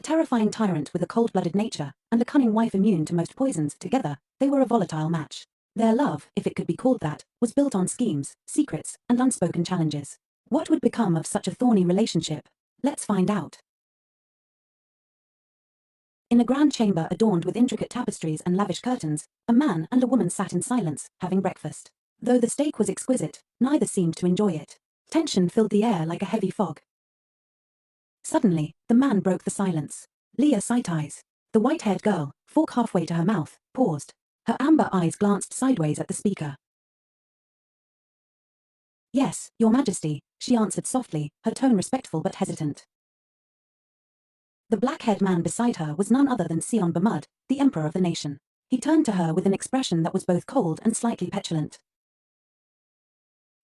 terrifying tyrant with a cold-blooded nature, and a cunning wife immune to most poisons, together, they were a volatile match. Their love, if it could be called that, was built on schemes, secrets, and unspoken challenges. What would become of such a thorny relationship? Let's find out. In a grand chamber adorned with intricate tapestries and lavish curtains, a man and a woman sat in silence, having breakfast. Though the steak was exquisite, neither seemed to enjoy it. Tension filled the air like a heavy fog. Suddenly, the man broke the silence. Leah sight eyes. The white-haired girl, fork halfway to her mouth, paused. Her amber eyes glanced sideways at the speaker. "Yes, Your Majesty," she answered softly, her tone respectful but hesitant. The black-haired man beside her was none other than Sion Bamud, the emperor of the nation. He turned to her with an expression that was both cold and slightly petulant.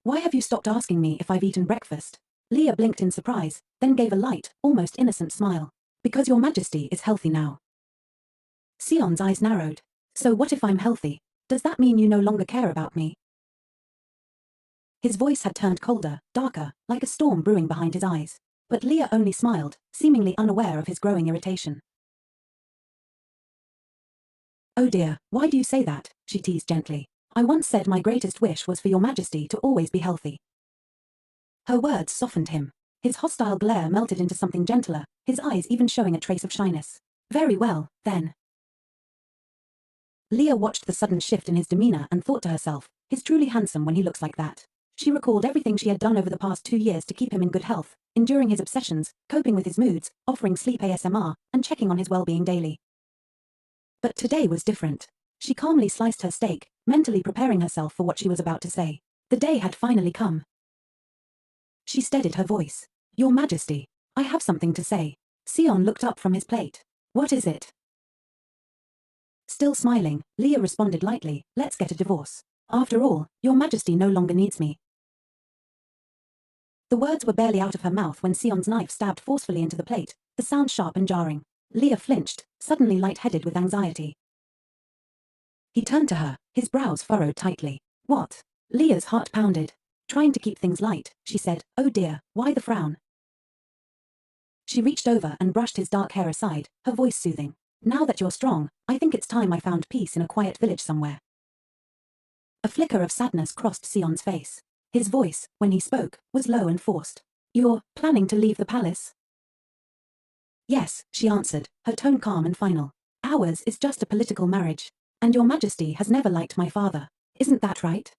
"Why have you stopped asking me if I've eaten breakfast?" Leah blinked in surprise, then gave a light, almost innocent smile. "Because Your Majesty is healthy now." Sion's eyes narrowed. "So what if I'm healthy? Does that mean you no longer care about me?" His voice had turned colder, darker, like a storm brewing behind his eyes. But Leah only smiled, seemingly unaware of his growing irritation. "Oh dear, why do you say that?" she teased gently. "I once said my greatest wish was for Your Majesty to always be healthy." Her words softened him. His hostile glare melted into something gentler, his eyes even showing a trace of shyness. "Very well, then." Leah watched the sudden shift in his demeanor and thought to herself, he's truly handsome when he looks like that. She recalled everything she had done over the past 2 years to keep him in good health, enduring his obsessions, coping with his moods, offering sleep ASMR, and checking on his well-being daily. But today was different. She calmly sliced her steak, mentally preparing herself for what she was about to say. The day had finally come. She steadied her voice. "Your Majesty, I have something to say." Sion looked up from his plate. "What is it?" Still smiling, Leah responded lightly, "Let's get a divorce. After all, Your Majesty no longer needs me." The words were barely out of her mouth when Sion's knife stabbed forcefully into the plate, the sound sharp and jarring. Leah flinched, suddenly light-headed with anxiety. He turned to her, his brows furrowed tightly. "What?" Leah's heart pounded. "Trying to keep things light," she said. "Oh dear, why the frown?" She reached over and brushed his dark hair aside, her voice soothing. "Now that you're strong, I think it's time I found peace in a quiet village somewhere." A flicker of sadness crossed Sion's face. His voice, when he spoke, was low and forced. "You're planning to leave the palace?" "Yes," she answered, her tone calm and final. "Ours is just a political marriage. And Your Majesty has never liked my father. Isn't that right?"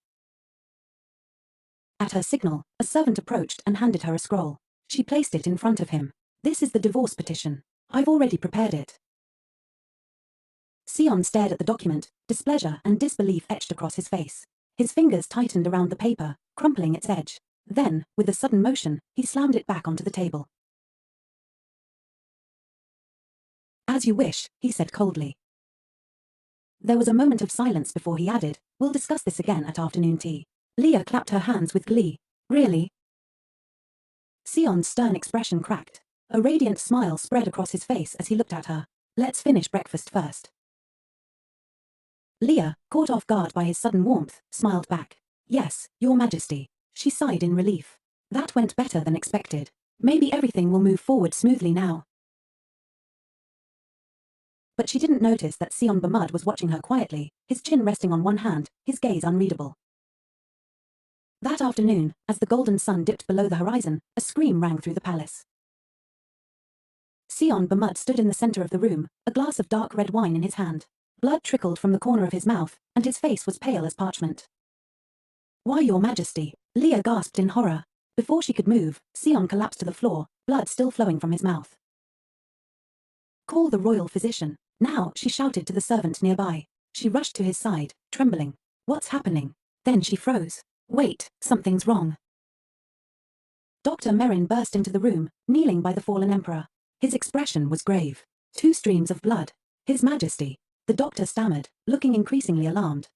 At her signal, a servant approached and handed her a scroll. She placed it in front of him. "This is the divorce petition. I've already prepared it." Sion stared at the document, displeasure and disbelief etched across his face. His fingers tightened around the paper, crumpling its edge. Then, with a sudden motion, he slammed it back onto the table. "As you wish," he said coldly. There was a moment of silence before he added, "We'll discuss this again at afternoon tea." Leah clapped her hands with glee. "Really?" Sion's stern expression cracked. A radiant smile spread across his face as he looked at her. "Let's finish breakfast first." Leah, caught off guard by his sudden warmth, smiled back. "Yes, Your Majesty." She sighed in relief. That went better than expected. Maybe everything will move forward smoothly now. But she didn't notice that Sion Bamud was watching her quietly, his chin resting on one hand, his gaze unreadable. That afternoon, as the golden sun dipped below the horizon, a scream rang through the palace. Sion Bamud stood in the center of the room, a glass of dark red wine in his hand. Blood trickled from the corner of his mouth, and his face was pale as parchment. "Why, Your Majesty?" Leah gasped in horror. Before she could move, Sion collapsed to the floor, blood still flowing from his mouth. "Call the royal physician." Now, she shouted to the servant nearby. She rushed to his side, trembling. "What's happening?" Then she froze. "Wait, something's wrong." Dr. Merin burst into the room, kneeling by the fallen emperor. His expression was grave. 2 streams of blood. "His Majesty." The doctor stammered, looking increasingly alarmed.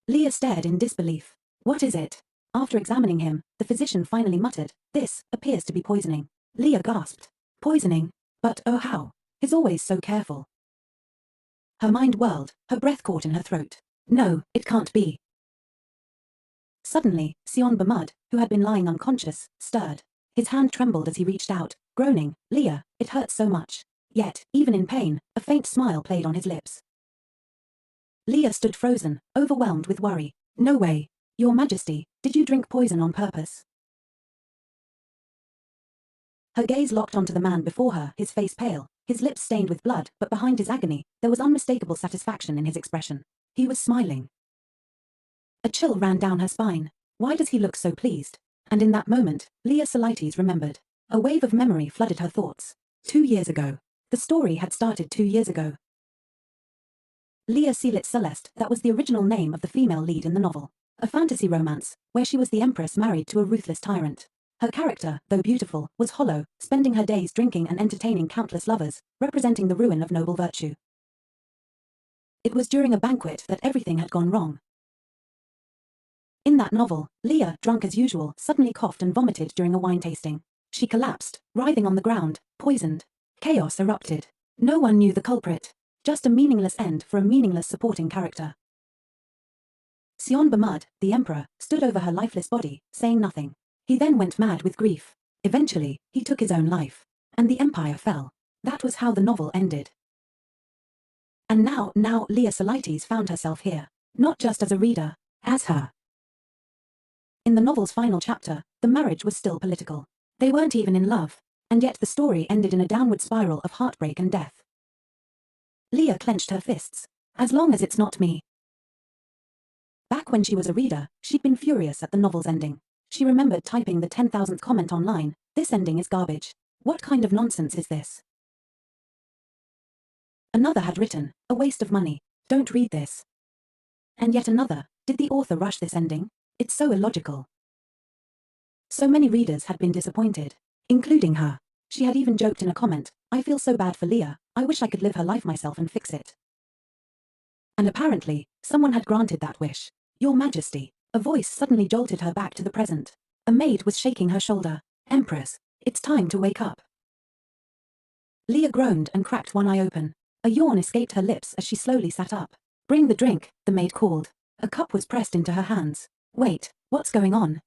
Leah stared in disbelief. "What is it?" After examining him, the physician finally muttered, "This appears to be poisoning." Leah gasped. "Poisoning? But oh how? He's always so careful." Her mind whirled, her breath caught in her throat. "No, it can't be." Suddenly, Sion Bamud, who had been lying unconscious, stirred. His hand trembled as he reached out, groaning, "Leah, it hurts so much." Yet, even in pain, a faint smile played on his lips. Leah stood frozen, overwhelmed with worry. "No way. Your Majesty, did you drink poison on purpose?" Her gaze locked onto the man before her, his face pale, his lips stained with blood, but behind his agony, there was unmistakable satisfaction in his expression. He was smiling. A chill ran down her spine. Why does he look so pleased? And in that moment, Leah Solites remembered. A wave of memory flooded her thoughts. 2 years ago. The story had started 2 years ago. Leah Selit Celeste, that was the original name of the female lead in the novel. A fantasy romance, where she was the empress married to a ruthless tyrant. Her character, though beautiful, was hollow, spending her days drinking and entertaining countless lovers, representing the ruin of noble virtue. It was during a banquet that everything had gone wrong. In that novel, Leah, drunk as usual, suddenly coughed and vomited during a wine tasting. She collapsed, writhing on the ground, poisoned. Chaos erupted. No one knew the culprit. Just a meaningless end for a meaningless supporting character. Sion Bamud, the emperor, stood over her lifeless body, saying nothing. He then went mad with grief. Eventually, he took his own life. And the empire fell. That was how the novel ended. And now Leah Solites found herself here. Not just as a reader, as her. In the novel's final chapter, the marriage was still political. They weren't even in love. And yet the story ended in a downward spiral of heartbreak and death. Leah clenched her fists. As long as it's not me. Back when she was a reader, she'd been furious at the novel's ending. She remembered typing the 10,000th comment online, "This ending is garbage. What kind of nonsense is this?" Another had written, "A waste of money. Don't read this." And yet another, "Did the author rush this ending? It's so illogical." So many readers had been disappointed, including her. She had even joked in a comment, "I feel so bad for Leah, I wish I could live her life myself and fix it." And apparently, someone had granted that wish. "Your Majesty." A voice suddenly jolted her back to the present. A maid was shaking her shoulder. "Empress, it's time to wake up." Leah groaned and cracked one eye open. A yawn escaped her lips as she slowly sat up. "Bring the drink," the maid called. A cup was pressed into her hands. "Wait, what's going on?"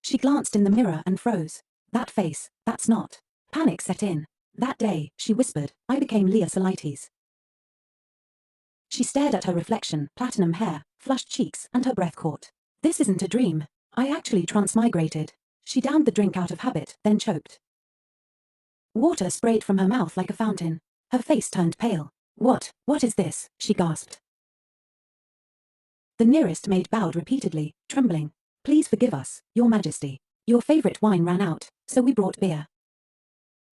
She glanced in the mirror and froze. That face, that snot. Panic set in. "That day," she whispered, "I became Leah Solites." She stared at her reflection, platinum hair, flushed cheeks, and her breath caught. "This isn't a dream. I actually transmigrated." She downed the drink out of habit, then choked. Water sprayed from her mouth like a fountain. Her face turned pale. What is this?" she gasped. The nearest maid bowed repeatedly, trembling. "Please forgive us, Your Majesty. Your favorite wine ran out, so we brought beer."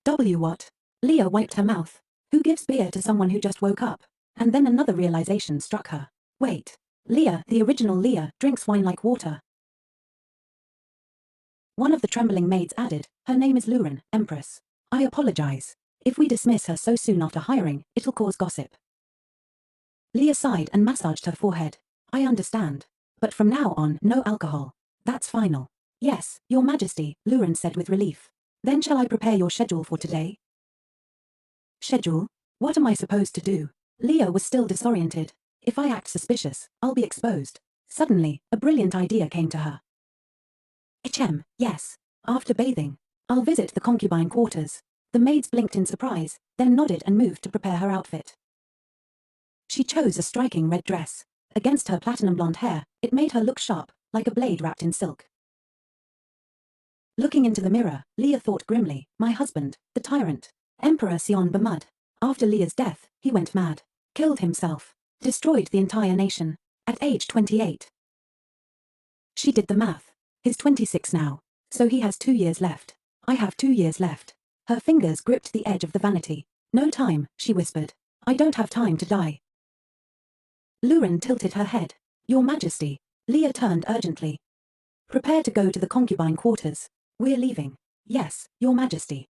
What? Leah wiped her mouth. Who gives beer to someone who just woke up? And then another realization struck her. Wait. Leah, the original Leah, drinks wine like water. One of the trembling maids added, "Her name is Luren, Empress. I apologize. If we dismiss her so soon after hiring, it'll cause gossip." Leah sighed and massaged her forehead. "I understand. But from now on, no alcohol. That's final." "Yes, Your Majesty," Luren said with relief. "Then shall I prepare your schedule for today?" Schedule? What am I supposed to do? Leah was still disoriented. If I act suspicious, I'll be exposed. Suddenly, a brilliant idea came to her. Yes. After bathing, I'll visit the concubine quarters. The maids blinked in surprise, then nodded and moved to prepare her outfit. She chose a striking red dress. Against her platinum blonde hair, it made her look sharp, like a blade wrapped in silk. Looking into the mirror, Leah thought grimly, "My husband, the tyrant, Emperor Sion Bamud. After Leah's death, he went mad. Killed himself. Destroyed the entire nation. At age 28. She did the math. He's 26 now. So he has 2 years left. I have 2 years left." Her fingers gripped the edge of the vanity. "No time," she whispered. "I don't have time to die." Luren tilted her head. "Your Majesty." Leah turned urgently. "Prepare to go to the concubine quarters. We're leaving." "Yes, Your Majesty."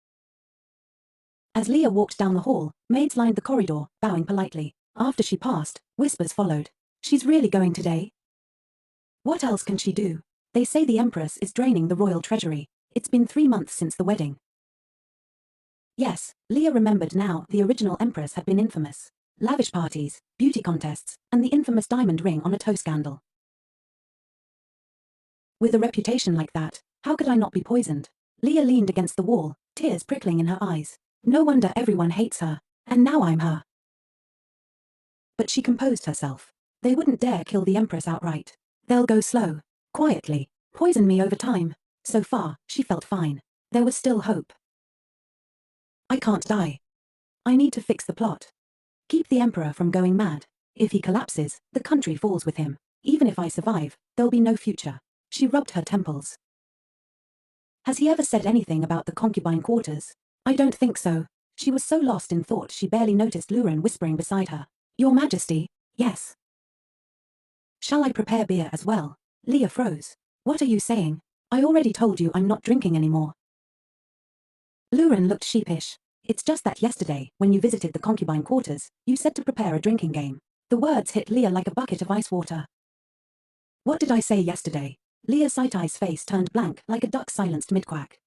As Leah walked down the hall, maids lined the corridor, bowing politely. After she passed, whispers followed. "She's really going today?" What else can she do? They say the Empress is draining the royal treasury. It's been 3 months since the wedding. Yes, Leah remembered now the original Empress had been infamous. Lavish parties, beauty contests, and the infamous diamond ring on a toe scandal. With a reputation like that, how could I not be poisoned? Leah leaned against the wall, tears prickling in her eyes. No wonder everyone hates her, and now I'm her. But she composed herself. They wouldn't dare kill the Empress outright. They'll go slow, quietly, poison me over time. So far, she felt fine. There was still hope. I can't die. I need to fix the plot. Keep the Emperor from going mad. If he collapses, the country falls with him. Even if I survive, there'll be no future. She rubbed her temples. Has he ever said anything about the concubine quarters? I don't think so. She was so lost in thought she barely noticed Luren whispering beside her. Your Majesty, yes. Shall I prepare beer as well? Leah froze. What are you saying? I already told you I'm not drinking anymore. Luren looked sheepish. It's just that yesterday, when you visited the concubine quarters, you said to prepare a drinking game. The words hit Leah like a bucket of ice water. What did I say yesterday? Leah Saitai's face turned blank like a duck silenced mid-quack.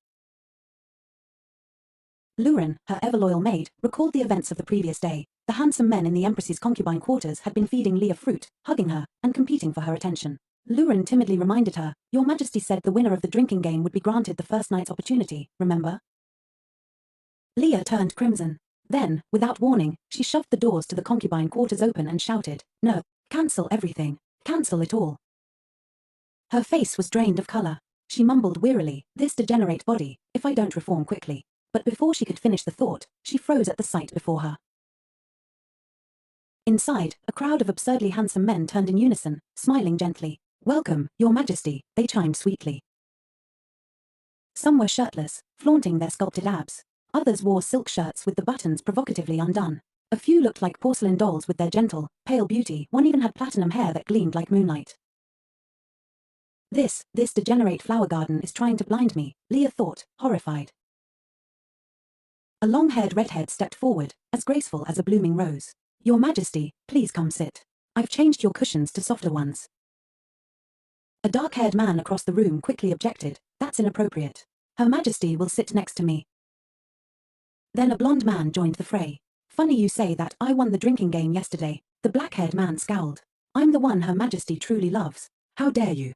Luren, her ever-loyal maid, recalled the events of the previous day. The handsome men in the Empress's concubine quarters had been feeding Leah fruit, hugging her, and competing for her attention. Luren timidly reminded her, Your Majesty said the winner of the drinking game would be granted the first night's opportunity, remember? Leah turned crimson. Then, without warning, she shoved the doors to the concubine quarters open and shouted, No, cancel everything, cancel it all. Her face was drained of color. She mumbled wearily, This degenerate body, if I don't reform quickly. But before she could finish the thought, she froze at the sight before her. Inside, a crowd of absurdly handsome men turned in unison, smiling gently. Welcome, Your Majesty, they chimed sweetly. Some were shirtless, flaunting their sculpted abs. Others wore silk shirts with the buttons provocatively undone. A few looked like porcelain dolls with their gentle, pale beauty. One even had platinum hair that gleamed like moonlight. This degenerate flower garden is trying to blind me, Leah thought, horrified. A long-haired redhead stepped forward, as graceful as a blooming rose. Your Majesty, please come sit. I've changed your cushions to softer ones. A dark-haired man across the room quickly objected, That's inappropriate. Her Majesty will sit next to me. Then a blonde man joined the fray. Funny you say that, I won the drinking game yesterday. The black-haired man scowled. I'm the one Her Majesty truly loves. How dare you?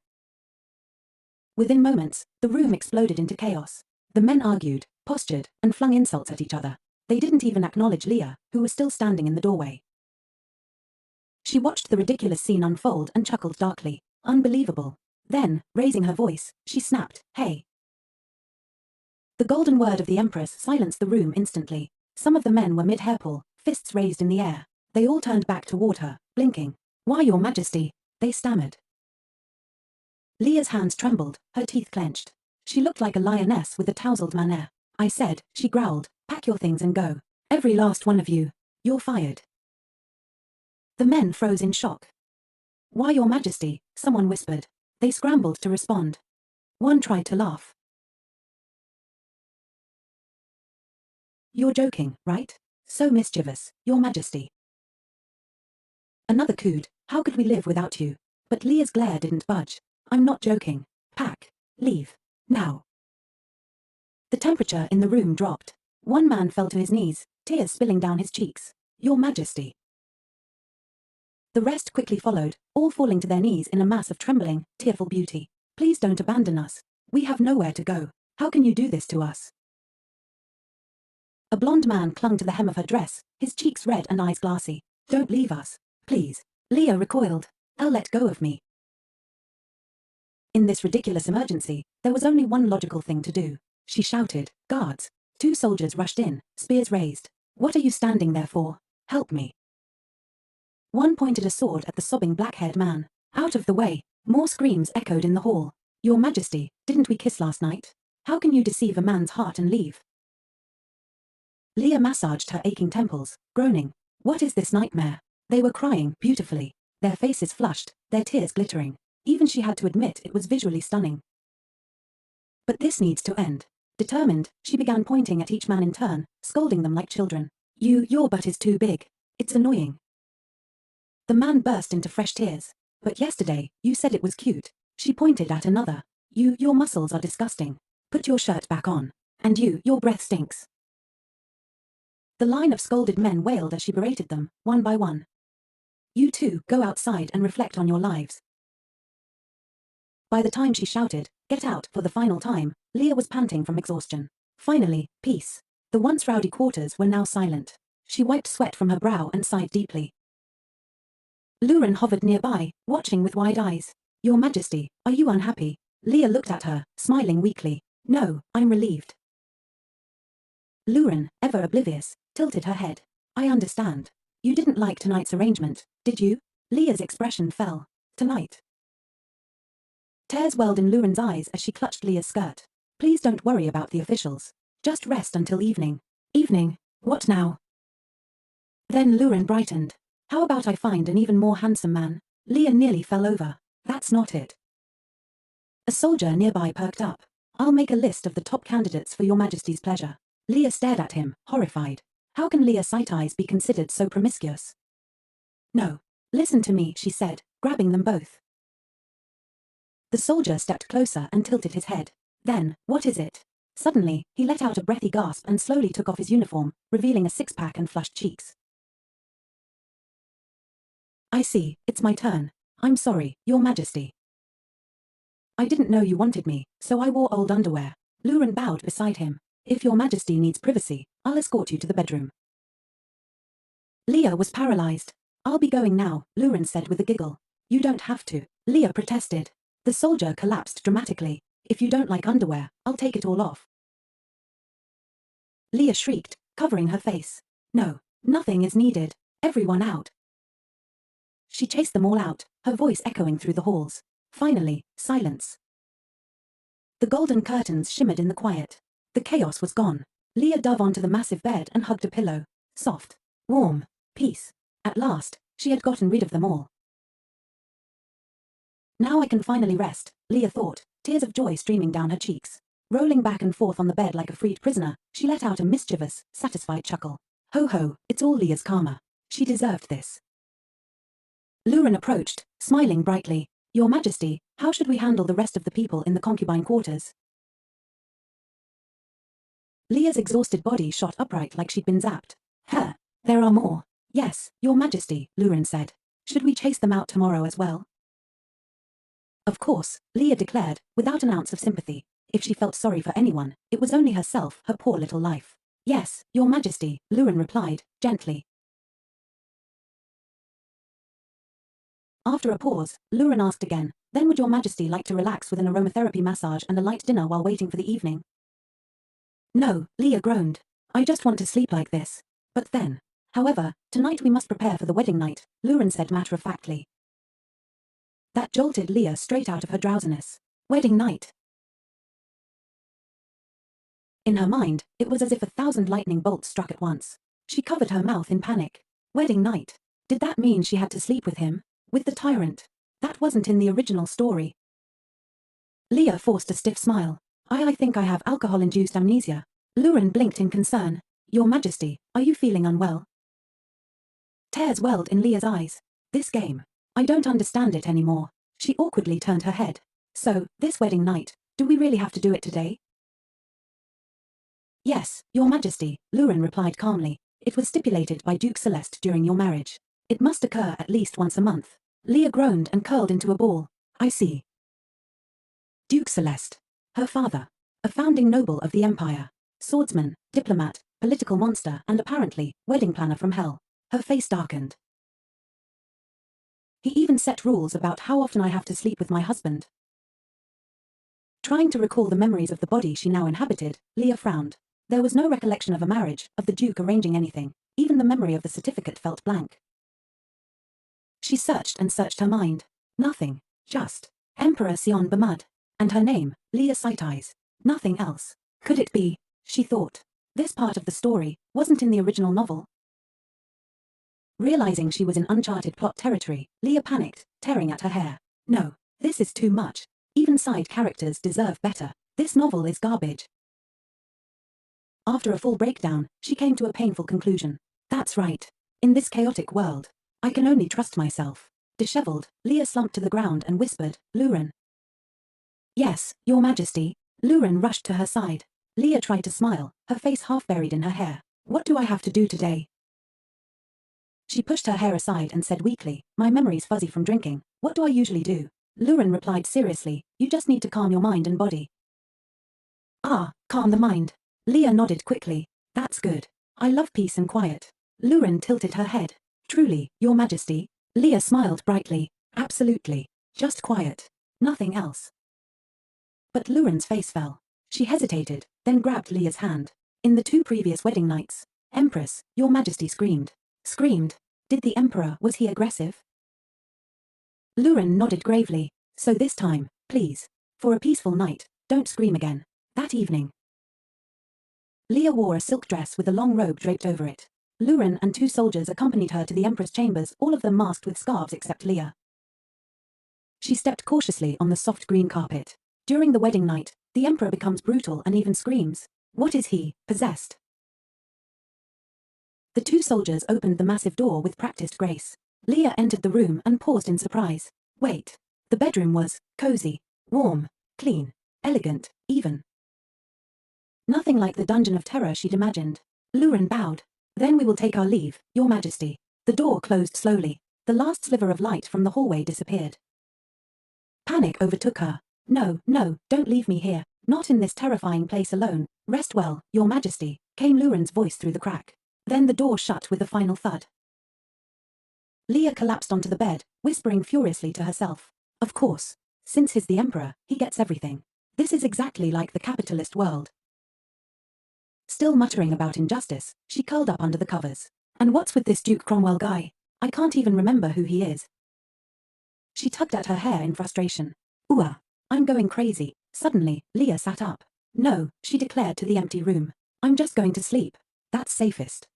Within moments, the room exploded into chaos. The men argued, postured, and flung insults at each other. They didn't even acknowledge Leah, who was still standing in the doorway. She watched the ridiculous scene unfold and chuckled darkly. Unbelievable. Then, raising her voice, she snapped, Hey. The golden word of the Empress silenced the room instantly. Some of the men were mid-hairpull, fists raised in the air. They all turned back toward her, blinking. Why, Your Majesty? They stammered. Leah's hands trembled, her teeth clenched. She looked like a lioness with a tousled manner. I said, she growled, pack your things and go. Every last one of you. You're fired. The men froze in shock. Why, Your Majesty? Someone whispered. They scrambled to respond. One tried to laugh. You're joking, right? So mischievous, Your Majesty. Another cooed, how could we live without you? But Leah's glare didn't budge. I'm not joking. Pack. Leave. Now. The temperature in the room dropped. One man fell to his knees, tears spilling down his cheeks. Your Majesty. The rest quickly followed, all falling to their knees in a mass of trembling, tearful beauty. Please don't abandon us. We have nowhere to go. How can you do this to us? A blonde man clung to the hem of her dress, his cheeks red and eyes glassy. Don't leave us. Please. Leah recoiled. Elle, let go of me. In this ridiculous emergency, there was only one logical thing to do. She shouted, Guards. 2 soldiers rushed in, spears raised. What are you standing there for? Help me. One pointed a sword at the sobbing black-haired man. Out of the way. More screams echoed in the hall. Your Majesty, didn't we kiss last night? How can you deceive a man's heart and leave? Leah massaged her aching temples, groaning. What is this nightmare? They were crying, beautifully. Their faces flushed, their tears glittering. Even she had to admit it was visually stunning. But this needs to end. Determined, she began pointing at each man in turn, scolding them like children. Your butt is too big. It's annoying. The man burst into fresh tears. But yesterday, you said it was cute. She pointed at another. Your muscles are disgusting. Put your shirt back on. And your breath stinks. The line of scolded men wailed as she berated them, one by one. You too, go outside and reflect on your lives. By the time she shouted, Get out, for the final time, Leah was panting from exhaustion. Finally, peace. The once rowdy quarters were now silent. She wiped sweat from her brow and sighed deeply. Luren hovered nearby, watching with wide eyes. Your Majesty, are you unhappy? Leah looked at her, smiling weakly. No, I'm relieved. Luren, ever oblivious, tilted her head. I understand. You didn't like tonight's arrangement, did you? Leah's expression fell. Tonight. Tears welled in Luren's eyes as she clutched Leah's skirt. Please don't worry about the officials. Just rest until evening. Evening? What now? Then Luren brightened. How about I find an even more handsome man? Leah nearly fell over. That's not it. A soldier nearby perked up. I'll make a list of the top candidates for your Majesty's pleasure. Leah stared at him, horrified. How can Leah's sight eyes be considered so promiscuous? No. Listen to me, she said, grabbing them both. The soldier stepped closer and tilted his head. Then, what is it? Suddenly, he let out a breathy gasp and slowly took off his uniform, revealing a six-pack and flushed cheeks. I see, it's my turn. I'm sorry, Your Majesty. I didn't know you wanted me, so I wore old underwear. Luren bowed beside him. If Your Majesty needs privacy, I'll escort you to the bedroom. Leah was paralyzed. I'll be going now, Luren said with a giggle. You don't have to, Leah protested. The soldier collapsed dramatically. If you don't like underwear, I'll take it all off. Leah shrieked, covering her face. No, nothing is needed. Everyone out. She chased them all out, her voice echoing through the halls. Finally, silence. The golden curtains shimmered in the quiet. The chaos was gone. Leah dove onto the massive bed and hugged a pillow. Soft. Warm. Peace. At last, she had gotten rid of them all. Now I can finally rest, Leah thought, tears of joy streaming down her cheeks. Rolling back and forth on the bed like a freed prisoner, she let out a mischievous, satisfied chuckle. Ho ho, it's all Leah's karma. She deserved this. Luren approached, smiling brightly. Your Majesty, how should we handle the rest of the people in the concubine quarters? Leah's exhausted body shot upright like she'd been zapped. There are more. Yes, Your Majesty, Luren said. Should we chase them out tomorrow as well? Of course, Leah declared, without an ounce of sympathy. If she felt sorry for anyone, it was only herself, her poor little life. Yes, Your Majesty, Luren replied, gently. After a pause, Luren asked again, then would Your Majesty like to relax with an aromatherapy massage and a light dinner while waiting for the evening? No, Leah groaned. I just want to sleep like this. But then. However, tonight we must prepare for the wedding night, Luren said matter-of-factly. That jolted Leah straight out of her drowsiness. Wedding night. In her mind, it was as if 1,000 lightning bolts struck at once. She covered her mouth in panic. Wedding night. Did that mean she had to sleep with him? With the Tyrant? That wasn't in the original story. Leah forced a stiff smile. I think I have alcohol-induced amnesia. Luren blinked in concern. Your Majesty, are you feeling unwell? Tears welled in Leah's eyes. This game. I don't understand it anymore. She awkwardly turned her head. So, this wedding night, do we really have to do it today? Yes, Your Majesty, Luren replied calmly. It was stipulated by Duke Celeste during your marriage. It must occur at least once a month. Leah groaned and curled into a ball. I see. Duke Celeste. Her father. A founding noble of the Empire. Swordsman, diplomat, political monster and apparently, wedding planner from hell. Her face darkened. He even set rules about how often I have to sleep with my husband. Trying to recall the memories of the body she now inhabited, Leah frowned. There was no recollection of a marriage, of the Duke arranging anything. Even the memory of the certificate felt blank. She searched and searched her mind. Nothing. Just Emperor Sion Bamud. And her name, Leah Sight Eyes. Nothing else. Could it be? She thought. This part of the story wasn't in the original novel. Realizing she was in uncharted plot territory, Leah panicked, tearing at her hair. No, this is too much. Even side characters deserve better. This novel is garbage. After a full breakdown, she came to a painful conclusion. That's right. In this chaotic world, I can only trust myself. Disheveled, Leah slumped to the ground and whispered, Luren. Yes, Your Majesty. Luren rushed to her side. Leah tried to smile, her face half buried in her hair. What do I have to do today? She pushed her hair aside and said weakly, my memory's fuzzy from drinking. What do I usually do? Luren replied seriously, you just need to calm your mind and body. Ah, calm the mind. Leah nodded quickly. That's good. I love peace and quiet. Luren tilted her head. Truly, Your Majesty. Leah smiled brightly. Absolutely. Just quiet. Nothing else. But Luren's face fell. She hesitated, then grabbed Leah's hand. In the 2 previous wedding nights, Empress, Your Majesty screamed. Screamed? Did the Emperor, was he aggressive? Luren nodded gravely. So this time, please. For a peaceful night, don't scream again. That evening. Leah wore a silk dress with a long robe draped over it. Luren and 2 soldiers accompanied her to the Empress' chambers, all of them masked with scarves except Leah. She stepped cautiously on the soft green carpet. During the wedding night, the Emperor becomes brutal and even screams. What is he, possessed? The 2 soldiers opened the massive door with practiced grace. Leah entered the room and paused in surprise. Wait. The bedroom was cozy, warm, clean, elegant, even. Nothing like the dungeon of terror she'd imagined. Luren bowed. Then we will take our leave, Your Majesty. The door closed slowly. The last sliver of light from the hallway disappeared. Panic overtook her. No, no, don't leave me here. Not in this terrifying place alone. Rest well, Your Majesty, came Luren's voice through the crack. Then the door shut with a final thud. Leah collapsed onto the bed, whispering furiously to herself. Of course. Since he's the Emperor, he gets everything. This is exactly like the capitalist world. Still muttering about injustice, she curled up under the covers. And what's with this Duke Cromwell guy? I can't even remember who he is. She tugged at her hair in frustration. Ooh, I'm going crazy. Suddenly, Leah sat up. No, she declared to the empty room. I'm just going to sleep. That's safest.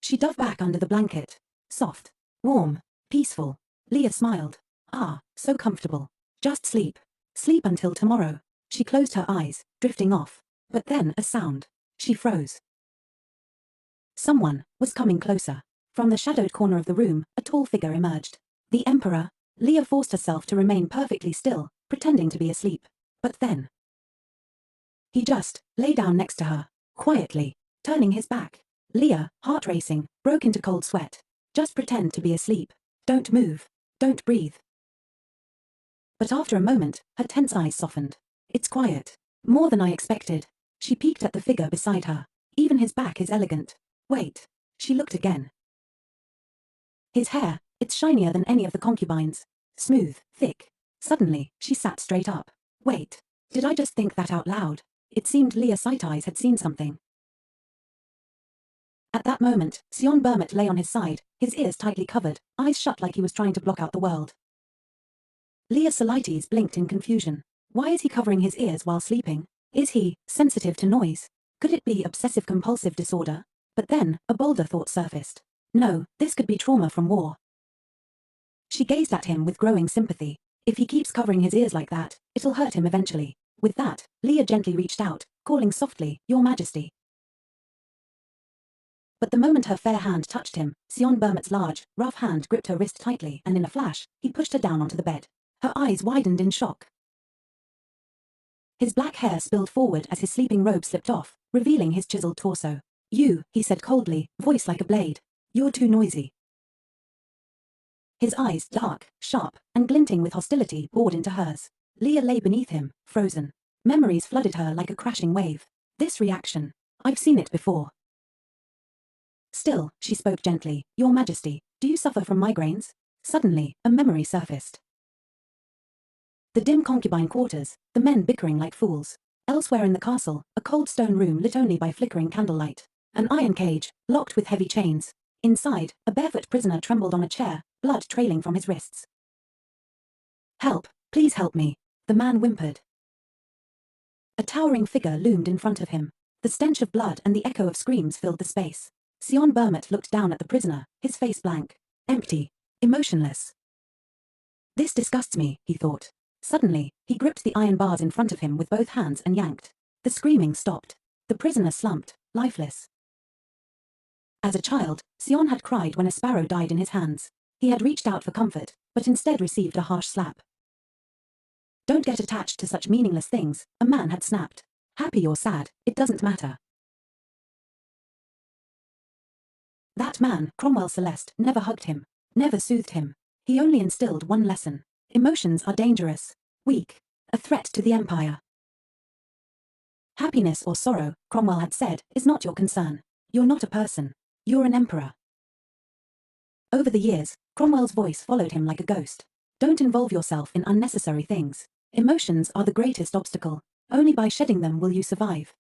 She dove back under the blanket. Soft, warm, peaceful. Leah smiled. Ah, so comfortable. Just sleep. Sleep until tomorrow. She closed her eyes, drifting off. But then a sound. She froze. Someone was coming closer. From the shadowed corner of the room, a tall figure emerged. The Emperor. Leah forced herself to remain perfectly still, pretending to be asleep. But then he just lay down next to her, quietly, turning his back. Leah, heart racing, broke into cold sweat. Just pretend to be asleep. Don't move. Don't breathe. But after a moment, her tense eyes softened. It's quiet. More than I expected. She peeked at the figure beside her. Even his back is elegant. Wait. She looked again. His hair, it's shinier than any of the concubines. Smooth, thick. Suddenly, she sat straight up. Wait. Did I just think that out loud? It seemed Leah's sight eyes had seen something. At that moment, Sion Bermet lay on his side, his ears tightly covered, eyes shut like he was trying to block out the world. Leah's Salites blinked in confusion. Why is he covering his ears while sleeping? Is he sensitive to noise? Could it be obsessive-compulsive disorder? But then, a bolder thought surfaced. No, this could be trauma from war. She gazed at him with growing sympathy. If he keeps covering his ears like that, it'll hurt him eventually. With that, Leah gently reached out, calling softly, Your Majesty. But the moment her fair hand touched him, Sion Bermet's large, rough hand gripped her wrist tightly and in a flash, he pushed her down onto the bed. Her eyes widened in shock. His black hair spilled forward as his sleeping robe slipped off, revealing his chiseled torso. You, he said coldly, voice like a blade. You're too noisy. His eyes, dark, sharp, and glinting with hostility, bored into hers. Leah lay beneath him, frozen. Memories flooded her like a crashing wave. This reaction. I've seen it before. Still, she spoke gently. Your Majesty, do you suffer from migraines? Suddenly, a memory surfaced. The dim concubine quarters, the men bickering like fools. Elsewhere in the castle, a cold stone room lit only by flickering candlelight. An iron cage, locked with heavy chains. Inside, a barefoot prisoner trembled on a chair, blood trailing from his wrists. Help, please help me, the man whimpered. A towering figure loomed in front of him. The stench of blood and the echo of screams filled the space. Sion Bermet looked down at the prisoner, his face blank, empty, emotionless. This disgusts me, he thought. Suddenly, he gripped the iron bars in front of him with both hands and yanked. The screaming stopped. The prisoner slumped, lifeless. As a child, Sion had cried when a sparrow died in his hands. He had reached out for comfort, but instead received a harsh slap. Don't get attached to such meaningless things, a man had snapped. Happy or sad, it doesn't matter. That man, Cromwell Celeste, never hugged him, never soothed him. He only instilled one lesson. Emotions are dangerous, weak, a threat to the empire. Happiness or sorrow, Cromwell had said, is not your concern. You're not a person. You're an emperor. Over the years, Cromwell's voice followed him like a ghost. Don't involve yourself in unnecessary things. Emotions are the greatest obstacle. Only by shedding them will you survive.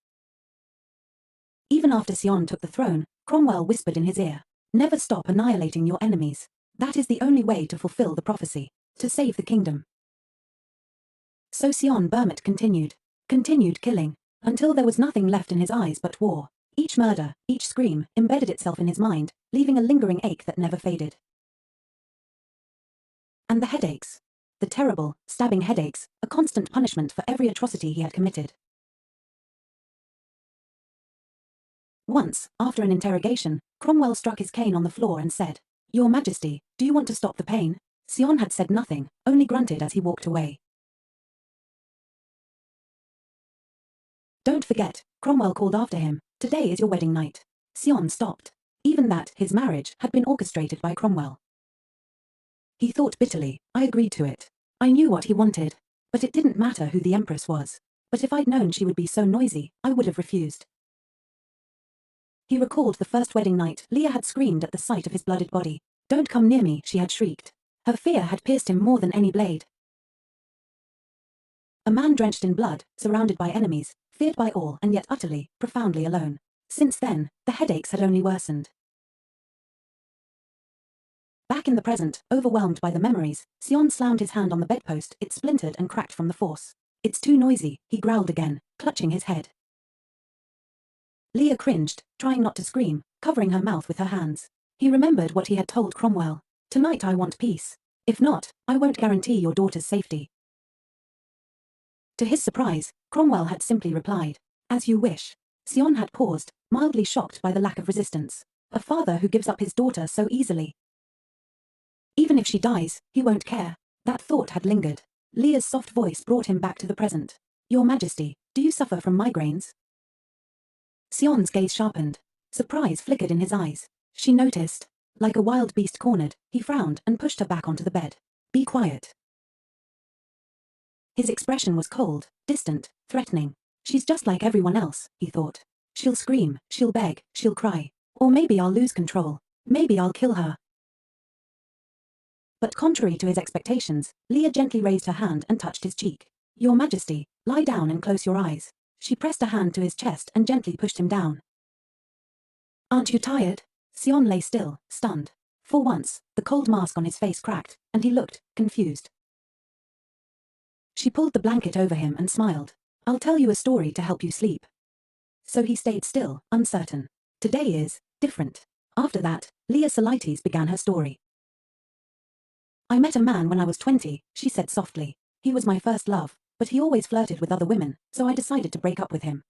Even after Sion took the throne, Cromwell whispered in his ear, never stop annihilating your enemies. That is the only way to fulfill the prophecy, to save the kingdom. So Sion Bermot continued killing, until there was nothing left in his eyes but war. Each murder, each scream, embedded itself in his mind, leaving a lingering ache that never faded. And the headaches. The terrible, stabbing headaches, a constant punishment for every atrocity he had committed. Once, after an interrogation, Cromwell struck his cane on the floor and said, Your Majesty, do you want to stop the pain? Sion had said nothing, only grunted as he walked away. Don't forget, Cromwell called after him, today is your wedding night. Sion stopped. Even that, his marriage, had been orchestrated by Cromwell. He thought bitterly, I agreed to it. I knew what he wanted. But it didn't matter who the Empress was. But if I'd known she would be so noisy, I would have refused. He recalled the first wedding night Leah had screamed at the sight of his blooded body. Don't come near me, she had shrieked. Her fear had pierced him more than any blade. A man drenched in blood, surrounded by enemies, feared by all and yet utterly, profoundly alone. Since then, the headaches had only worsened. Back in the present, overwhelmed by the memories, Sion slammed his hand on the bedpost, it splintered and cracked from the force. It's too noisy, he growled again, clutching his head. Leah cringed, trying not to scream, covering her mouth with her hands. He remembered what he had told Cromwell. Tonight I want peace. If not, I won't guarantee your daughter's safety. To his surprise, Cromwell had simply replied, As you wish. Sion had paused, mildly shocked by the lack of resistance. A father who gives up his daughter so easily. Even if she dies, he won't care. That thought had lingered. Leah's soft voice brought him back to the present. Your Majesty, do you suffer from migraines? Sion's gaze sharpened. Surprise flickered in his eyes. She noticed. Like a wild beast cornered, he frowned and pushed her back onto the bed. Be quiet. His expression was cold, distant, threatening. She's just like everyone else, he thought. She'll scream, she'll beg, she'll cry. Or maybe I'll lose control. Maybe I'll kill her. But contrary to his expectations, Leah gently raised her hand and touched his cheek. Your Majesty, lie down and close your eyes. She pressed a hand to his chest and gently pushed him down. Aren't you tired? Sion lay still, stunned. For once, the cold mask on his face cracked, and he looked confused. She pulled the blanket over him and smiled. I'll tell you a story to help you sleep. So he stayed still, uncertain. Today is different. After that, Leah Solites began her story. I met a man when I was 20, she said softly. He was my first love, but he always flirted with other women, so I decided to break up with him.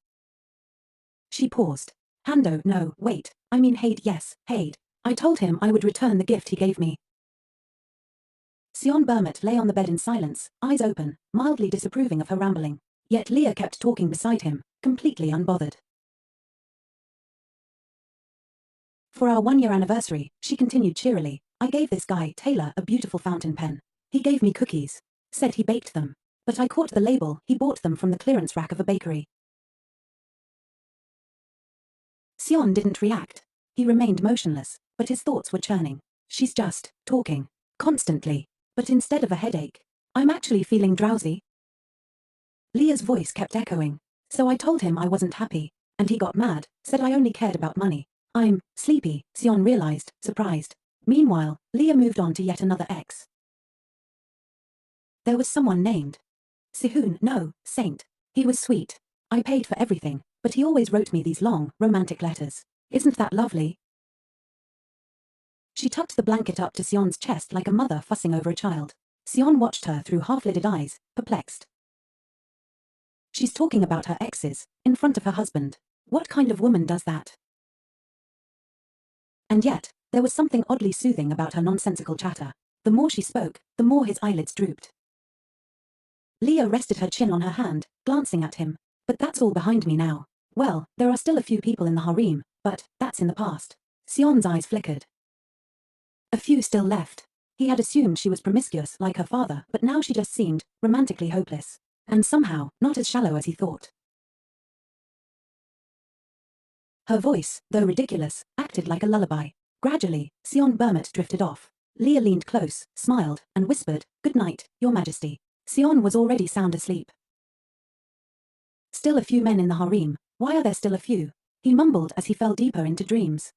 She paused. Hando, no, wait, I mean Hade, yes, Hade. I told him I would return the gift he gave me. Sion Bermot lay on the bed in silence, eyes open, mildly disapproving of her rambling. Yet Leah kept talking beside him, completely unbothered. For our 1-year anniversary, she continued cheerily, I gave this guy, Taylor, a beautiful fountain pen. He gave me cookies. Said he baked them. But I caught the label, he bought them from the clearance rack of a bakery. Sion didn't react. He remained motionless, but his thoughts were churning. She's just talking. Constantly. But instead of a headache, I'm actually feeling drowsy. Leah's voice kept echoing. So I told him I wasn't happy, and he got mad, said I only cared about money. I'm sleepy, Sion realized, surprised. Meanwhile, Leah moved on to yet another ex. There was someone named Sihun, no, Saint. He was sweet. I paid for everything, but he always wrote me these long, romantic letters. Isn't that lovely? She tucked the blanket up to Sion's chest like a mother fussing over a child. Sion watched her through half-lidded eyes, perplexed. She's talking about her exes, in front of her husband. What kind of woman does that? And yet, there was something oddly soothing about her nonsensical chatter. The more she spoke, the more his eyelids drooped. Leah rested her chin on her hand, glancing at him. But that's all behind me now. Well, there are still a few people in the harem, but that's in the past. Sion's eyes flickered. A few still left. He had assumed she was promiscuous like her father, but now she just seemed romantically hopeless. And somehow, not as shallow as he thought. Her voice, though ridiculous, acted like a lullaby. Gradually, Sion Burmut drifted off. Leah leaned close, smiled, and whispered, "Good night, Your Majesty." Sion was already sound asleep. "Still a few men in the harem. Why are there still a few?" he mumbled as he fell deeper into dreams.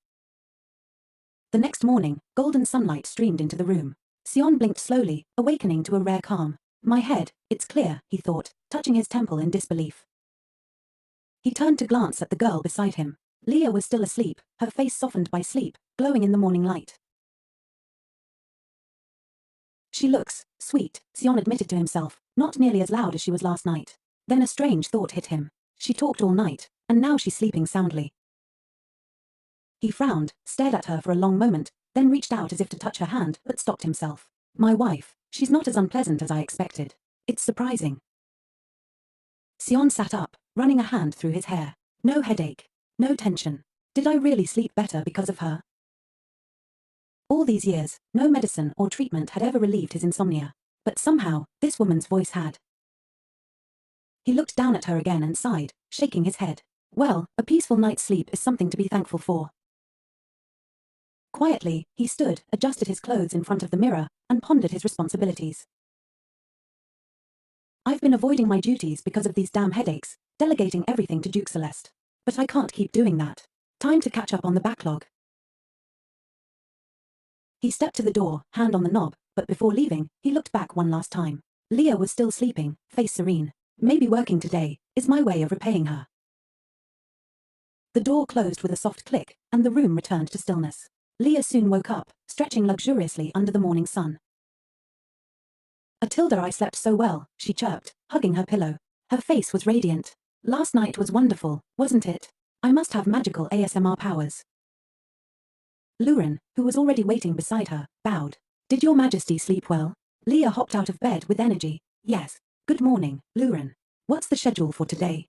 The next morning, golden sunlight streamed into the room. Sion blinked slowly, awakening to a rare calm. "My head, it's clear," he thought, touching his temple in disbelief. He turned to glance at the girl beside him. Leah was still asleep, her face softened by sleep, glowing in the morning light. "She looks sweet," Sion admitted to himself, not nearly as loud as she was last night. Then a strange thought hit him. She talked all night, and now she's sleeping soundly. He frowned, stared at her for a long moment, then reached out as if to touch her hand, but stopped himself. "My wife, she's not as unpleasant as I expected. It's surprising." Sion sat up, running a hand through his hair. No headache. No tension. Did I really sleep better because of her? All these years, no medicine or treatment had ever relieved his insomnia. But somehow, this woman's voice had. He looked down at her again and sighed, shaking his head. Well, a peaceful night's sleep is something to be thankful for. Quietly, he stood, adjusted his clothes in front of the mirror, and pondered his responsibilities. "I've been avoiding my duties because of these damn headaches, delegating everything to Duke Celeste. But I can't keep doing that. Time to catch up on the backlog." He stepped to the door, hand on the knob, but before leaving, he looked back one last time. Leah was still sleeping, face serene. Maybe working today is my way of repaying her. The door closed with a soft click, and the room returned to stillness. Leah soon woke up, stretching luxuriously under the morning sun. "Atilda, I slept so well," she chirped, hugging her pillow. Her face was radiant. "Last night was wonderful, wasn't it? I must have magical ASMR powers." Luren, who was already waiting beside her, bowed. "Did Your Majesty sleep well?" Leah hopped out of bed with energy. "Yes. Good morning, Luren. What's the schedule for today?"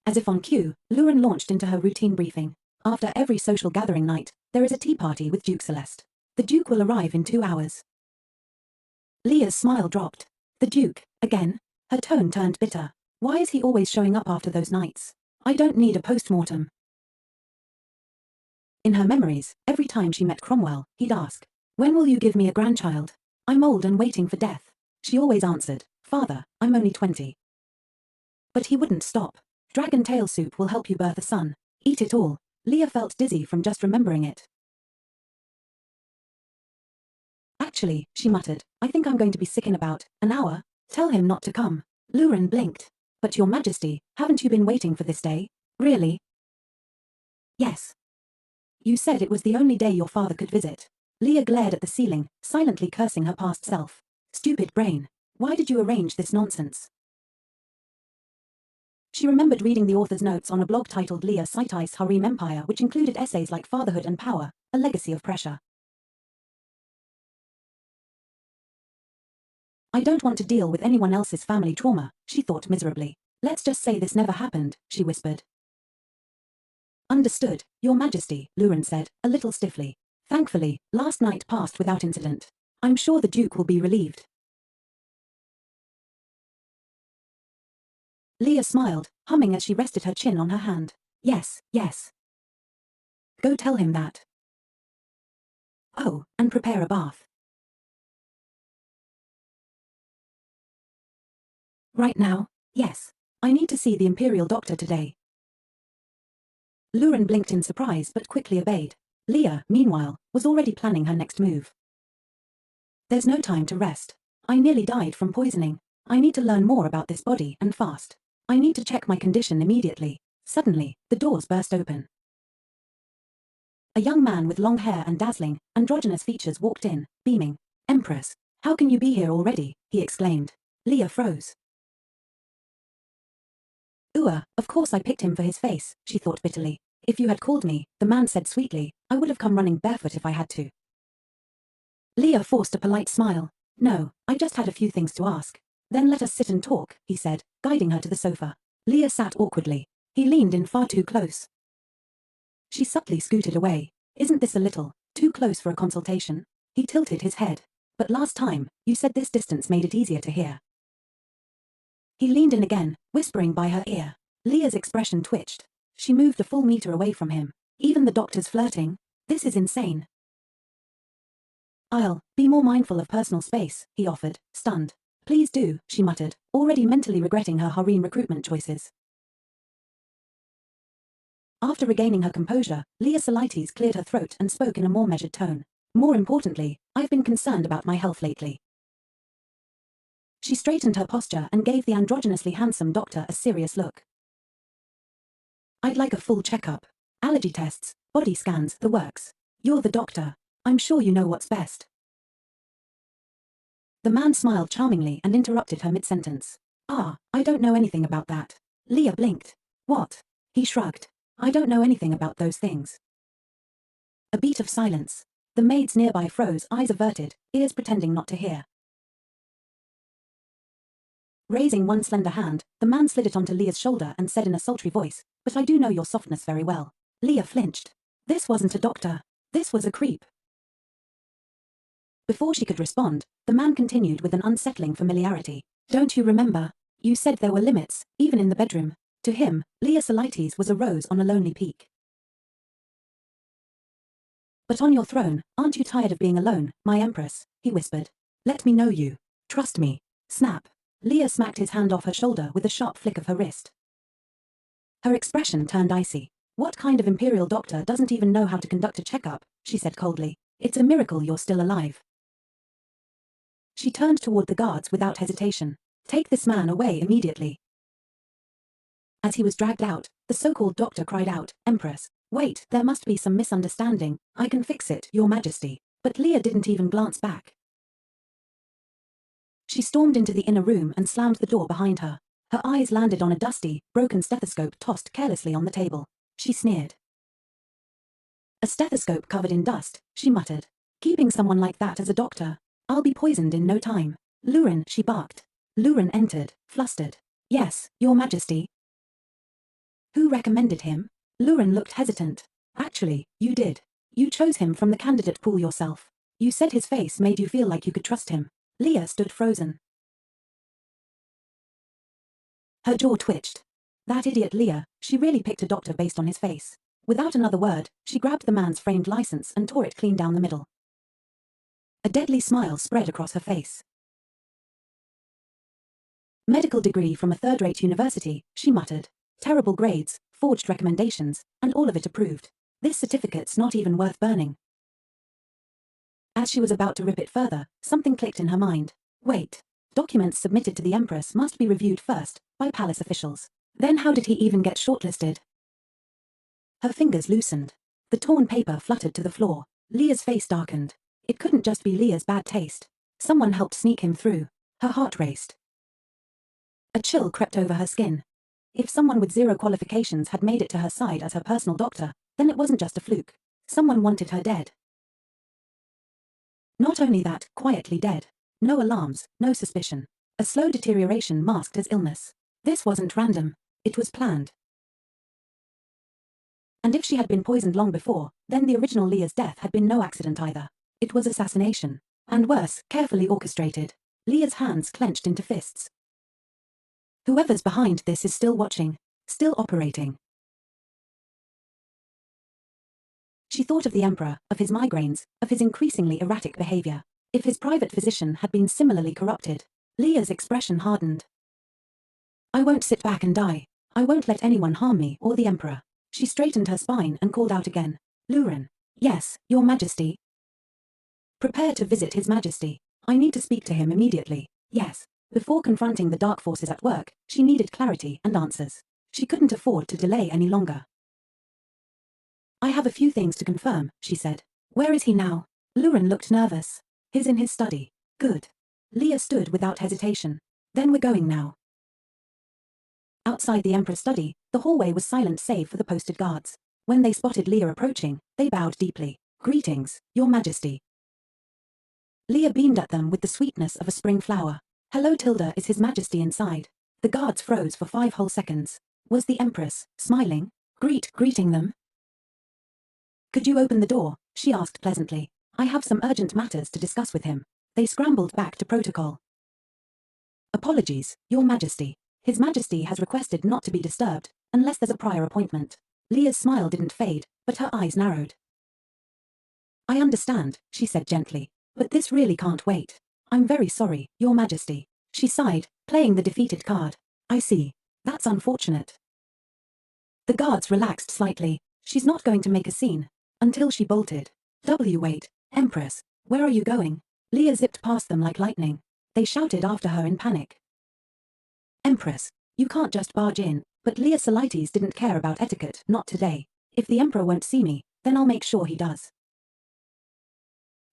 As if on cue, Luren launched into her routine briefing. "After every social gathering night, there is a tea party with Duke Celeste. The Duke will arrive in 2 hours." Leah's smile dropped. "The Duke, again?" Her tone turned bitter. "Why is he always showing up after those nights? I don't need a post-mortem." In her memories, every time she met Cromwell, he'd ask, "When will you give me a grandchild? I'm old and waiting for death." She always answered, "Father, I'm only 20. But he wouldn't stop. "Dragon tail soup will help you birth a son. Eat it all." Leah felt dizzy from just remembering it. "Actually," she muttered, "I think I'm going to be sick in about an hour. Tell him not to come." Luren blinked. "But Your Majesty, haven't you been waiting for this day? Really?" "Yes. You said it was the only day your father could visit." Leah glared at the ceiling, silently cursing her past self. "Stupid brain. Why did you arrange this nonsense?" She remembered reading the author's notes on a blog titled Leah Saitais Harem Empire, which included essays like Fatherhood and Power, a Legacy of Pressure. "I don't want to deal with anyone else's family trauma," she thought miserably. "Let's just say this never happened," she whispered. "Understood, Your Majesty," Luren said, a little stiffly. "Thankfully, last night passed without incident. I'm sure the Duke will be relieved." Leah smiled, humming as she rested her chin on her hand. "Yes, yes. Go tell him that. Oh, and prepare a bath. Right now? Yes. I need to see the Imperial Doctor today." Luren blinked in surprise but quickly obeyed. Leah, meanwhile, was already planning her next move. "There's no time to rest. I nearly died from poisoning. I need to learn more about this body and fast. I need to check my condition immediately." Suddenly, the doors burst open. A young man with long hair and dazzling, androgynous features walked in, beaming. "Empress, how can you be here already?" he exclaimed. Leah froze. Of course I picked him for his face," she thought bitterly. "If you had called me," the man said sweetly, "I would have come running barefoot if I had to." Leah forced a polite smile. "No, I just had a few things to ask." "Then let us sit and talk," he said, guiding her to the sofa. Leah sat awkwardly. He leaned in far too close. She subtly scooted away. "Isn't this a little too close for a consultation?" He tilted his head. "But last time, you said this distance made it easier to hear." He leaned in again, whispering by her ear. Leah's expression twitched. She moved a full meter away from him. Even the doctor's flirting? This is insane. I'll be more mindful of personal space, he offered, stunned. Please do, she muttered, already mentally regretting her harem recruitment choices. After regaining her composure, Leah Solites cleared her throat and spoke in a more measured tone. More importantly, I've been concerned about my health lately. She straightened her posture and gave the androgynously handsome doctor a serious look. I'd like a full checkup. Allergy tests, body scans, the works. You're the doctor. I'm sure you know what's best. The man smiled charmingly and interrupted her mid-sentence. I don't know anything about that. Leah blinked. What? He shrugged. I don't know anything about those things. A beat of silence. The maids nearby froze, eyes averted, ears pretending not to hear. Raising one slender hand, the man slid it onto Leah's shoulder and said in a sultry voice, but I do know your softness very well. Leah flinched. This wasn't a doctor. This was a creep. Before she could respond, the man continued with an unsettling familiarity. Don't you remember? You said there were limits, even in the bedroom. To him, Leah Solites was a rose on a lonely peak. But on your throne, aren't you tired of being alone, my empress? He whispered. Let me know you. Trust me. Snap. Leah smacked his hand off her shoulder with a sharp flick of her wrist. Her expression turned icy. What kind of imperial doctor doesn't even know how to conduct a checkup? She said coldly. It's a miracle you're still alive. She turned toward the guards without hesitation. Take this man away immediately. As he was dragged out, the so-called doctor cried out, Empress, wait, there must be some misunderstanding. I can fix it, Your Majesty. But Leah didn't even glance back. She stormed into the inner room and slammed the door behind her. Her eyes landed on a dusty, broken stethoscope tossed carelessly on the table. She sneered. A stethoscope covered in dust, she muttered. Keeping someone like that as a doctor. I'll be poisoned in no time. Lurin, she barked. Lurin entered, flustered. Yes, Your Majesty. Who recommended him? Lurin looked hesitant. Actually, you did. You chose him from the candidate pool yourself. You said his face made you feel like you could trust him. Leah stood frozen. Her jaw twitched. That idiot Leah, she really picked a doctor based on his face. Without another word, she grabbed the man's framed license and tore it clean down the middle. A deadly smile spread across her face. Medical degree from a third-rate university, she muttered. Terrible grades, forged recommendations, and all of it approved. This certificate's not even worth burning. As she was about to rip it further, something clicked in her mind. Wait. Documents submitted to the Empress must be reviewed first, by palace officials. Then how did he even get shortlisted? Her fingers loosened. The torn paper fluttered to the floor. Leah's face darkened. It couldn't just be Leah's bad taste. Someone helped sneak him through. Her heart raced. A chill crept over her skin. If someone with zero qualifications had made it to her side as her personal doctor, then it wasn't just a fluke. Someone wanted her dead. Not only that, quietly dead. No alarms, no suspicion. A slow deterioration masked as illness. This wasn't random. It was planned. And if she had been poisoned long before, then the original Leah's death had been no accident either. It was assassination. And worse, carefully orchestrated. Leah's hands clenched into fists. Whoever's behind this is still watching. Still operating. She thought of the Emperor, of his migraines, of his increasingly erratic behavior. If his private physician had been similarly corrupted. Leah's expression hardened. I won't sit back and die. I won't let anyone harm me or the Emperor. She straightened her spine and called out again. Lurin. Yes, Your Majesty. Prepare to visit His Majesty. I need to speak to him immediately. Yes. Before confronting the dark forces at work, she needed clarity and answers. She couldn't afford to delay any longer. I have a few things to confirm, she said. Where is he now? Lurin looked nervous. He's in his study. Good. Leah stood without hesitation. Then we're going now. Outside the Emperor's study, the hallway was silent save for the posted guards. When they spotted Leah approaching, they bowed deeply. Greetings, Your Majesty. Leah beamed at them with the sweetness of a spring flower. Hello Tilda, is His Majesty inside? The guards froze for 5 whole seconds. Was the Empress, smiling, greeting them? Could you open the door? She asked pleasantly. I have some urgent matters to discuss with him. They scrambled back to protocol. Apologies, Your Majesty. His Majesty has requested not to be disturbed, unless there's a prior appointment. Leah's smile didn't fade, but her eyes narrowed. I understand, she said gently, but this really can't wait. I'm very sorry, Your Majesty. She sighed, playing the defeated card. I see. That's unfortunate. The guards relaxed slightly. She's not going to make a scene. Until she bolted. Wait, Empress, where are you going? Leah zipped past them like lightning. They shouted after her in panic. Empress, you can't just barge in, but Leah Solites didn't care about etiquette, not today. If the Emperor won't see me, then I'll make sure he does.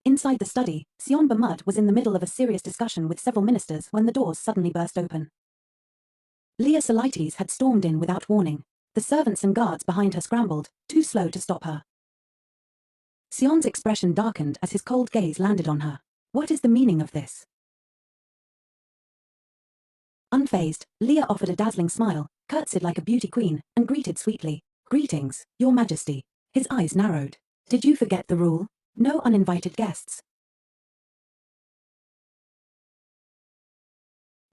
Inside the study, Sion Bamud was in the middle of a serious discussion with several ministers when the doors suddenly burst open. Leah Solites had stormed in without warning. The servants and guards behind her scrambled, too slow to stop her. Sion's expression darkened as his cold gaze landed on her. What is the meaning of this? Unfazed, Leah offered a dazzling smile, curtsied like a beauty queen, and greeted sweetly. Greetings, Your Majesty. His eyes narrowed. Did you forget the rule? No uninvited guests.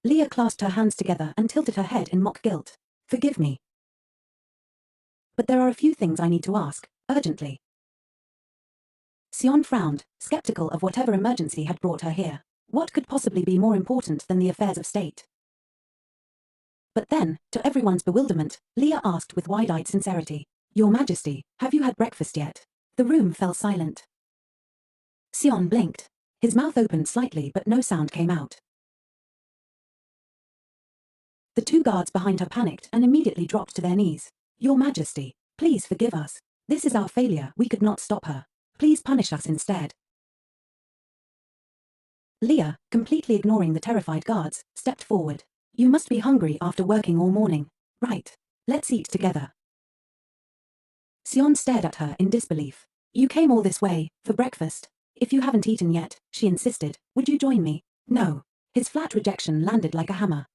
Leah clasped her hands together and tilted her head in mock guilt. Forgive me. But there are a few things I need to ask, urgently. Sion frowned, skeptical of whatever emergency had brought her here. What could possibly be more important than the affairs of state? But then, to everyone's bewilderment, Leah asked with wide-eyed sincerity, Your Majesty, have you had breakfast yet? The room fell silent. Sion blinked. His mouth opened slightly but no sound came out. The two guards behind her panicked and immediately dropped to their knees. Your Majesty, please forgive us. This is our failure, we could not stop her. Please punish us instead. Leah, completely ignoring the terrified guards, stepped forward. You must be hungry after working all morning. Right. Let's eat together. Sion stared at her in disbelief. You came all this way, for breakfast. If you haven't eaten yet, she insisted, would you join me? No. His flat rejection landed like a hammer.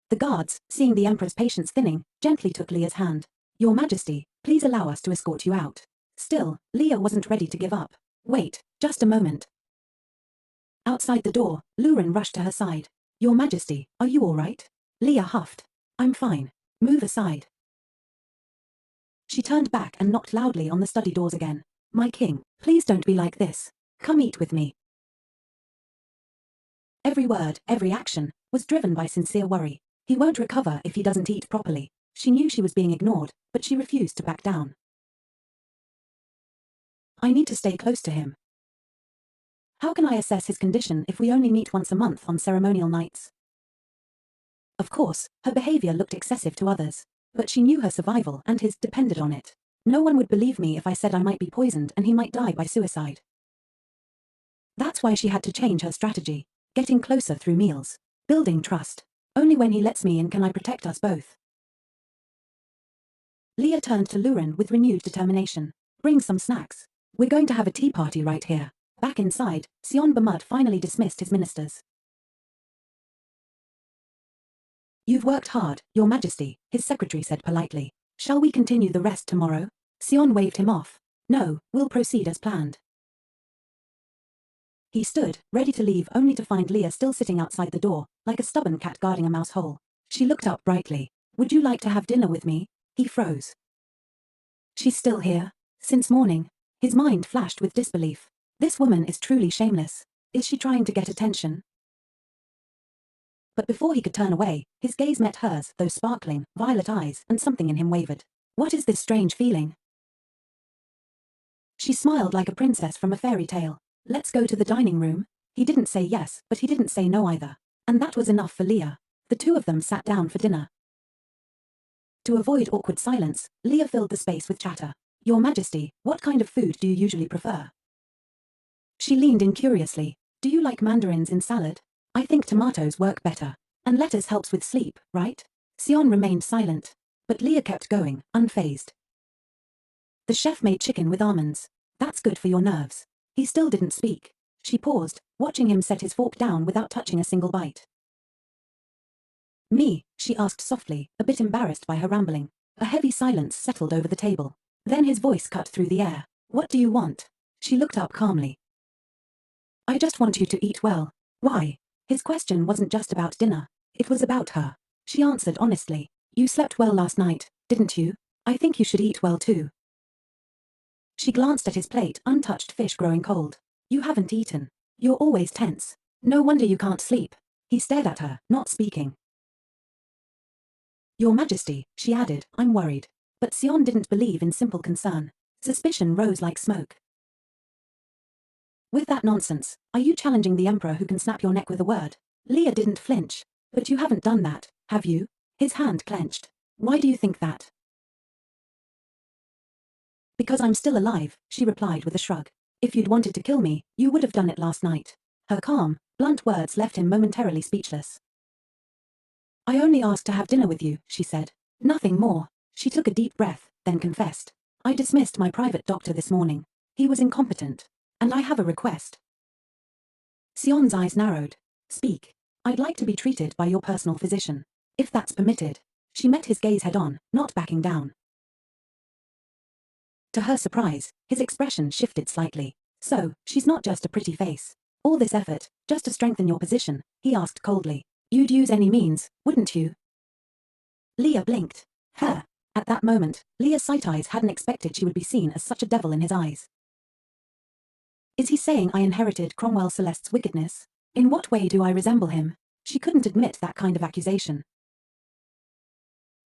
The guards, seeing the Emperor's patience thinning, gently took Leah's hand. Your Majesty, please allow us to escort you out. Still, Leah wasn't ready to give up. Wait, just a moment. Outside the door, Lurin rushed to her side. Your Majesty, are you all right? Leah huffed. I'm fine. Move aside. She turned back and knocked loudly on the study doors again. My king, please don't be like this. Come eat with me. Every word, every action, was driven by sincere worry. He won't recover if he doesn't eat properly. She knew she was being ignored, but she refused to back down. I need to stay close to him. How can I assess his condition if we only meet once a month on ceremonial nights? Of course, her behavior looked excessive to others, but she knew her survival and his depended on it. No one would believe me if I said I might be poisoned and he might die by suicide. That's why she had to change her strategy, getting closer through meals, building trust. Only when he lets me in can I protect us both. Leah turned to Lurin with renewed determination. Bring some snacks. We're going to have a tea party right here. Back inside, Sion Bamud finally dismissed his ministers. You've worked hard, Your Majesty, his secretary said politely. Shall we continue the rest tomorrow? Sion waved him off. No, we'll proceed as planned. He stood, ready to leave only to find Leah still sitting outside the door, like a stubborn cat guarding a mouse hole. She looked up brightly. Would you like to have dinner with me? He froze. She's still here? Since morning. His mind flashed with disbelief. This woman is truly shameless. Is she trying to get attention? But before he could turn away, his gaze met hers, those sparkling, violet eyes, and something in him wavered. What is this strange feeling? She smiled like a princess from a fairy tale. Let's go to the dining room. He didn't say yes, but he didn't say no either. And that was enough for Leah. The two of them sat down for dinner. To avoid awkward silence, Leah filled the space with chatter. Your Majesty, what kind of food do you usually prefer? She leaned in curiously. Do you like mandarins in salad? I think tomatoes work better. And lettuce helps with sleep, right? Sion remained silent. But Leah kept going, unfazed. The chef made chicken with almonds. That's good for your nerves. He still didn't speak. She paused, watching him set his fork down without touching a single bite. Me, she asked softly, a bit embarrassed by her rambling. A heavy silence settled over the table. Then his voice cut through the air. What do you want? She looked up calmly. I just want you to eat well. Why? His question wasn't just about dinner. It was about her. She answered honestly. You slept well last night, didn't you? I think you should eat well too. She glanced at his plate, untouched fish growing cold. You haven't eaten. You're always tense. No wonder you can't sleep. He stared at her, not speaking. Your Majesty, she added, I'm worried. But Sion didn't believe in simple concern. Suspicion rose like smoke. With that nonsense, are you challenging the Emperor who can snap your neck with a word? Leah didn't flinch. But you haven't done that, have you? His hand clenched. Why do you think that? Because I'm still alive, she replied with a shrug. If you'd wanted to kill me, you would have done it last night. Her calm, blunt words left him momentarily speechless. I only asked to have dinner with you, she said. Nothing more. She took a deep breath, then confessed. I dismissed my private doctor this morning. He was incompetent. And I have a request. Sion's eyes narrowed. Speak. I'd like to be treated by your personal physician. If that's permitted. She met his gaze head-on, not backing down. To her surprise, his expression shifted slightly. So, she's not just a pretty face. All this effort, just to strengthen your position, he asked coldly. You'd use any means, wouldn't you? Leah blinked. Her. At that moment, Leah's sight eyes hadn't expected she would be seen as such a devil in his eyes. Is he saying I inherited Cromwell Celeste's wickedness? In what way do I resemble him? She couldn't admit that kind of accusation.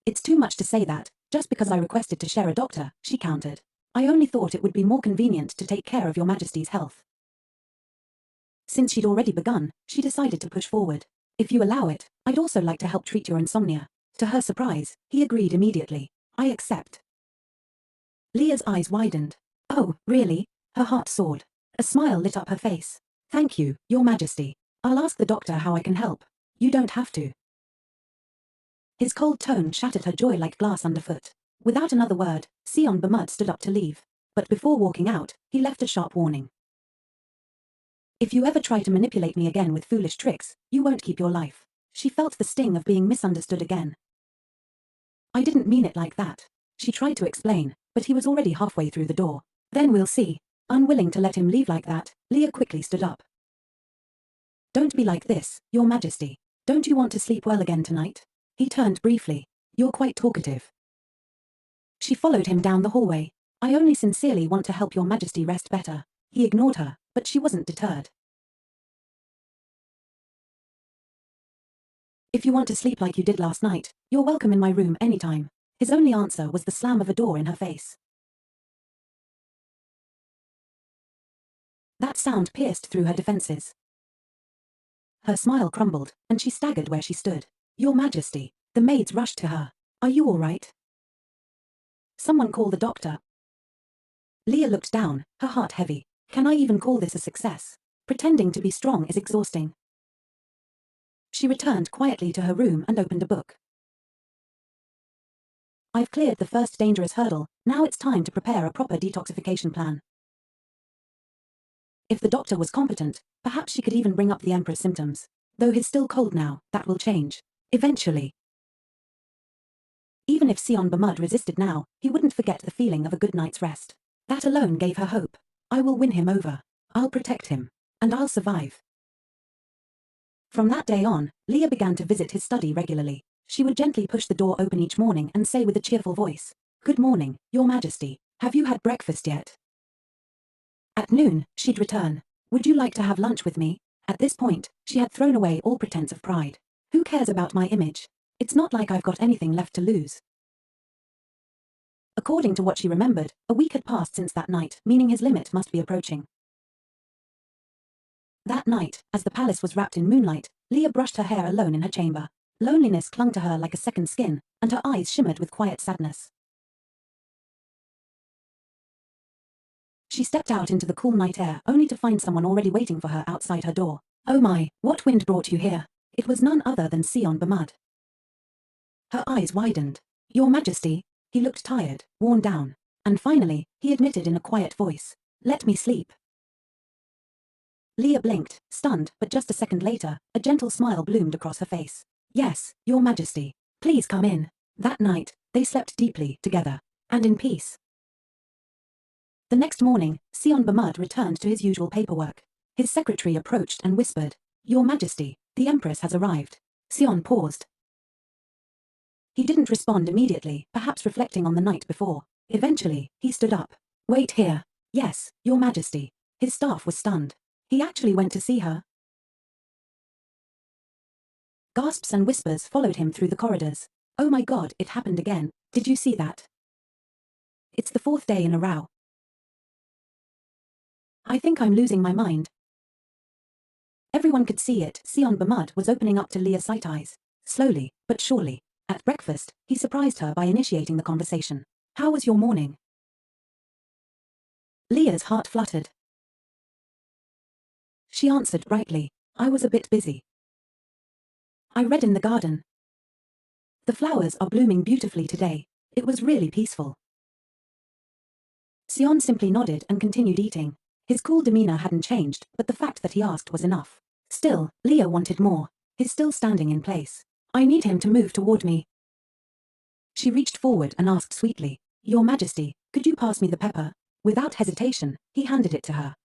It's too much to say that, just because I requested to share a doctor, she countered. I only thought it would be more convenient to take care of your Majesty's health. Since she'd already begun, she decided to push forward. If you allow it, I'd also like to help treat your insomnia. To her surprise, he agreed immediately. I accept. Leah's eyes widened. Oh, really? Her heart soared. A smile lit up her face. Thank you, Your Majesty. I'll ask the doctor how I can help. You don't have to. His cold tone shattered her joy like glass underfoot. Without another word, Sion Bamud stood up to leave. But before walking out, he left a sharp warning. If you ever try to manipulate me again with foolish tricks, you won't keep your life. She felt the sting of being misunderstood again. I didn't mean it like that. She tried to explain, but he was already halfway through the door. Then we'll see. Unwilling to let him leave like that, Leah quickly stood up. Don't be like this, Your Majesty. Don't you want to sleep well again tonight? He turned briefly. You're quite talkative. She followed him down the hallway. I only sincerely want to help Your Majesty rest better. He ignored her, but she wasn't deterred. If you want to sleep like you did last night, you're welcome in my room anytime. His only answer was the slam of a door in her face. That sound pierced through her defenses. Her smile crumbled, and she staggered where she stood. Your Majesty, the maids rushed to her. Are you all right? Someone call the doctor. Leah looked down, her heart heavy. Can I even call this a success? Pretending to be strong is exhausting. She returned quietly to her room and opened a book. I've cleared the first dangerous hurdle, now it's time to prepare a proper detoxification plan. If the doctor was competent, perhaps she could even bring up the Emperor's symptoms. Though he's still cold now, that will change. Eventually. Even if Sion Bamud resisted now, he wouldn't forget the feeling of a good night's rest. That alone gave her hope. I will win him over. I'll protect him. And I'll survive. From that day on, Leah began to visit his study regularly. She would gently push the door open each morning and say with a cheerful voice, Good morning, Your Majesty. Have you had breakfast yet? At noon, she'd return. Would you like to have lunch with me? At this point, she had thrown away all pretense of pride. Who cares about my image? It's not like I've got anything left to lose. According to what she remembered, a week had passed since that night, meaning his limit must be approaching. That night, as the palace was wrapped in moonlight, Leah brushed her hair alone in her chamber. Loneliness clung to her like a second skin, and her eyes shimmered with quiet sadness. She stepped out into the cool night air only to find someone already waiting for her outside her door. Oh my, what wind brought you here? It was none other than Sion Bamud. Her eyes widened. Your Majesty. He looked tired, worn down. And finally, he admitted in a quiet voice. Let me sleep. Leah blinked, stunned, but just a second later, a gentle smile bloomed across her face. Yes, Your Majesty. Please come in. That night, they slept deeply, together, and in peace. The next morning, Sion Bamud returned to his usual paperwork. His secretary approached and whispered, Your Majesty, the Empress has arrived. Sion paused. He didn't respond immediately, perhaps reflecting on the night before. Eventually, he stood up. Wait here. Yes, Your Majesty. His staff was stunned. He actually went to see her. Gasps and whispers followed him through the corridors. Oh my God, it happened again. Did you see that? It's the 4th day in a row. I think I'm losing my mind. Everyone could see it. Sion Bamud was opening up to Leah's sight eyes. Slowly, but surely. At breakfast, he surprised her by initiating the conversation. How was your morning? Leah's heart fluttered. She answered brightly. I was a bit busy. I read in the garden. The flowers are blooming beautifully today. It was really peaceful. Sion simply nodded and continued eating. His cool demeanor hadn't changed, but the fact that he asked was enough. Still, Leah wanted more. He's still standing in place. I need him to move toward me. She reached forward and asked sweetly, Your Majesty, could you pass me the pepper? Without hesitation, he handed it to her.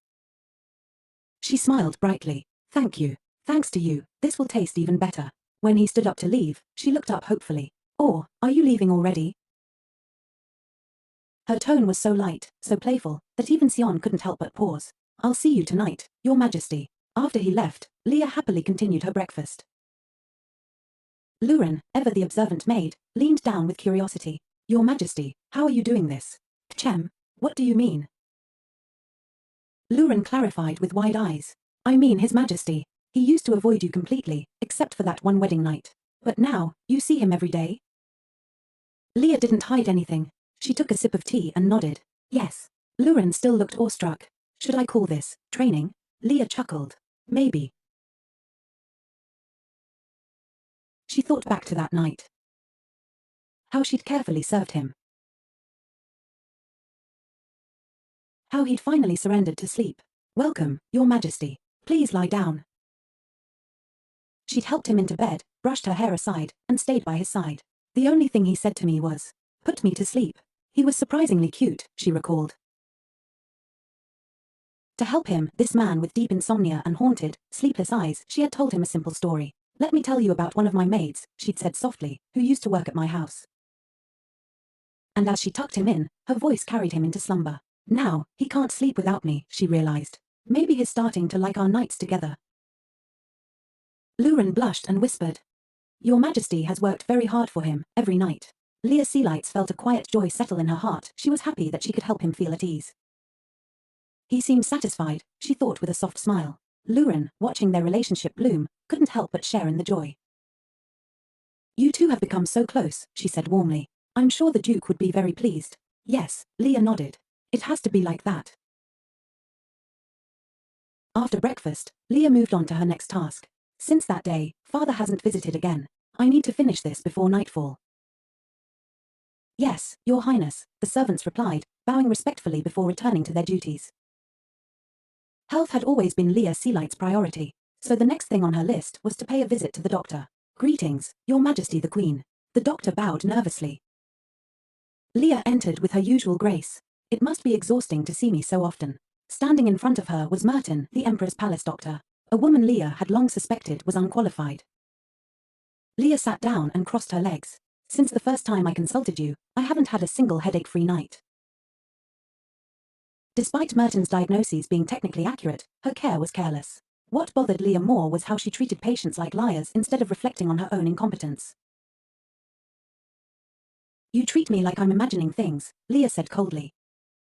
She smiled brightly. Thank you. Thanks to you, this will taste even better. When he stood up to leave, she looked up hopefully. Or, are you leaving already? Her tone was so light, so playful, that even Sion couldn't help but pause. I'll see you tonight, Your Majesty. After he left, Leah happily continued her breakfast. Luren, ever the observant maid, leaned down with curiosity. Your Majesty, how are you doing this? Chem, what do you mean? Luren clarified with wide eyes. I mean His Majesty. He used to avoid you completely, except for that one wedding night. But now, you see him every day? Leah didn't hide anything. She took a sip of tea and nodded. Yes. Luren still looked awestruck. Should I call this training? Leah chuckled. Maybe. She thought back to that night. How she'd carefully served him. How he'd finally surrendered to sleep. Welcome, Your Majesty. Please lie down. She'd helped him into bed, brushed her hair aside, and stayed by his side. The only thing he said to me was, put me to sleep. He was surprisingly cute, she recalled. To help him, this man with deep insomnia and haunted, sleepless eyes, she had told him a simple story. Let me tell you about one of my maids, she'd said softly, who used to work at my house. And as she tucked him in, her voice carried him into slumber. Now, he can't sleep without me, she realized. Maybe he's starting to like our nights together. Luren blushed and whispered. Your Majesty has worked very hard for him, every night. Leah Sealights felt a quiet joy settle in her heart. She was happy that she could help him feel at ease. He seemed satisfied, she thought with a soft smile. Luren, watching their relationship bloom, couldn't help but share in the joy. You two have become so close, she said warmly. I'm sure the Duke would be very pleased. Yes, Leah nodded. It has to be like that. After breakfast, Leah moved on to her next task. Since that day, Father hasn't visited again. I need to finish this before nightfall. Yes, Your Highness, the servants replied, bowing respectfully before returning to their duties. Health had always been Leah Sealight's priority, so the next thing on her list was to pay a visit to the doctor. Greetings, Your Majesty the Queen. The doctor bowed nervously. Leah entered with her usual grace. It must be exhausting to see me so often. Standing in front of her was Merton, the Emperor's palace doctor, a woman Leah had long suspected was unqualified. Leah sat down and crossed her legs. Since the first time I consulted you, I haven't had a single headache-free night. Despite Merton's diagnoses being technically accurate, her care was careless. What bothered Leah more was how she treated patients like liars instead of reflecting on her own incompetence. You treat me like I'm imagining things, Leah said coldly.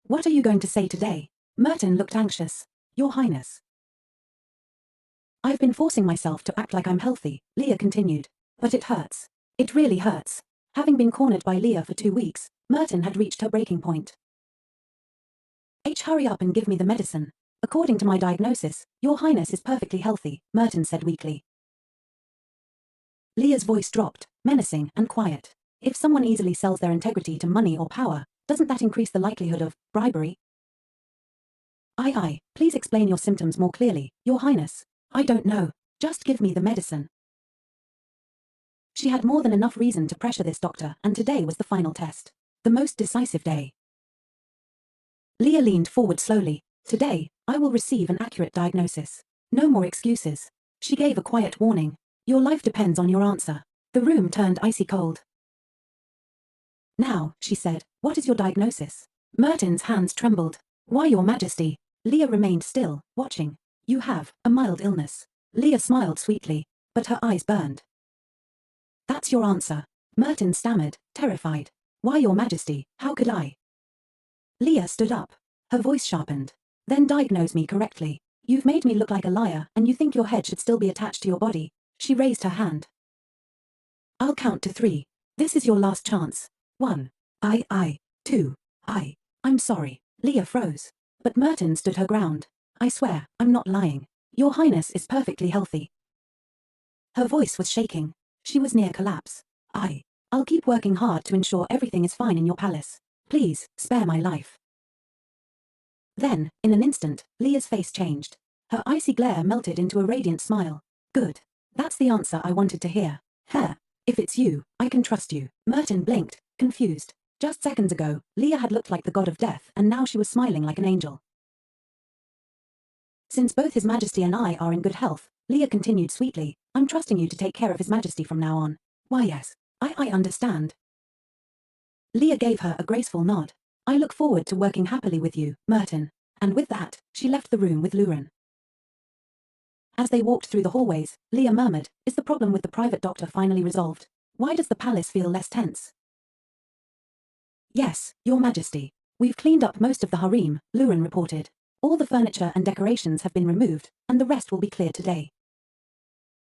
What are you going to say today? Merton looked anxious. Your Highness. I've been forcing myself to act like I'm healthy, Leah continued. But it hurts. It really hurts. Having been cornered by Leah for 2 weeks, Merton had reached her breaking point. Hurry up and give me the medicine. According to my diagnosis, Your Highness is perfectly healthy, Merton said weakly. Leah's voice dropped, menacing and quiet. If someone easily sells their integrity to money or power, doesn't that increase the likelihood of bribery? Please explain your symptoms more clearly, Your Highness. I don't know. Just give me the medicine. She had more than enough reason to pressure this doctor, and today was the final test. The most decisive day. Leah leaned forward slowly. Today, I will receive an accurate diagnosis. No more excuses. She gave a quiet warning. Your life depends on your answer. The room turned icy cold. Now, she said, what is your diagnosis? Merton's hands trembled. Why, Your Majesty? Leah remained still, watching. You have a mild illness. Leah smiled sweetly, but her eyes burned. That's your answer. Merton stammered, terrified. Why, Your Majesty, how could I? Leah stood up. Her voice sharpened. Then diagnose me correctly. You've made me look like a liar, and you think your head should still be attached to your body. She raised her hand. I'll count to 3. This is your last chance. 1. 2. I'm sorry. Leah froze. But Merton stood her ground. I swear, I'm not lying. Your Highness is perfectly healthy. Her voice was shaking. She was near collapse. I'll keep working hard to ensure everything is fine in your palace. Please, spare my life. Then, in an instant, Leah's face changed. Her icy glare melted into a radiant smile. Good. That's the answer I wanted to hear. If it's you, I can trust you. Merton blinked, confused. Just seconds ago, Leah had looked like the god of death, and now she was smiling like an angel. Since both His Majesty and I are in good health, Leah continued sweetly, I'm trusting you to take care of His Majesty from now on. Why yes, I understand. Leah gave her a graceful nod. I look forward to working happily with you, Merton. And with that, she left the room with Luren. As they walked through the hallways, Leah murmured, is the problem with the private doctor finally resolved? Why does the palace feel less tense? Yes, Your Majesty. We've cleaned up most of the harem, Luren reported. All the furniture and decorations have been removed, and the rest will be cleared today.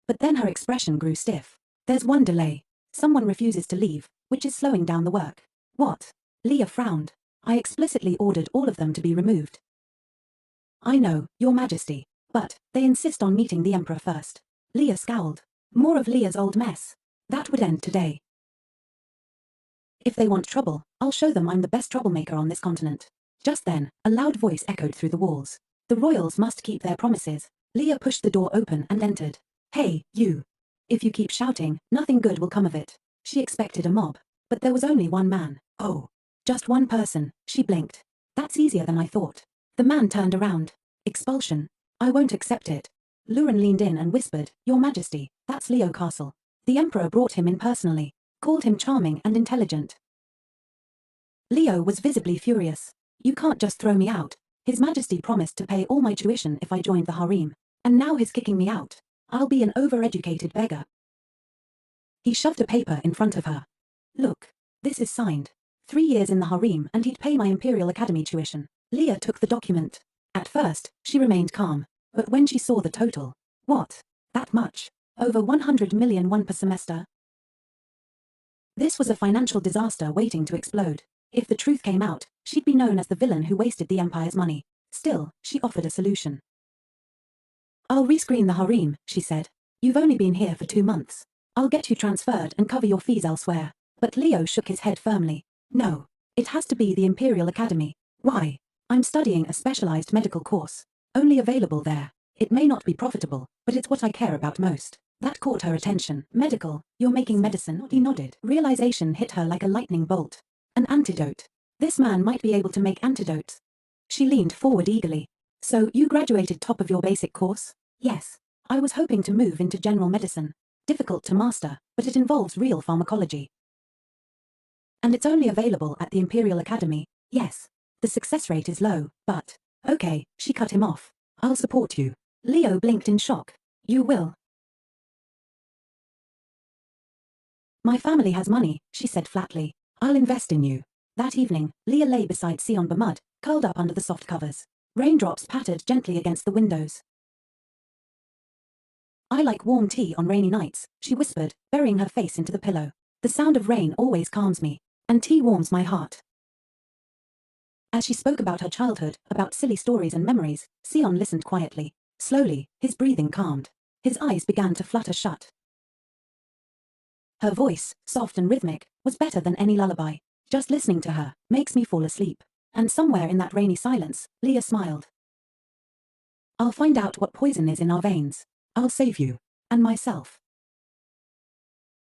But then her expression grew stiff. There's one delay. Someone refuses to leave, which is slowing down the work. What? Leah frowned. I explicitly ordered all of them to be removed. I know, Your Majesty, but they insist on meeting the Emperor first. Leah scowled. More of Leah's old mess. That would end today. If they want trouble, I'll show them I'm the best troublemaker on this continent. Just then, a loud voice echoed through the walls. The royals must keep their promises. Leah pushed the door open and entered. Hey, you. If you keep shouting, nothing good will come of it. She expected a mob, but there was only one man. Oh. Just one person, she blinked. That's easier than I thought. The man turned around. Expulsion. I won't accept it. Luren leaned in and whispered, Your Majesty, that's Leo Castle. The Emperor brought him in personally, called him charming and intelligent. Leo was visibly furious. You can't just throw me out. His Majesty promised to pay all my tuition if I joined the harem, and now he's kicking me out. I'll be an overeducated beggar. He shoved a paper in front of her. Look, this is signed. 3 years in the harem and he'd pay my Imperial Academy tuition. Leah took the document. At first, she remained calm, but when she saw the total, what? That much? Over 100 million won per semester? This was a financial disaster waiting to explode. If the truth came out, she'd be known as the villain who wasted the Empire's money. Still, she offered a solution. I'll rescreen the harem, she said. You've only been here for 2 months. I'll get you transferred and cover your fees elsewhere. But Leo shook his head firmly. No. It has to be the Imperial Academy. Why? I'm studying a specialized medical course. Only available there. It may not be profitable, but it's what I care about most. That caught her attention. Medical, you're making medicine? He nodded. Realization hit her like a lightning bolt. An antidote. This man might be able to make antidotes. She leaned forward eagerly. So, you graduated top of your basic course? Yes. I was hoping to move into general medicine. Difficult to master, but it involves real pharmacology. And it's only available at the Imperial Academy. Yes. The success rate is low, but... Okay, she cut him off. I'll support you. Leo blinked in shock. You will? My family has money, she said flatly. I'll invest in you. That evening, Leah lay beside Sion Bamud, curled up under the soft covers. Raindrops pattered gently against the windows. I like warm tea on rainy nights, she whispered, burying her face into the pillow. The sound of rain always calms me, and tea warms my heart. As she spoke about her childhood, about silly stories and memories, Sion listened quietly. Slowly, his breathing calmed. His eyes began to flutter shut. Her voice, soft and rhythmic, was better than any lullaby. Just listening to her makes me fall asleep. And somewhere in that rainy silence, Leah smiled. I'll find out what poison is in our veins. I'll save you. And myself.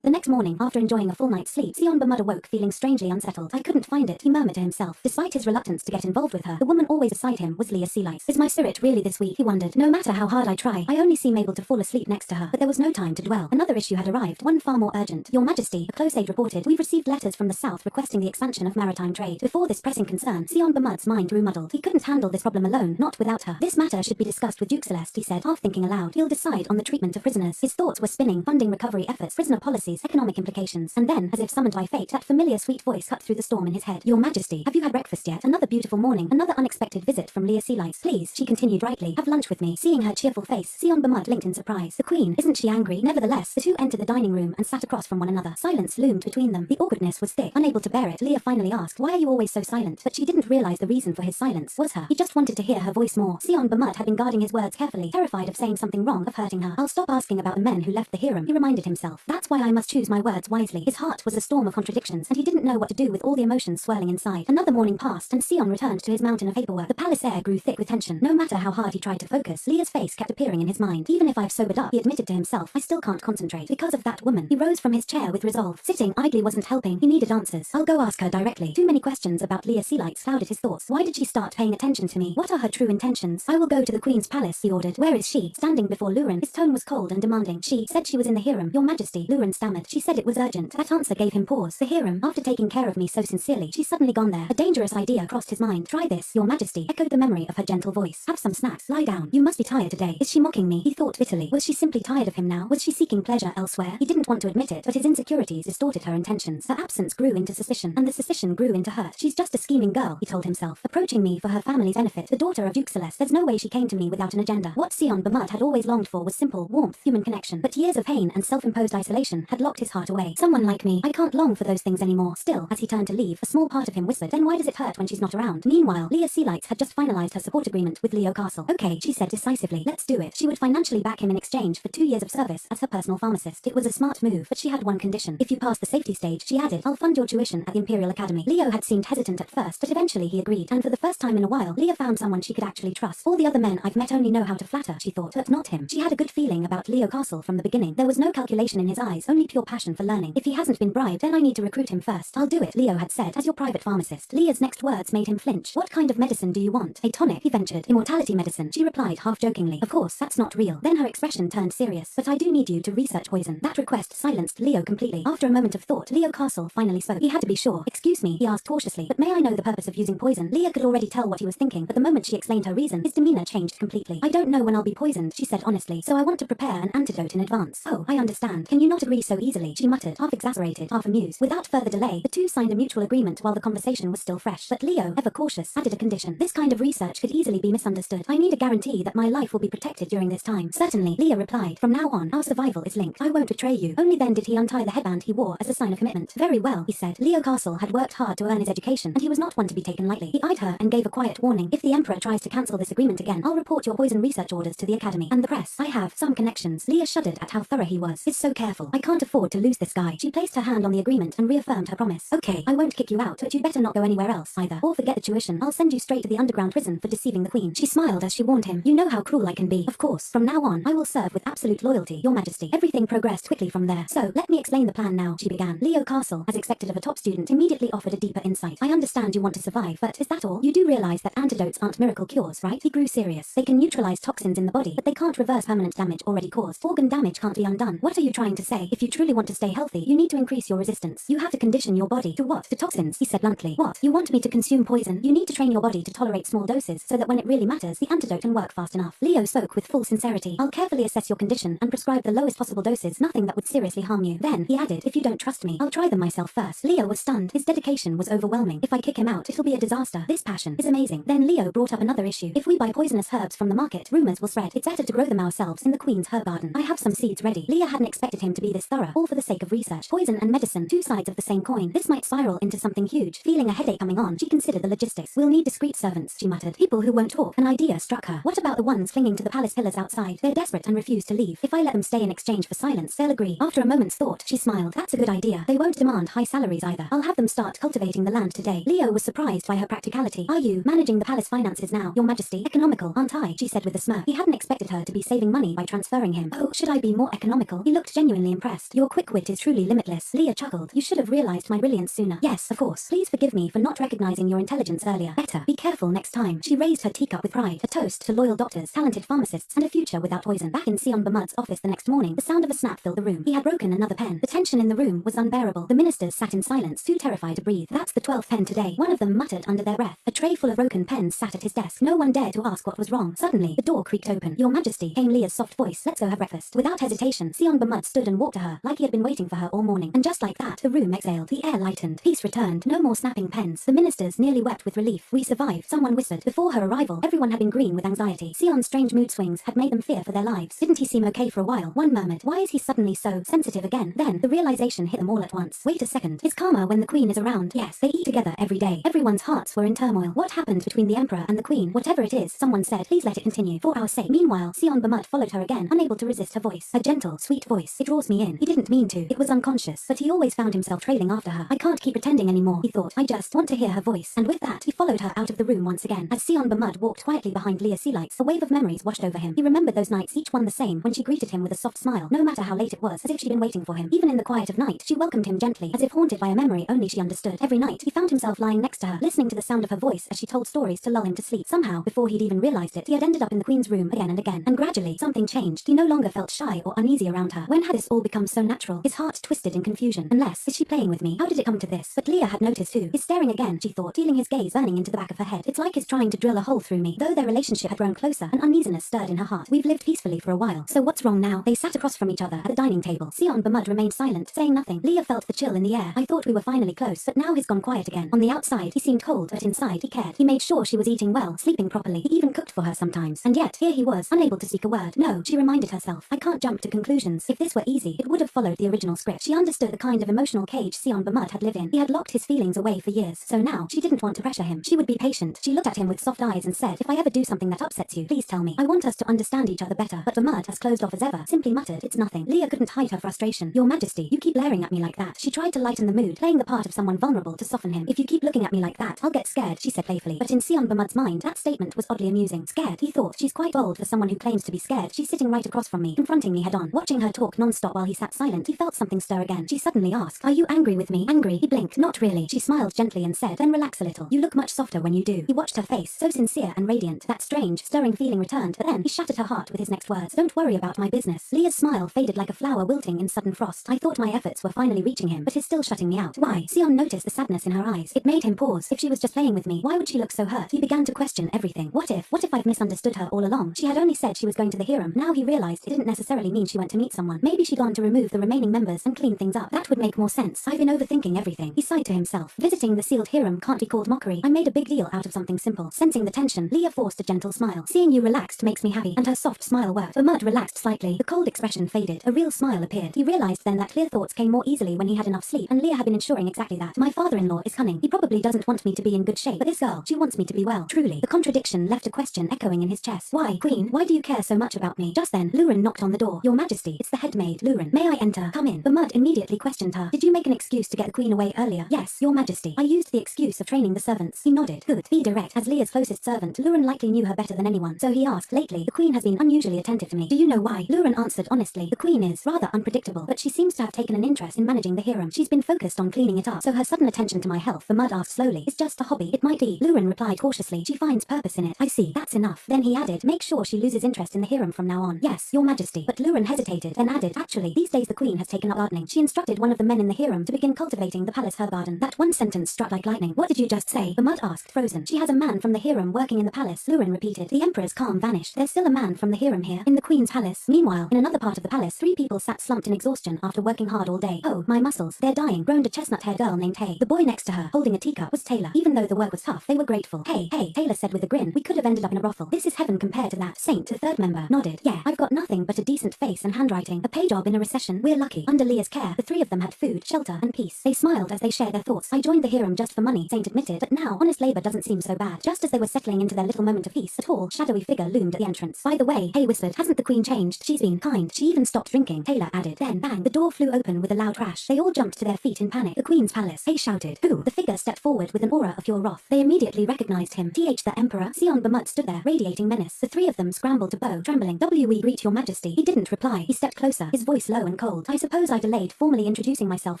The next morning, after enjoying a full night's sleep, Seonbamud awoke feeling strangely unsettled. I couldn't find it, he murmured to himself. Despite his reluctance to get involved with her, the woman always beside him was Leah Seelights. Is my spirit really this weak? He wondered. No matter how hard I try, I only seem able to fall asleep next to her. But there was no time to dwell. Another issue had arrived, one far more urgent. Your Majesty, a close aide reported, we've received letters from the south requesting the expansion of maritime trade. Before this pressing concern, Seonbamud's mind grew muddled. He couldn't handle this problem alone, not without her. This matter should be discussed with Duke Celeste, he said, half thinking aloud. He'll decide on the treatment of prisoners. His thoughts were spinning, funding recovery efforts, prisoner policies, economic implications. And then, as if summoned by fate, that familiar sweet voice cut through the storm in his head. Your Majesty, have you had breakfast yet? Another beautiful morning, another unexpected visit from Leah Seelights. Please, she continued brightly, have lunch with me. Seeing her cheerful face, Seonbamud blinked in surprise. The Queen, isn't she angry? Nevertheless, the two entered the dining room and sat across from one another. Silence loomed between them. The awkwardness was thick. Unable to bear it, Leah finally asked, why are you always so silent? But she didn't realize the reason for his silence was her. He just wanted to hear her voice more. Seonbamud had been guarding his words carefully, terrified of saying something wrong, of hurting her. I'll stop asking about the men who left the harem, he reminded himself. That's why I must choose my words wisely. His heart was a storm of contradictions, and he didn't know what to do with all the emotions swirling inside. Another morning passed, and Seon returned to his mountain of paperwork. The palace air grew thick with tension. No matter how hard he tried to focus, Leah's face kept appearing in his mind. Even if I've sobered up, he admitted to himself, I still can't concentrate. Because of that woman. He rose from his chair with resolve. Sitting idly wasn't helping. He needed answers. I'll go ask her directly. Too many questions about Leah Seelights clouded his thoughts. Why did she start paying attention to me? What are her true intentions? I will go to the Queen's palace, he ordered. Where is she? Standing before Luren, his tone was cold and demanding. She said she was in the harem. Your Majesty, Luren stammered. She said it was urgent. That answer gave him pause. The harem, after taking care of me so sincerely, she's suddenly gone there. A dangerous idea crossed his mind. Try this, Your Majesty, echoed the memory of her gentle voice. Have some snacks. Lie down. You must be tired today. Is she mocking me? He thought bitterly. Was she simply tired of him now? Was she seeking pleasure elsewhere? He didn't want to admit it, but his insecurities distorted her intentions. Her absence grew into suspicion, and the suspicion grew into hurt. She's just a scheming girl, he told himself, approaching me for her family's benefit. The daughter of Duke Celeste. There's no way she came to me without an agenda. What Seonbamud had always longed for was simple, warmth, human connection. But years of pain and self-imposed isolation had locked his heart away. Someone like me, I can't long for those things anymore. Still, as he turned to leave, a small part of him whispered, then why does it hurt when she's not around? Meanwhile, Leah Seelights had just finalized her support agreement with Leo Castle. Okay, she said decisively, let's do it. She would financially back him in exchange for 2 years of service as her personal pharmacist. It was a smart move, but she had one condition. If you pass the safety stage, she added, I'll fund your tuition at the Imperial Academy. Leo had seemed hesitant at first, but eventually he agreed, and for the first time in a while, Leah found someone she could actually trust. All the other men I've met only know how to flatter, she thought, but not him. She had a good feeling about Leo Castle from the beginning. There was no calculation in his eyes, only pure passion for learning. If he hasn't been bribed, then I need to recruit him first. I'll do it, Leo had said, as your private pharmacist. Leah's next words made him flinch. What kind of medicine do you want? A tonic, he ventured. Immortality medicine, she replied half-jokingly. Of course, that's not real. Then her expression turned serious. But I do need you to research poison. That request silenced Leo completely. After a moment of thought, Leo Castle finally spoke. He had to be sure. Excuse me, he asked cautiously, but may I know the purpose of using poison? Leah could already tell what he was thinking, but the moment she explained her reason, his demeanor changed completely. I don't know when I'll be poisoned, she said honestly, so I want to prepare an antidote in advance. Oh, I understand. Can you not agree so easily? She muttered, half exasperated, half amused. Without further delay, the two signed a mutual agreement while the conversation was still fresh. But Leo, ever cautious, added a condition. This kind of research could easily be misunderstood. I need a guarantee that my life will be protected during this time. Certainly, Leah replied. From now on, our survival is linked. I won't betray you. Only then did he untie the headband he wore as a sign of commitment. Very well, he said. Leo Castle had worked hard to earn his education, and he was not one to be taken lightly. He eyed her and gave a quiet warning. If the Emperor tries to cancel this agreement again, I'll report your poison research orders to the Academy and the press. I have some connections. Leah shuddered at how thorough he was. He's so careful. I can't afford to lose this guy. She placed her hand on the agreement and reaffirmed her promise. Okay, I won't kick you out, but you better not go anywhere else either. Or forget the tuition. I'll send you straight to the underground prison for deceiving the Queen. She smiled as she warned him. You know how cruel I can be. Of course. From now on, I will serve with absolute loyalty, Your Majesty. Everything progressed quickly from there. So, let me explain the plan now, she began. Leo Castle, as expected of a top student, immediately offered a deeper insight. I understand you want to survive, but is that all? You do realize that antidotes aren't miracle cures, right? He grew serious. They can neutralize toxins in the body, but they can't reverse permanent damage already caused. Organ damage can't be undone. What are you trying to say? If you truly want to stay healthy, you need to increase your resistance. You have to condition your body. To what? To toxins, he said bluntly. What? You want me to consume poison? You need to train your body to tolerate small doses, so that when it really matters, the antidote can work fast enough. Leo spoke with full sincerity. I'll carefully assess your condition and prescribe the lowest possible doses, nothing that would seriously harm you. Then, he added, if you don't trust me, I'll try them myself first. Leo was stunned. His dedication was overwhelming. If I kick him out, it'll be a disaster. This passion is amazing. Then Leo brought up another issue. If we buy poisonous herbs from the market, rumors will spread. It's better to grow them ourselves in the Queen's herb garden. I have some seeds ready. Leah hadn't expected him to be this thorough, all for the sake of research. Poison and medicine, two sides of the same coin. This might spiral into something huge. Feeling a headache coming on, she considered the logistics. We'll need discreet servants, she muttered. People who won't talk. An idea struck her. What about the ones clinging to the palace pillars outside? They're desperate and refuse to leave. If I let them stay in exchange for silence, they'll agree. After a moment's thought, she smiled. That's a good idea. They won't demand high salaries either. I'll have them start cultivating the land today. Leo was surprised by her practicality. Are you managing the palace finances now, Your Majesty? Economical, aren't I? She said with a smirk. He hadn't expected her to be saving money by transferring him. Oh, should I be more economical? He looked genuinely impressed. fast. Your quick wit is truly limitless. Leah chuckled. You should have realized my brilliance sooner. Yes, of course. Please forgive me for not recognizing your intelligence earlier. Better. Be careful next time. She raised her teacup with pride. A toast to loyal doctors, talented pharmacists, and a future without poison. Back in Sion Bamud's office the next morning, the sound of a snap filled the room. He had broken another pen. The tension in the room was unbearable. The ministers sat in silence, too terrified to breathe. That's the 12th pen today. One of them muttered under their breath. A tray full of broken pens sat at his desk. No one dared to ask what was wrong. Suddenly, the door creaked open. Your Majesty, came Leah's soft voice. Let's go have breakfast. Without hesitation, Sion Bamud stood and walked to her, like he had been waiting for her all morning. And just like that, the room exhaled. The air lightened. Peace returned. No more snapping pens. The ministers nearly wept with relief. We survived, someone whispered. Before her arrival, everyone had been green with anxiety. Sion's strange mood swings had made them fear for their lives. Didn't he seem okay for a while? One murmured. Why is he suddenly so sensitive again? Then, the realization hit them all at once. Wait a second. It's calmer when the queen is around. Yes, they eat together every day. Everyone's hearts were in turmoil. What happened between the emperor and the queen? Whatever it is, someone said. Please let it continue. For our sake. Meanwhile, Sion Bamud followed her again, unable to resist her voice. A gentle, sweet voice. It draws me in. He didn't mean to. It was unconscious. But he always found himself trailing after her. I can't keep pretending anymore, he thought. I just want to hear her voice. And with that, he followed her out of the room once again. As Sion Bamud walked quietly behind Leah Sealights, a wave of memories washed over him. He remembered those nights, each one the same, when she greeted him with a soft smile, no matter how late it was, as if she'd been waiting for him. Even in the quiet of night, she welcomed him gently, as if haunted by a memory only she understood. Every night, he found himself lying next to her, listening to the sound of her voice as she told stories to lull him to sleep. Somehow, before he'd even realized it, he had ended up in the queen's room again and again. And gradually, something changed. He no longer felt shy or uneasy around her. When had this all become so natural? His heart twisted in confusion. Unless, is she playing with me? How did it come to this? But Leah had noticed too. He's staring again, she thought, feeling his gaze burning into the back of her head. It's like he's trying to drill a hole through me. Though their relationship had grown closer, an uneasiness stirred in her heart. We've lived peacefully for a while. So what's wrong now? They sat across from each other at the dining table. Sion Bamud remained silent, saying nothing. Leah felt the chill in the air. I thought we were finally close, but now he's gone quiet again. On the outside, he seemed cold, but inside, he cared. He made sure she was eating well, sleeping properly. He even cooked for her sometimes. And yet, here he was, unable to speak a word. No, she reminded herself. I can't jump to conclusions. If this were easy, it would have followed the original script. She understood the kind of emotional cage Sion Bamud had lived in. He had locked his feelings away for years, so now, she didn't want to pressure him. She would be patient. She looked at him with soft eyes and said, if I ever do something that upsets you, please tell me. I want us to understand each other better. But Bamud, as closed off as ever, simply muttered, it's nothing. Leah couldn't hide her frustration. Your Majesty, you keep glaring at me like that. She tried to lighten the mood, playing the part of someone vulnerable to soften him. If you keep looking at me like that, I'll get scared, she said playfully. But in Sion Bamud's mind, that statement was oddly amusing. Scared, he thought. She's quite bold for someone who claims to be scared. She's sitting right across from me, confronting me head on. Watching her talk non-stop while he sat silent, he felt something stir again. She suddenly asked, are you angry with me? Angry? He blinked. Not really. She smiled gently and said, then relax a little. You look much softer when you do. He watched her face, so sincere and radiant. That strange, stirring feeling returned, but then he shattered her heart with his next words. Don't worry about my business. Leah's smile faded like a flower wilting in sudden frost. I thought my efforts were finally reaching him, but he's still shutting me out. Why? Sion noticed the sadness in her eyes. It made him pause. If she was just playing with me, why would she look so hurt? He began to question everything. What if I've misunderstood her all along? She had only said she was going to the harem. Now he realized it didn't necessarily mean she went to meet someone. Maybe she'd gone to remove the remaining members and clean things up. That would make more sense. I've been overthinking everything. He sighed to himself. Visiting the sealed harem can't be called mockery. I made a big deal out of something simple. Sensing the tension, Leah forced a gentle smile. Seeing you relaxed makes me happy. And her soft smile worked. Bamud relaxed slightly. The cold expression faded. A real smile appeared. He realized then that clear thoughts came more easily when he had enough sleep, and Leah had been ensuring exactly that. My father-in-law is cunning. He probably doesn't want me to be in good shape, but this girl, she wants me to be well. Truly. The contradiction left a question echoing in his chest. Why, Queen, why do you care so much about me? Just then, Luren knocked on the door. Your Majesty, it's the head maid, Luren. May I enter? Come in. Bamud immediately questioned her. Did you make an excuse to get the Queen away earlier? Yes, Your Majesty. I used the excuse of training the servants. He nodded. Good. Be direct. As Leah's closest servant, Luren likely knew her better than anyone, so he asked, lately, the Queen has been unusually attentive to me. Do you know why? Luren answered honestly. The Queen is rather unpredictable, but she seems to have taken an interest in managing the harem. She's been focused on cleaning it up, so her sudden attention to my health, Bamud asked slowly, is just a hobby. It might be. Luren replied cautiously. She finds purpose in it. I see. That's enough. Then he added, make sure she loses interest in the harem from now on. Yes, Your Majesty. But Luren hesitated, then added, actually, these days the Queen has taken up gardening. She instructed one of the men in the harem to begin cultivating the palace herb garden. That one sentence struck like lightning. What did you just say? Bamud asked, frozen. She has a man from the harem working in the palace, Luren repeated. The Emperor's calm vanished. There's still a man from the harem here, in the Queen's palace. Meanwhile, in another part of the palace, 3 people sat slumped in exhaustion after working hard all day. Oh, my muscles. They're dying, groaned a chestnut-haired girl named Hay. The boy next to her, holding a teacup, was Taylor. Even though the work was tough, they were grateful. Hey, Taylor said with a grin. We could have ended up in a brothel. This is heaven compared to that. Saint, the third member, nodded. Yeah, I've got nothing but a decent face and handwriting. A pay job in a recession. We're lucky. Under Leah's care, the 3 of them had food, shelter, and peace. They smiled as they shared their thoughts. I joined the harem just for money, Saint admitted, but now, honest labor doesn't seem so bad. Just as they were settling into their little moment of peace, a tall, shadowy figure loomed at the entrance. By the way, Hay whispered, hasn't the Queen changed? She's been kind. She even stopped drinking, Taylor added. Then, bang, the door flew open with a loud crash. They all jumped to their feet in panic. The Queen's palace. Hay shouted. Who? The figure stepped forward with an aura of pure wrath. They immediately recognized him. The Emperor. Sion Bamud stood there, radiating menace. The 3 of them scrambled to bow, trembling. We greet Your Majesty. He didn't reply. He stepped closer, his voice low and cold. I suppose I delayed formally introducing myself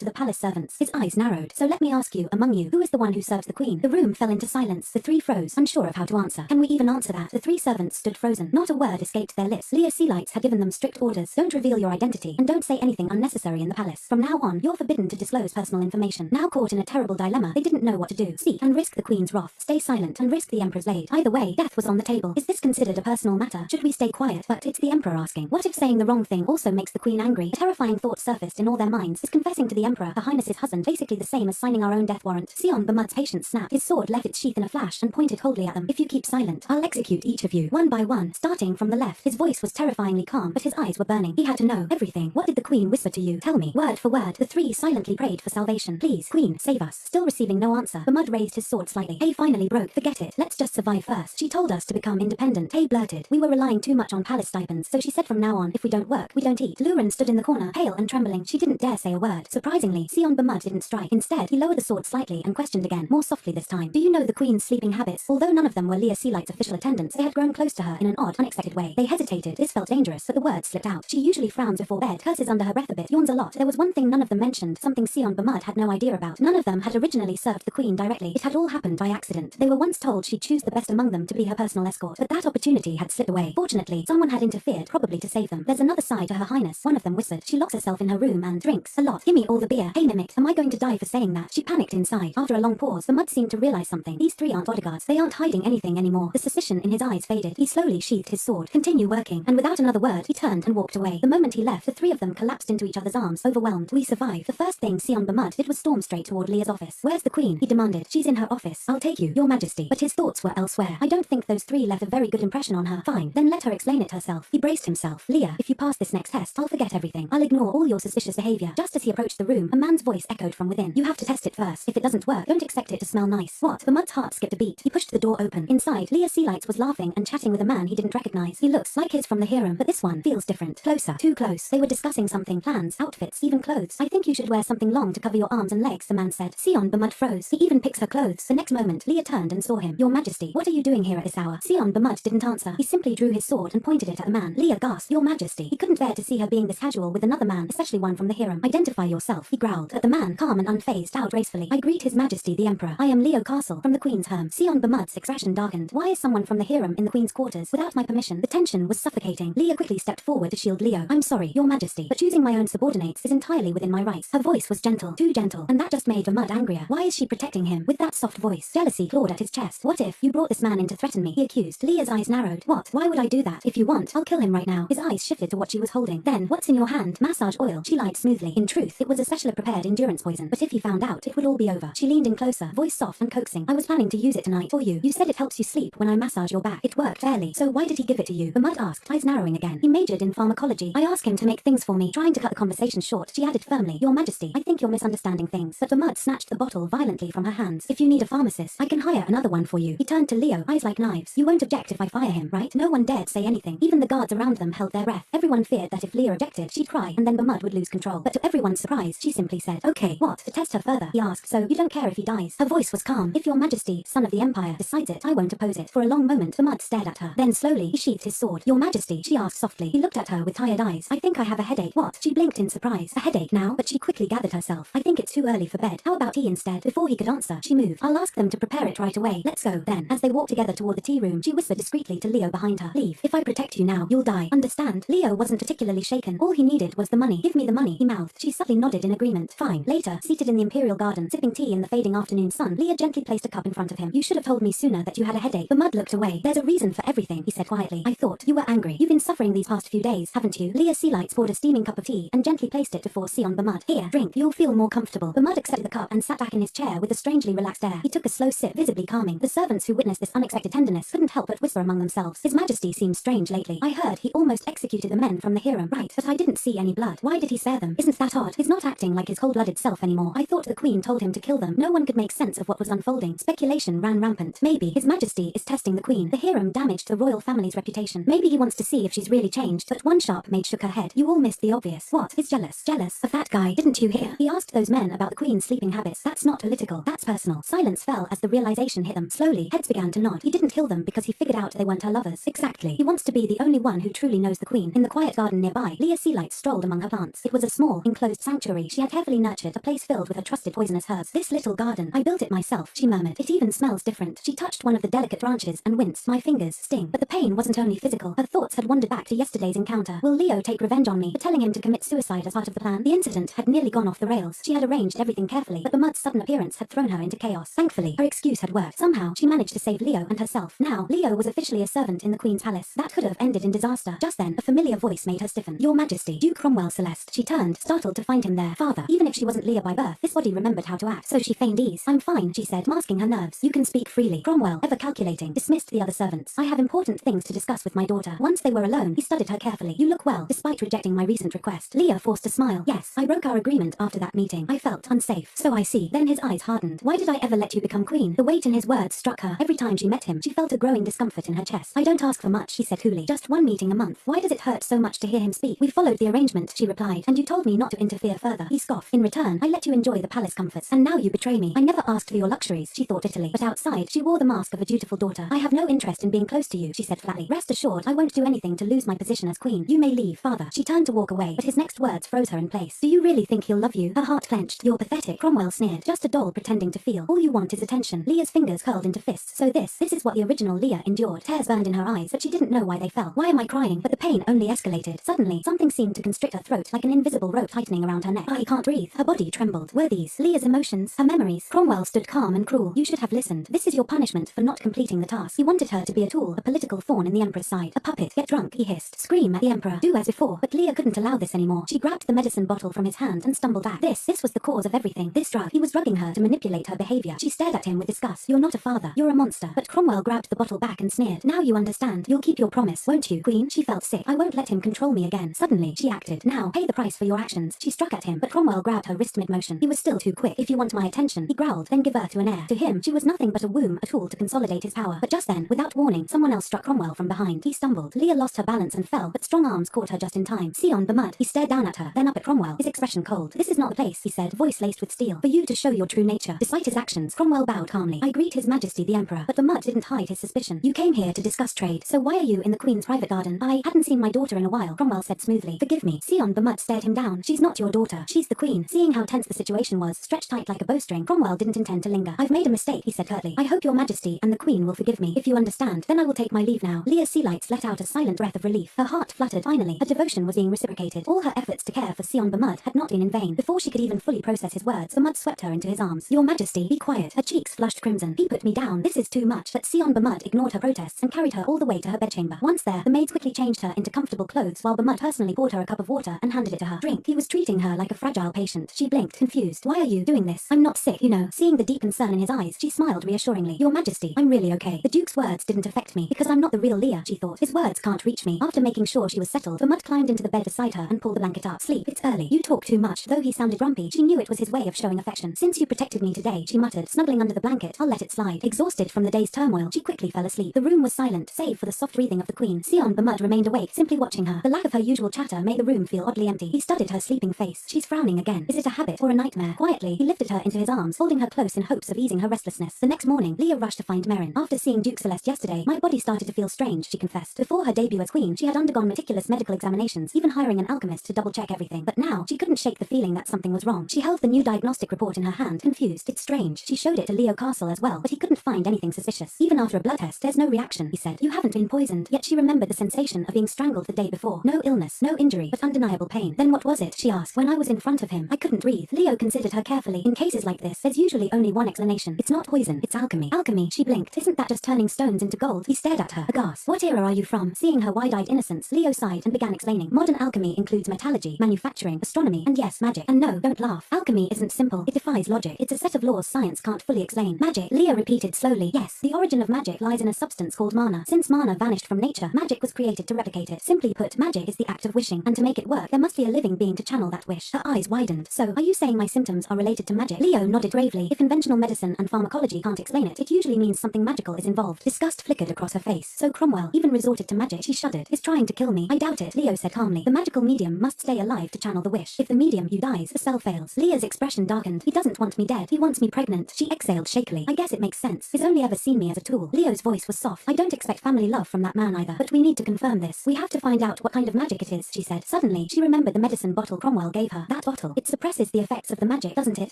to the palace servants. His eyes narrowed. So let me ask you, among you, who is the one who serves the queen? The room fell into silence. The three froze, unsure of how to answer. Can we even answer that? The three servants stood frozen. Not a word escaped their lips. Leah Sealights had given them strict orders. Don't reveal your identity, and don't say anything unnecessary in the palace. From now on, you're forbidden to disclose personal information. Now caught in a terrible dilemma, they didn't know what to do. Speak and risk the queen's wrath. Stay silent and risk the emperor's blade. Either way, death was on the table. Is this considered a personal matter? Should we stay quiet? But it's the emperor asking. What if saying the wrong thing also makes the queen angry? A terrifying thought surfaced in all their minds. Is confessing to the emperor, Her Highness's husband, basically the same as signing our own death warrant? Sion Bamud's patience snapped. His sword left its sheath in a flash and pointed coldly at them. If you keep silent, I'll execute each of you, one by one, starting from the left. His voice was terrifyingly calm, but his eyes were burning. He had to know everything. What did the queen whisper to you? Tell me. Word for word, the three silently prayed for salvation. Please, queen, save us. Still receiving no answer, Bamud raised his sword slightly. Hay finally broke. Forget it. Let's just survive first. She told us to become independent. Hay blurted. We were relying too much on palace stipends, so she said from now on, if we don't work, we don't eat. Luren stood in the corner, pale and trembling. She didn't dare say a word. Surprisingly, Sion Bamud didn't strike. Instead, he lowered the sword slightly and questioned again, more softly this time. Do you know the queen's sleeping habits? Although none of them were Leah Sealight's official attendants, they had grown close to her in an odd, unexpected way. They hesitated. This felt dangerous, but the words slipped out. She usually frowns before bed, curses under her breath a bit, yawns a lot. There was one thing none of them mentioned, something Sion Bamud had no idea about. None of them had originally served the queen directly. It had all happened by accident. They were once told she'd choose the best among them to be her personal escort, but that opportunity had slipped away. Fortunately, someone had interfered, probably to save them. There's another side to Her Highness, one of them whispered. She locks herself in her room and drinks a lot. Gimme all the beer. Hey mimicked. Am I going to die for saying that? She panicked inside. After a long pause, Bamud seemed to realize something. These three aren't bodyguards. They aren't hiding anything anymore. The suspicion in his eyes faded. He slowly sheathed his sword. Continue working. And without another word, he turned and walked away. The moment he left, the three of them collapsed into each other's arms, overwhelmed. We survived. The first thing Sion Bamud did was storm straight toward Leah's office. Where's the queen? He demanded. She's in her office. I'll take you, your majesty. But his thoughts were elsewhere. I don't think those three left a very good impression on her. Fine. Then let her explain it herself. He braced himself. Leah, if you pass this next test, I'll forget everything. I'll ignore all your suspicious behavior. Just as he approached the room, a man's voice echoed from within. You have to test it first. If it doesn't work, don't expect it to smell nice. What? Bamud's heart skipped a beat. He pushed the door open. Inside, Leah Sealights was laughing and chatting with a man he didn't recognize. He looks like his from the harem, but this one feels different. Closer. Too close. They were discussing something. Plans, outfits, even clothes. I think you should wear something long to cover your arms and legs, the man said. Sion Bamud froze. He even picks her clothes. The next moment, Leah turned and saw him. Your majesty, what are you doing here at this hour? Sion Bamud didn't answer. He simply drew his sword and pointed it at the man. Leah gasped. Your majesty. He couldn't bear to see her being this casual with another man, especially one from the harem. Identify yourself, he growled. At the man, calm and unfazed, bowed gracefully. I greet his majesty the emperor. I am Leo Castle, from the queen's harem. Sion Bamud's expression darkened. Why is someone from the harem in the queen's quarters? Without my permission. The tension was suffocating. Leah quickly stepped forward to shield Leo. I'm sorry, your majesty, but choosing my own subordinates is entirely within my rights. Her voice was gentle, too gentle, and that just made Bamud angrier. Why is she protecting him with that soft voice? Jealousy clawed at his chest. What if you brought this man in to threaten me? He accused. Leah's eyes narrowed. What? Why would I do that? If you want, I'll kill him right now. His eyes shifted to what she was holding. Then, what's in your hand? Massage oil. She lied smoothly. In truth, it was a specially prepared endurance poison, but if he found out, it would all be over. She leaned in closer, voice soft and coaxing. I was planning to use it tonight for you. You said it helps you sleep when I massage your back. It worked fairly, so why did he give it to you? Bamud asked, eyes narrowing again. He majored in pharmacology. I asked him to make things for me. Trying to cut the conversation short, she added firmly, your majesty, I think you're misunderstanding things. But Bamud snatched the bottle violently from her hands. If you need a pharmacist, I can hire another one for you. He turned to Leo, eyes like knives. You won't object if I fire him, right? No one dared say anything. Even the guards around them held their breath. Everyone feared that if Leah objected, she'd cry, and then Bamud would lose control. But to everyone's surprise, she simply said, okay, what? To test her further, he asked, so you don't care if he dies? Her voice was calm. If your majesty, son of the empire, decides it, I won't oppose it. For a long moment, Bamud stared at her. Then slowly, he sheathed his sword. Your majesty, she asked softly. He looked at her with tired eyes. I think I have a headache. What? She blinked in surprise. A headache now? But she quickly gathered herself. I think it's too early for bed. How about tea instead? Before he could answer, she moved. I'll ask them to prepare it right away. Let's go. Then, as they walked together toward the tea room, she whispered discreetly to Leo behind her. Leave. If I protect you now, you'll die. Understand? Leo wasn't particularly shaken. All he needed was the money. Give me the money, he mouthed. She subtly nodded in agreement. Fine. Later, seated in the imperial garden, sipping tea in the fading afternoon sun, Leah gently placed a cup in front of him. You should have told me sooner that you had a headache. Bamud looked away. There's a reason for everything, he said quietly. I thought you were angry. You've been suffering these past few days, haven't you? Leah Sealights poured a steaming cup of tea and gently placed it before Sion Bamud. Here, drink. You'll feel more comfortable. Bamud accepted the cup and sat back in his chair with a strangely relaxed air. He took a slow sip, visibly calming. The servants who witnessed this unexpected tenderness couldn't help but whisper among themselves. His majesty seems strange lately. I heard he almost executed the men from the harem. Right, but I didn't see any blood. Why did he spare them? Isn't that odd? He's not acting like his cold-blooded self anymore. I thought the queen told him to kill them. No one could make sense of what was unfolding. Speculation ran rampant. Maybe his majesty is testing the queen. The harem damaged the royal family's reputation. Maybe he wants to see if she's really changed. But one sharp maid shook her head. You all missed the obvious. What? He's jealous. Jealous of that guy. Didn't you hear? He asked those men about the queen's sleeping habits. That's not political. That's personal. Silence fell as the realization hit them. Slowly, heads began to nod. He didn't kill them because he figured out they weren't her lovers. Exactly. He wants to be the only one who truly knows the queen. In the quiet garden nearby, Leah Sealights strolled among her plants. It was a small, enclosed sanctuary she had carefully nurtured, a place filled with her trusted poisonous herbs. This little garden, I built it myself, she murmured. It even smells different. She touched one of the delicate branches and winced. My fingers sting. But the pain wasn't only physical. Her thoughts had wandered back to yesterday's encounter. Will Leo take revenge on me for telling him to commit suicide as part of the plan? The incident had nearly gone off the rails. She had arranged everything carefully, but Bamud's sudden appearance had thrown her into chaos. Thankfully, her excuse had worked. Somehow, she managed to save Leo and herself. Now, Leo was officially a servant in the Queen's palace. That could have ended in disaster. Just then, a familiar voice made her stiffen. Your Majesty, Duke Cromwell Celeste. She turned, startled to find him there. Father. Even if she wasn't Leah by birth, this body remembered how to act, so she feigned ease. I'm fine, she said, masking her nerves. You can speak freely. Cromwell, ever calculating, dismissed the other servants. I have important things to discuss with my daughter. Once they were alone, he studied her carefully. You look well, despite rejecting my recent request. Leah forced a smile. Yes, I broke our agreement after that meeting. I felt unsafe. So I see. Then his eyes hardened. Why did I ever let you become queen? The weight in his words struck her. Every time she met him, she felt a growing discomfort in her chest. I don't ask for much, she said coolly. Just one meeting a month. Why does it hurt so much to hear him speak? We followed the arrangement, she replied, and you told me not to interfere further. He scoffed. In return, I let you enjoy the palace comforts, and now you betray me. I never asked for your luxuries, she thought bitterly. But outside, she wore the mask of a dutiful daughter. I have no interest in being close to you, she said flatly. Rest assured, I won't do anything to lose my position as queen. You may leave, father. She turned to walk away, but his next words froze her in place. Do you really think he'll love you? Her heart clenched. You're pathetic, Cromwell sneered. Just a doll pretending to feel. All you want is attention. Leah's fingers curled into fists. So this is what the original Leah endured. Tears burned in her eyes, but she didn't know why they fell. Why am I crying? But the pain only escalated. Suddenly, something seemed to constrict her throat, like an invisible rope tightening around her neck. I can't breathe. Her body trembled. Were these Leah's emotions? Her memories? Cromwell stood calm and cruel. You should have listened. This is your punishment for not completing the task. He wanted her to be a tool, a political thorn in the Emperor's side. A puppet. Get drunk, he hissed. Scream at the Emperor. Do as before. But Leah couldn't allow this anymore. She grabbed the medicine bottle from his hand and stumbled back. This was the cause of everything. This drug. He was drugging her to manipulate her behavior. She stared at him with disgust. You're not a father. You're a monster. But Cromwell grabbed the bottle back and sneered. Now you understand. You'll keep your promise, won't you, Queen? She felt sick. I won't let him control me again. Suddenly, she acted. Now, pay the price for your actions. She struck at him, but Cromwell grabbed her wrist mid-motion. He was still too quick. If you want my attention, he growled, then give birth to an heir. To him, she was nothing but a womb, a tool to consolidate his power. But just then, without warning, someone else struck Cromwell from behind. He stumbled. Leah lost her balance and fell, but strong arms caught her just in time. Sion Bamud. He stared down at her, then up at Cromwell, his expression cold. This is not the place, he said, voice laced with steel, for you to show your true nature. Despite his actions, Cromwell bowed calmly. I greet His Majesty the Emperor. But Bamud didn't hide his suspicion. You came here to discuss trade, so why are you in the Queen's private garden? I hadn't seen my daughter in a while, Cromwell said smoothly. Forgive me. Sion Bamud stared him down. She's not your daughter. She's the Queen. Seeing how tense the situation was, stretched tight like a bowstring, Cromwell didn't intend to linger. I've made a mistake, he said curtly. I hope your Majesty and the Queen will forgive me. If you understand, then I will take my leave now. Leah's sea lights let out a silent breath of relief. Her heart fluttered. Finally, her devotion was being reciprocated. All her efforts to care for Sion Bamud had not been in vain. Before she could even fully process his words, Bamud swept her into his arms. Your Majesty, be quiet. Her cheeks flushed crimson. He put me down. This is too much. But Sion Bamud ignored her protests and carried her all the way to her bedchamber. Once there, the maids quickly changed her into comfortable clothes while Bamud personally poured her a cup of water and handed it to her. Drink. He was treating her like a fragile patient. She blinked, confused. Why are you doing this? I'm not sick, you know. Seeing the deep concern in his eyes, she smiled reassuringly. Your Majesty, I'm really okay. The Duke's words didn't affect me because I'm not the real Leah, she thought. His words can't reach me. After making sure she was settled, Bamud climbed into the bed beside her and pulled the blanket up. Sleep. It's early. You talk too much. Though he sounded grumpy, she knew it was his way of showing affection. Since you protected me today, she muttered, snuggling under the blanket. I'll let it slide. Exhausted from the day's turmoil, she quickly fell asleep. The room was silent, save for the soft breathing of the Queen. Sion Bamud remained awake, simply watching her. The lack of her usual chatter made the room feel oddly empty. He studied her sleeping face. She's frowning again. Is it a habit or a nightmare? Quietly, he lifted her into his arms, holding her close in hopes of easing her restlessness. The next morning, Leah rushed to find Merrin. After seeing Duke Celeste yesterday, my body started to feel strange, she confessed. Before her debut as queen, she had undergone meticulous medical examinations, even hiring an alchemist to double-check everything. But now, she couldn't shake the feeling that something was wrong. She held the new diagnostic report in her hand, confused. It's strange. She showed it to Leo Castle as well, but he couldn't find anything suspicious. Even after a blood test, there's no reaction, he said. You haven't been poisoned. Yet she remembered the sensation of being strangled the day before. No illness, no injury, but undeniable pain. Then what was it? She asked. When I was in front of him, I couldn't breathe. Leo considered her carefully. In cases like this, there's usually only one explanation. It's not poison, it's alchemy. Alchemy, she blinked. Isn't that just turning stones into gold? He stared at her, aghast. What era are you from? Seeing her wide-eyed innocence, Leo sighed and began explaining. Modern alchemy includes metallurgy, manufacturing, astronomy, and yes, magic. And no, don't laugh. Alchemy isn't simple. It defies logic. It's a set of laws science can't fully explain. Magic, Leo repeated slowly. Yes, the origin of magic lies in a substance called mana. Since mana vanished from nature, magic was created to replicate it. Simply put, magic is the act of wishing, and to make it work, there must be a living being to channel that wish. Her eyes widened. So, are you saying my symptoms are related to magic? Leo nodded gravely. If conventional medicine and pharmacology can't explain it, it usually means something magical is involved. Disgust flickered across her face. So Cromwell even resorted to magic. She shuddered. Is trying to kill me. I doubt it, Leo said calmly. The magical medium must stay alive to channel the wish. If the medium you dies, the cell fails. Leah's expression darkened. He doesn't want me dead. He wants me pregnant. She exhaled shakily. I guess it makes sense. He's only ever seen me as a tool. Leo's voice was soft. I don't expect family love from that man either. But we need to confirm this. We have to find out what kind of magic it is, she said, Suddenly, she remembered the medicine bottle Cromwell gave her. That bottle. It suppresses the effects of the magic, doesn't it?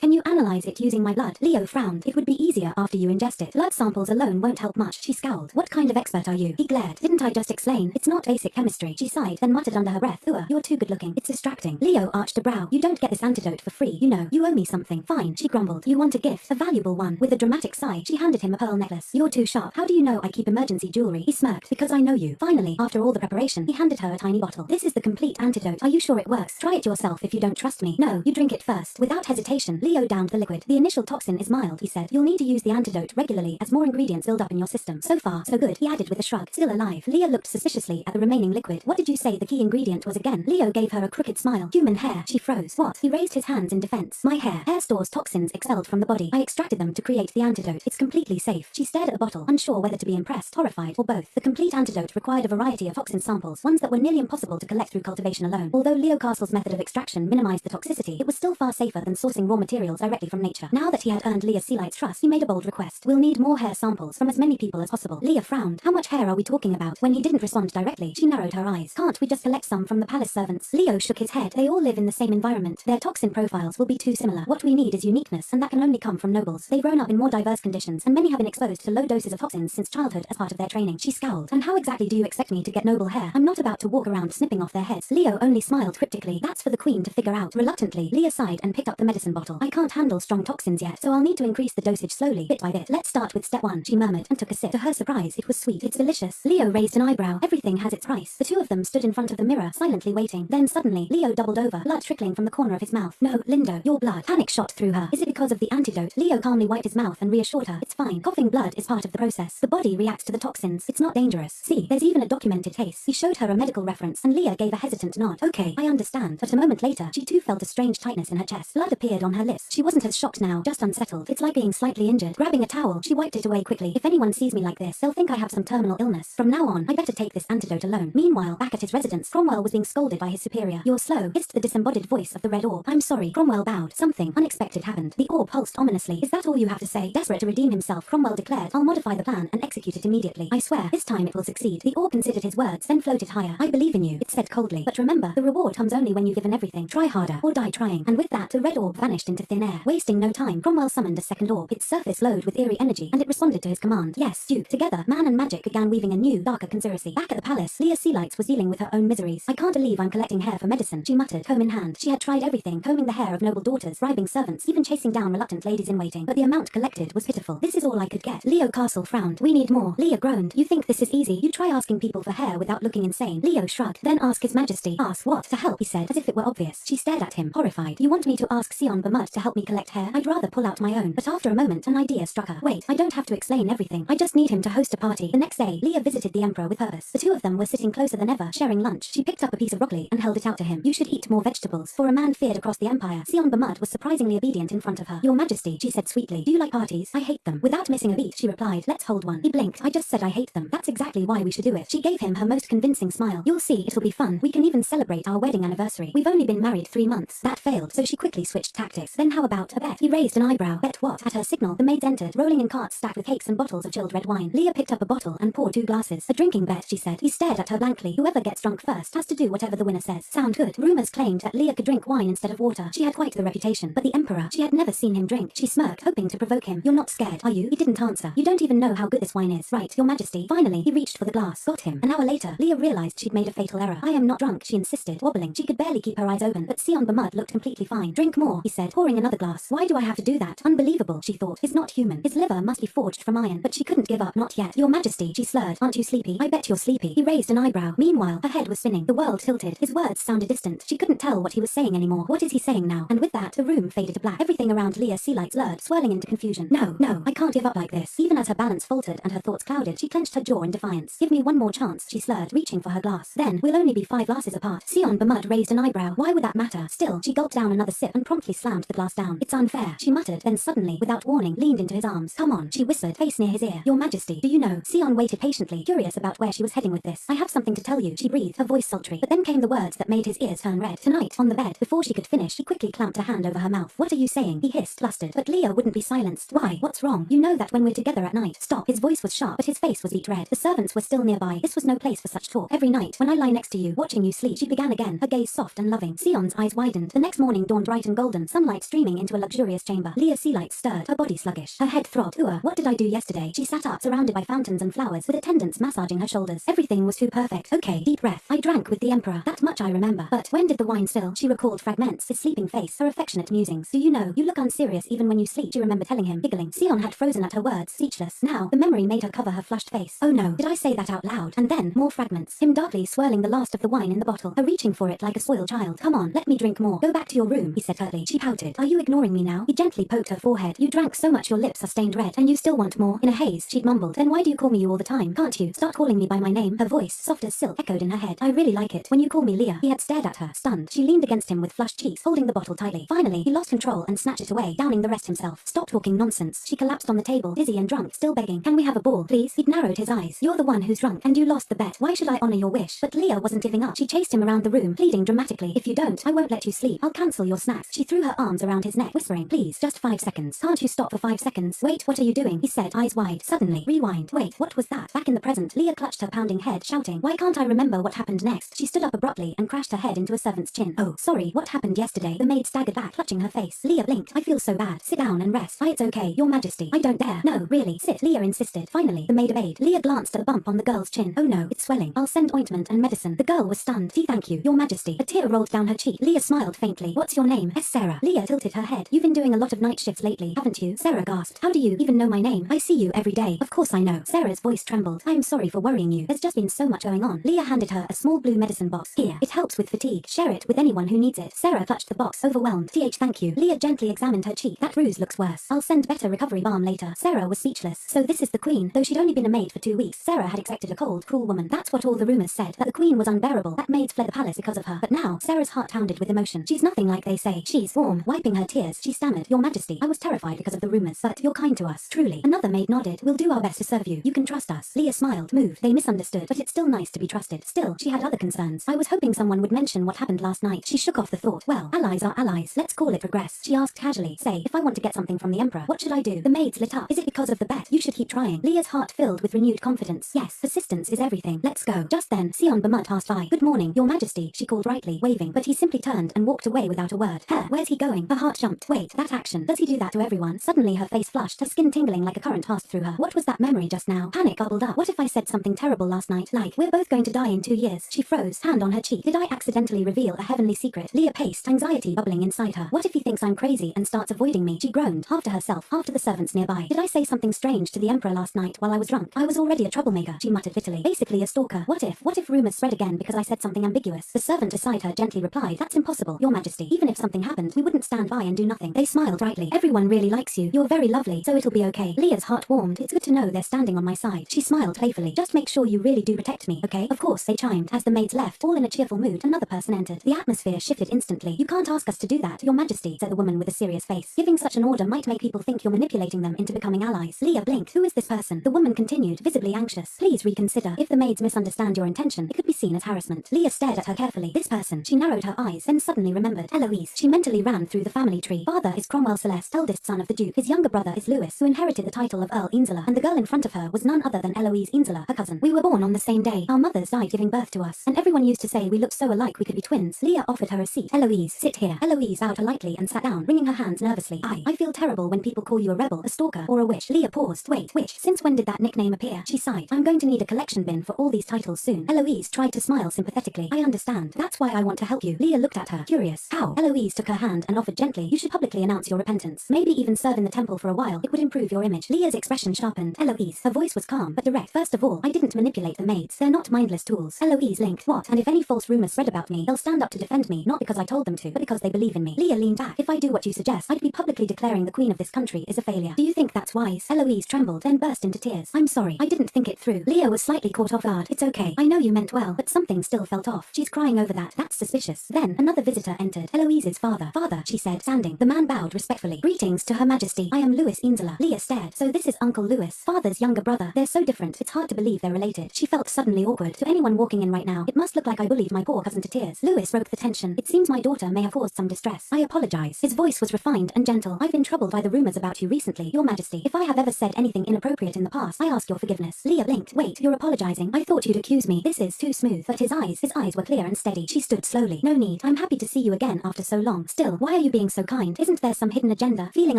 Can you analyze it using my blood? Leo frowned. It would be easier after you ingest it. Blood samples alone won't help much. She scowled. What kind of expert are you? He glared. Didn't I just explain? It's not basic chemistry. She sighed, then muttered under her breath. You're too good looking. It's distracting. Leo arched a brow. You don't get this antidote for free, you know. You owe me something. Fine, she grumbled. You want a gift? A valuable one. With a dramatic sigh, she handed him a pearl necklace. You're too sharp. How do you know I keep emergency jewelry? He smirked. Because I know you. Finally, after all the preparation, he handed her a tiny bottle. This is the complete antidote. Are you sure it works? Try it yourself if you don't trust me. No, you drink it first. Without hesitation, Leo downed the liquid. The initial toxin is mild, he said. You'll need to use the antidote regularly as more ingredients build up in your system. So far, so good, he added with a shrug. Still alive. Leo looked suspiciously at the remaining liquid. What did you say the key ingredient was again? Leo gave her a crooked smile. Human hair. She froze. What? He raised his hands in defense. My hair. Hair stores toxins expelled from the body. I extracted them to create the antidote. It's completely safe. She stared at the bottle, unsure whether to be impressed, horrified, or both. The complete antidote required a variety of toxin samples, ones that were nearly impossible to collect through cultivation alone. Although Leo Castle's method of extraction minimized the toxicity, it was still far safer than sourcing raw materials directly from nature. Now that he had earned Leah Sealight's trust, he made a bold request. We'll need more hair samples from as many people as possible. Leah frowned. How much hair are we talking about? When he didn't respond directly, she narrowed her eyes. Can't we just collect some from the palace servants? Leo shook his head. They all live in the same environment. Their toxin profiles will be too similar. What we need is uniqueness, and that can only come from nobles. They've grown up in more diverse conditions, and many have been exposed to low doses of toxins since childhood as part of their training. She scowled. And how exactly do you expect me to get noble hair? I'm not about to walk around snipping off their heads. Leo only smiled cryptically. That's for the queen to figure out. Reluctantly, Leah sighed and picked up the medicine bottle. I can't handle strong toxins yet, so I'll need to increase the dosage slowly, bit by bit. Let's start with step 1, she murmured, and took a sip. To her surprise, it was sweet. It's delicious. Leo raised an eyebrow. Everything has its price. The two of them stood in front of the mirror, silently waiting. Then suddenly, Leo doubled over, blood trickling from the corner of his mouth. No, Lindo, your blood. Panic shot through her. Is it because of the antidote? Leo calmly wiped his mouth and reassured her. It's fine. Coughing blood is part of the process. The body reacts to the toxins. It's not dangerous. See, there's even a documented case. He showed her a medical reference, and Leah gave a hesitant nod. Okay, I understand. But a moment later, she too felt a strange tightness in her chest. Blood appeared on her lips. She wasn't as shocked now, just unsettled. It's like being slightly injured. Grabbing a towel, she wiped it away quickly. If anyone sees me like this, they'll think I have some terminal illness. From now on, I better take this antidote alone. Meanwhile, back at his residence, Cromwell was being scolded by his superior. You're slow, hissed the disembodied voice of the red orb. I'm sorry. Cromwell bowed. Something unexpected happened. The orb pulsed ominously. Is that all you have to say? Desperate to redeem himself, Cromwell declared. I'll modify the plan and execute it immediately. I swear, this time it will succeed. The orb considered his words, then floated higher. I believe in you, it said coldly. But remember, the reward comes only when you've given everything. Try harder, or die trying. And with that, the red orb vanished into thin air. Wasting no time, Cromwell summoned a second orb. Its surface glowed with eerie energy, and it responded to his command. Yes, Duke. Together, man and magic began weaving a new, darker conspiracy. Back at the palace, Leah Sealights was dealing with her own miseries. I can't believe I'm collecting hair for medicine, she muttered, comb in hand. She had tried everything, combing the hair of noble daughters, bribing servants, even chasing down reluctant ladies in waiting. But the amount collected was pitiful. This is all I could get. Leo Castle frowned. We need more. Leah groaned. You think this is easy? You try asking people for hair without looking insane. Leo shrugged. Then ask His Majesty. Ask what? To help, he said, as if it were obvious. She stared at him, horrified. You want me to ask Sion Bamud to help me collect hair? I'd rather pull out my own. But after a moment, an idea struck her. Wait, I don't have to explain everything. I just need him to host a party. The next day, Leah visited the Emperor with purpose. The two of them were sitting closer than ever, sharing lunch. She picked up a piece of broccoli and held it out to him. You should eat more vegetables. For a man feared across the empire, Sion Bamud was surprisingly obedient in front of her. Your Majesty, she said sweetly. Do you like parties? I hate them. Without missing a beat, she replied. Let's hold one. He blinked. I just said I hate them. That's exactly why we should do it. She gave him her most convincing smile. You'll see, it'll be fun. We can even celebrate our wedding anniversary. We've only been married 3 months. That failed, so she quickly switched tactics. Then how about a bet? He raised an eyebrow. Bet what? At her signal, the maids entered, rolling in carts stacked with cakes and bottles of chilled red wine. Leah picked up a bottle and poured 2 glasses. A drinking bet, she said. He stared at her blankly. Whoever gets drunk first has to do whatever the winner says. Sound good? Rumors claimed that Leah could drink wine instead of water. She had quite the reputation. But the Emperor, she had never seen him drink. She smirked, hoping to provoke him. You're not scared, are you? He didn't answer. You don't even know how good this wine is. Right, Your Majesty. Finally, he reached for the glass. Got him. An hour later, Leah realized she'd made a fatal error. I am not drunk, she insisted, wobbling. She could barely keep her eyes open, but Sion Bamud looked completely fine. Drink more, he said, pouring another glass. Why do I have to do that? Unbelievable, she thought. He's not human. His liver must be forged from iron. But she couldn't give up, not yet. Your Majesty, she slurred. Aren't you sleepy? I bet you're sleepy. He raised an eyebrow. Meanwhile, her head was spinning. The world tilted. His words sounded distant. She couldn't tell what he was saying anymore. What is he saying now? And with that, the room faded to black. Everything around Leah Sealight's blurred, swirling into confusion. No, I can't give up like this. Even as her balance faltered and her thoughts clouded, she clenched her jaw in defiance. Give me one more chance, she slurred, reaching for her glass. Then, we'll only be 5 glasses apart. Sion Bamud raised an eyebrow. Why would that matter? Still, she gulped down another sip and promptly slammed the glass down. It's unfair, she muttered, then suddenly, without warning, leaned into his arms. Come on, she whispered, face near his ear. Your Majesty, do you know? Sion waited patiently, curious about where she was heading with this. I have something to tell you, she breathed, her voice sultry. But then came the words that made his ears turn red. Tonight, on the bed. Before she could finish, she quickly clamped her hand over her mouth. What are you saying? He hissed, flustered. But Leah wouldn't be silenced. Why? What's wrong? You know that when we're together at night. Stop. His voice was sharp, but his face was beet red. The servants were still nearby. This was no place for such talk. Every night, when I lie next to you, watching you sleep, sleep, she began again, her gaze soft and loving. Sion's eyes widened. The next morning dawned bright and golden, sunlight streaming into a luxurious chamber. Leah's sea light stirred, her body sluggish. Her head throbbed. What did I do yesterday? She sat up, surrounded by fountains and flowers, with attendants massaging her shoulders. Everything was too perfect. Okay, deep breath. I drank with the Emperor. That much I remember. But when did the wine spill? She recalled fragments, his sleeping face, her affectionate musings. Do you know, you look unserious even when you sleep, she remembered telling him, giggling. Sion had frozen at her words, speechless. Now, the memory made her cover her flushed face. Oh no, did I say that out loud? And then, more fragments. Him darkly swirling the last of the wine in the bottle, her reaching for it like a spoiled child. Come on, let me drink more. Go back to your room, he said curtly. She pouted. Are you ignoring me now? He gently poked her forehead. You drank so much your lips are stained red, and you still want more? In a haze, she'd mumbled. Then why do you call me you all the time? Can't you start calling me by my name? Her voice, soft as silk, echoed in her head. I really like it when you call me Leah. He had stared at her, stunned. She leaned against him with flushed cheeks, holding the bottle tightly. Finally, he lost control and snatched it away, downing the rest himself. Stop talking nonsense. She collapsed on the table, dizzy and drunk, still begging. Can we have a ball, please? He'd narrowed his eyes. You're the one who's drunk, and you lost the bet. Why should I honor your wish? But Leah wasn't giving up. She chased him around the room, pleading dramatically. If you don't, I won't let you sleep. I'll cancel your snacks. She threw her arms around his neck, whispering, please, just 5 seconds. Can't you stop for 5 seconds? Wait, what are you doing? He said, eyes wide. Suddenly, rewind. Wait, what was that? Back in the present, Leah clutched her pounding head, shouting, why can't I remember what happened next? She stood up abruptly and crashed her head into a servant's chin. Oh, sorry, what happened yesterday? The maid staggered back, clutching her face. Leah blinked. I feel so bad. Sit down and rest. It's okay, your majesty. I don't dare. No, really, sit. Leah insisted. Finally, the maid obeyed. Leah glanced at the bump on the girl's chin. Oh no, it's swelling. I'll send ointment and medicine. The girl was stunned. Thank you, your majesty. A tear rolled down her cheek. Leah smiled faintly. What's your name? Sarah. Leah tilted her head. You've been doing a lot of night shifts lately, haven't you? Sarah gasped. How do you even know my name? I see you every day. Of course I know. Sarah's voice trembled. I am sorry for worrying you. There's just been so much going on. Leah handed her a small blue medicine box. Here, it helps with fatigue. Share it with anyone who needs it. Sarah clutched the box, overwhelmed. Thank you. Leah gently examined her cheek. That bruise looks worse. I'll send better recovery balm later. Sarah was speechless. So this is the queen. Though she'd only been a maid for 2 weeks, Sarah had expected a cold, cruel woman. That's what all the rumors said, that the queen was unbearable, that maids fled the palace because of her. But now, Sarah's heart pounded with emotion. She's nothing like they say. She's warm. Wiping her tears, she stammered, your majesty, I was terrified because of the rumors, but you're kind to us. Truly. Another maid nodded. We'll do our best to serve you. You can trust us. Leah smiled, moved. They misunderstood, but it's still nice to be trusted. Still, she had other concerns. I was hoping someone would mention what happened last night. She shook off the thought. Well, allies are allies. Let's call it regress. She asked casually. Say, if I want to get something from the Emperor, what should I do? The maids lit up. Is it because of the bet? You should keep trying. Leah's heart filled with renewed confidence. Yes, persistence is everything. Let's go. Just then, Sion Bamut passed by. Good morning, your majesty, she called brightly, waving, but he simply turned and walked away without a word. Where's he going? Her heart jumped. Wait, that action. Does he do that to everyone? Suddenly her face flushed, her skin tingling like a current passed through her. What was that memory just now? Panic bubbled up. What if I said something terrible last night? Like, we're both going to die in 2 years. She froze, hand on her cheek. Did I accidentally reveal a heavenly secret? Leah paced, anxiety bubbling inside her. What if he thinks I'm crazy and starts avoiding me? She groaned, half to herself, half to the servants nearby. Did I say something strange to the Emperor last night while I was drunk? I was already a troublemaker, she muttered bitterly. Basically a stalker. What if rumors spread again because I said something ambiguous? The servant beside her gently replied, that's impossible, your majesty. Even if something happened, we wouldn't stand by and do nothing. They smiled brightly. Everyone really likes you. You're very lovely, so it'll be okay. Leah's heart warmed. It's good to know they're standing on my side. She smiled playfully. Just make sure you really do protect me, okay? Of course, they chimed. As the maids left, all in a cheerful mood, another person entered. The atmosphere shifted instantly. You can't ask us to do that, your majesty, said the woman with a serious face. Giving such an order might make people think you're manipulating them into becoming allies. Leah blinked. Who is this person? The woman continued, visibly anxious. Please reconsider. If the maids misunderstand your intention, it could be seen as harassment. Leah stared at her carefully. This person. She narrowed her eyes, then suddenly remembered. Eloise. She mentally ran through the family tree. Father is Cromwell Celeste, eldest son of the Duke. His younger brother is Louis, who inherited the title of Earl Inolle, and the girl in front of her was none other than Eloise Inolle, her cousin. We were born on the same day. Our mothers died giving birth to us, and everyone used to say we looked so alike we could be twins. Leah offered her a seat. Eloise, sit here. Eloise bowed politely and sat down, wringing her hands nervously. I feel terrible when people call you a rebel, a stalker, or a witch. Leah paused. Wait, witch? Since when did that nickname appear? She sighed. I'm going to need a collection bin for all these titles soon. Eloise tried to smile sympathetically. I understand. That's why I want to help you. Leah looked at her, curious. How? Eloise took her hand and offered gently. You should publicly announce your repentance. Maybe even serve in the temple for a while. It would improve your image. Leah's expression sharpened. Eloise. Her voice was calm, but direct. First of all, I didn't manipulate the maids. They're not mindless tools. Eloise linked. What? And if any false rumors spread about me, they'll stand up to defend me, not because I told them to, but because they believe in me. Leah leaned back. If I do what you suggest, I'd be publicly declaring the queen of this country is a failure. Do you think that's wise? Eloise trembled, then burst into tears. I'm sorry. I didn't think it through. Leah was slightly caught off guard. It's okay. I know you meant well, but something still felt off. She's crying over that. That's suspicious. Then, another visitor entered. Eloise's father. Father, she said, standing. The man bowed respectfully. Greetings to Her Majesty. I am Louis Inolle. Leah stared. So this is Uncle Louis, father's younger brother. They're so different. It's hard to believe they're related. She felt suddenly awkward. To anyone walking in right now, it must look like I bullied my poor cousin to tears. Louis broke the tension. It seems my daughter may have caused some distress. I apologize. His voice was refined and gentle. I've been troubled by the rumors about you recently, Your Majesty. If I have ever said anything inappropriate in the past, I ask your forgiveness. Leah blinked. Wait, you're apologizing? I thought you'd accuse me. This is too smooth. But his eyes were clear and steady. She stood slowly. No need. I'm happy to see you again after so long. Still, why are you being so kind? Isn't there some hidden agenda? Feeling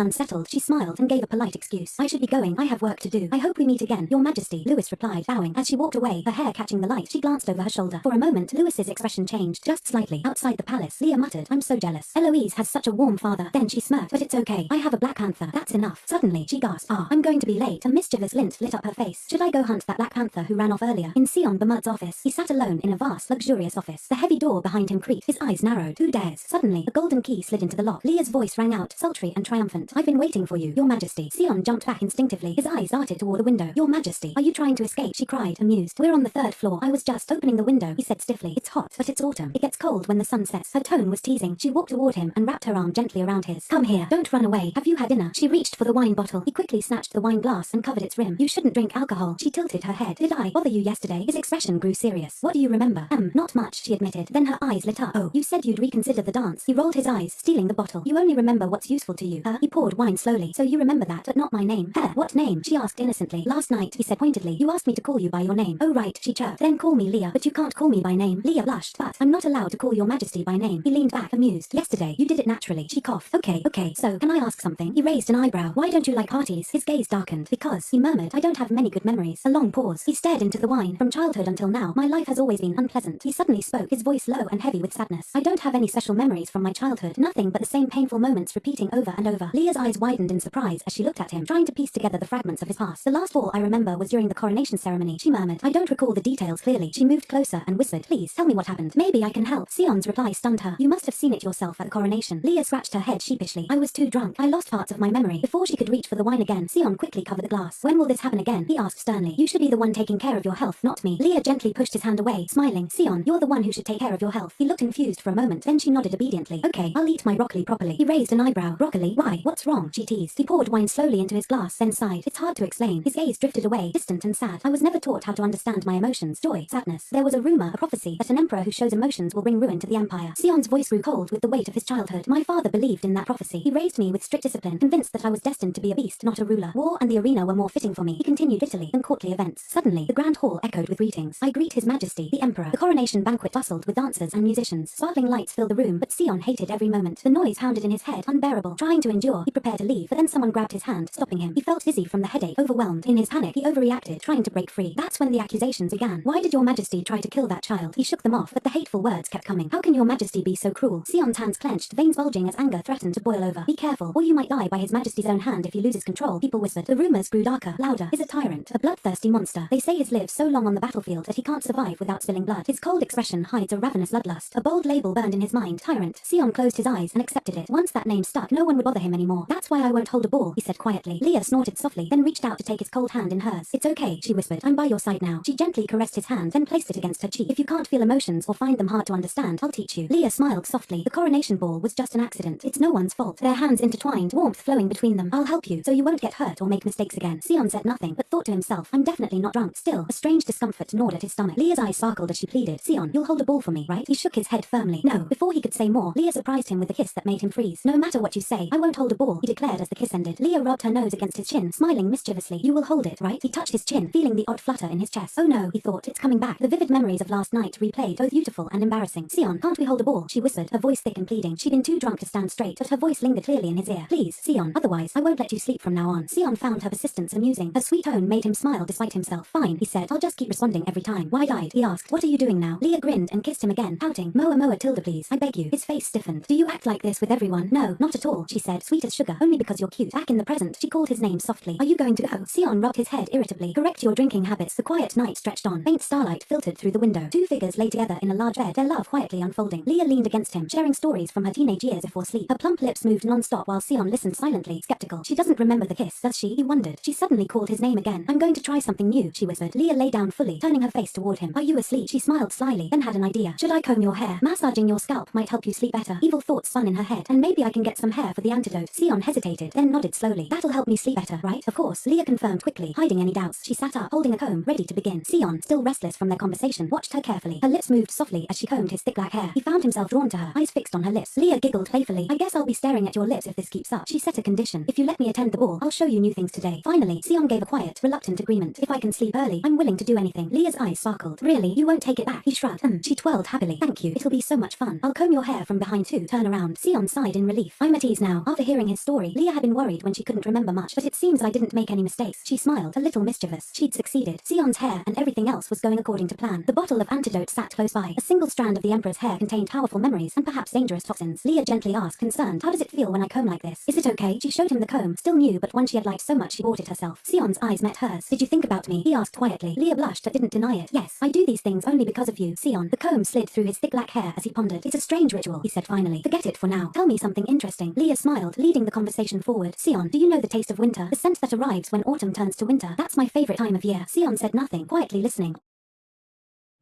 unsettled, she smiled and gave a polite excuse. I should be going. I have work to do. I hope we meet again, Your Majesty, Louis replied, bowing. As she walked away, her hair catching the light, she glanced over her shoulder. For a moment, Louis's expression changed, just slightly. Outside the palace, Leah muttered, I'm so jealous. Eloise has such a warm father. Then she smirked, but it's okay. I have a black panther. That's enough. Suddenly, she gasped, I'm going to be late. A mischievous glint lit up her face. Should I go hunt that black panther who ran off earlier? In Sion Bamud's office, he sat alone in a vast, luxurious office. The heavy door behind him creaked, his eyes narrowed. Who dares? Suddenly, a golden key slid into the lock. Leah's voice rang out, sultry and triumphant. I've been waiting for you, Your Majesty. Sion jumped back instinctively. His eyes darted toward the window. Your Majesty, are you trying to escape? She cried, amused. We're on the 3rd floor. I was just opening the window, he said stiffly. It's hot, but it's autumn. It gets cold when the sun sets. Her tone was teasing. She walked toward him and wrapped her arm gently around his. Come here. Don't run away. Have you had dinner? She reached for the wine bottle. He quickly snatched the wine glass and covered its rim. You shouldn't drink alcohol. She tilted her head. Did I bother you yesterday? His expression grew serious. What do you remember? Not much, she admitted. Then her eyes lit up. Oh, you said you'd reconsider the dance. He rolled his eyes, stealing the bottle. You only remember what's useful to you. He poured wine slowly. So you remember that, but not my name. What name? She asked innocently. Last night, he said pointedly. You asked me to call you by your name. Oh right, she chirped. Then call me Leah. But you can't call me by name. Leah blushed. But I'm not allowed to call Your Majesty by name. He leaned back, amused. Yesterday, you did it naturally. She coughed. Okay, so, can I ask something? He raised an eyebrow. Why don't you like parties? His gaze darkened. Because, he murmured, I don't have many good memories. A long pause. He stared into the wine. From childhood until now, my life has always been unpleasant. He suddenly spoke, his voice low and heavy with sadness. I don't have any special memories from my childhood. Nothing but the same painful moments repeating over and over. Leah's eyes widened in surprise as she looked at him, trying to piece together the fragments of his past. The last fall I remember was during the coronation ceremony, she murmured. I don't recall the details clearly. She moved closer and whispered, please, tell me what happened. Maybe I can help. Sion's reply stunned her. You must have seen it yourself at the coronation. Leah scratched her head sheepishly. I was too drunk. I lost parts of my memory. Before she could reach for the wine again, Sion quickly covered the glass. When will this happen again? He asked sternly. You should be the one taking care of your health, not me. Leah gently pushed his hand away, smiling. Sion, you're the one who should take care of your health. He looked confused for a moment, then she nodded obediently. Okay, I'll eat my broccoli properly. He raised an eyebrow. Broccoli? Why? What's wrong? She teased. He poured wine slowly into his glass, then sighed. It's hard to explain. His gaze drifted away, distant and sad. I was never taught how to understand my emotions. Joy, sadness. There was a rumor, a prophecy, that an emperor who shows emotions will bring ruin to the empire. Sion's voice grew cold with the weight of his childhood. My father believed in that prophecy. He raised me with strict discipline, convinced that I was destined to be a beast, not a ruler. War and the arena were more fitting for me. He continued bitterly than courtly events. Suddenly, the grand hall echoed with greetings. I greet His Majesty, the Emperor. The coronation banquet bustled with dancers and musicians. Sparkling lights filled the room, but Sion hated every moment. The noise hounded in his head, unbearable. Trying to endure, he prepared to leave, but then someone grabbed his hand, stopping him. He felt dizzy from the headache, overwhelmed. In his panic, he overreacted, trying to break free. That's when the accusations began. Why did Your Majesty try to kill that child? He shook them off, but the hateful words kept coming. How can Your Majesty be so cruel? Sion's hands clenched, veins bulging as anger threatened to boil over. Be careful, or you might die by His Majesty's own hand if he loses control, people whispered. The rumors grew darker, louder. He's a tyrant, a bloodthirsty monster. They say he's lived so long on the battlefield that he can't survive without spilling blood. His cold expression hides a ravenous bloodlust. A bold label burned in his mind. Tyrant. Sion closed his eyes and accepted it. Once that name stuck, no one would bother him anymore. That's why I won't hold a ball, he said quietly. Leah snorted softly, then reached out to take his cold hand in hers. It's okay, she whispered. I'm by your side now. She gently caressed his hand, then placed it against her cheek. If you can't feel emotions or find them hard to understand, I'll teach you. Leah smiled softly. The coronation ball was just an accident. It's no one's fault. Their hands intertwined, warmth flowing between them. I'll help you, so you won't get hurt or make mistakes again. Sion said nothing, but thought to himself, I'm definitely not drunk. Still, a strange discomfort gnawed at his stomach. Leah's eyes sparkled as she pleaded. Sion, you'll hold a ball for me, right? He shook his head firmly. No. Before he could say more, Leah surprised him with a kiss that made him freeze. No matter what you say, I won't hold a ball, he declared as the kiss ended. Leah rubbed her nose against his chin, smiling mischievously. You will hold it, right? He touched his chin, feeling the odd flutter in his chest. Oh no, he thought, it's coming back. The vivid memories of last night replayed, both beautiful and embarrassing. Sion, can't we hold a ball? She whispered, her voice thick and pleading. She'd been too drunk to stand straight, but her voice lingered clearly in his ear. Please, Sion, otherwise, I won't let you sleep from now on. Sion found her persistence amusing. Her sweet tone made him smile despite himself. Fine, he said, I'll just keep responding every time. Wide-eyed, he asked, what are you doing now? Leah grinned and kissed him again, pouting. Moa Tilda please, I beg you. His face stiffened. Do you act like this with everyone? No, not at all, she said, sweet as sugar, only because you're cute. Back in the present, she called his name softly. Are you going to go? Sion rubbed his head irritably. Correct your drinking habits. The quiet night stretched on. Faint starlight filtered through the window. Two figures lay together in a large bed, their love quietly unfolding. Leah leaned against him, sharing stories from her teenage years before sleep. Her plump lips moved non-stop while Sion listened silently, skeptical. She doesn't remember the kiss, does she? He wondered. She suddenly called his name again. I'm going to try something new, she whispered. Leah lay down fully, turning her face toward him. Are you asleep? She smiled slyly, then had an idea. Should I comb your hair? Massaging your scalp might help you sleep better. Evil thoughts spun in her head. And maybe I can get some hair for the antidote. Sion hesitated, then nodded slowly. That'll help me sleep better, right? Of course, Leah confirmed quickly, hiding any doubts. She sat up, holding a comb, ready to begin. Sion, still restless from their conversation, watched her carefully. Her lips moved softly as she combed his thick black hair. He found himself drawn to her, eyes fixed on her lips. Leah giggled playfully. I guess I'll be staring at your lips if this keeps up. She set a condition. If you let me attend the ball, I'll show you new things today. Finally, Sion gave a quiet, reluctant agreement. If I can sleep early, I'm willing to do anything. Leah's eyes sparkled. Really? You won't take it back? He He shrugged. She twirled happily. Thank you. It'll be so much fun. I'll comb your hair from behind too. Turn around. Sion sighed in relief. I'm at ease now. After hearing his story, Leah had been worried when she couldn't remember much, but it seems I didn't make any mistakes. She smiled, a little mischievous. She'd succeeded. Sion's hair and everything else was going according to plan. The bottle of antidote sat close by. A single strand of the Emperor's hair contained powerful memories and perhaps dangerous toxins. Leah gently asked, concerned, how does it feel when I comb like this? Is it okay? She showed him the comb, still new but one she had liked so much she bought it herself. Sion's eyes met hers. Did you think about me? He asked quietly. Leah blushed but didn't deny it. Yes, I do these things only because of you, Sion. The comb slid through his thick black hair as he pondered. It's a strange ritual, he said finally. Forget it for now. Tell me something interesting. Leah smiled, leading the conversation forward. Sion, do you know the taste of winter? The scent that arrives when autumn turns to winter. That's my favorite time of year. Sion said nothing, quietly listening.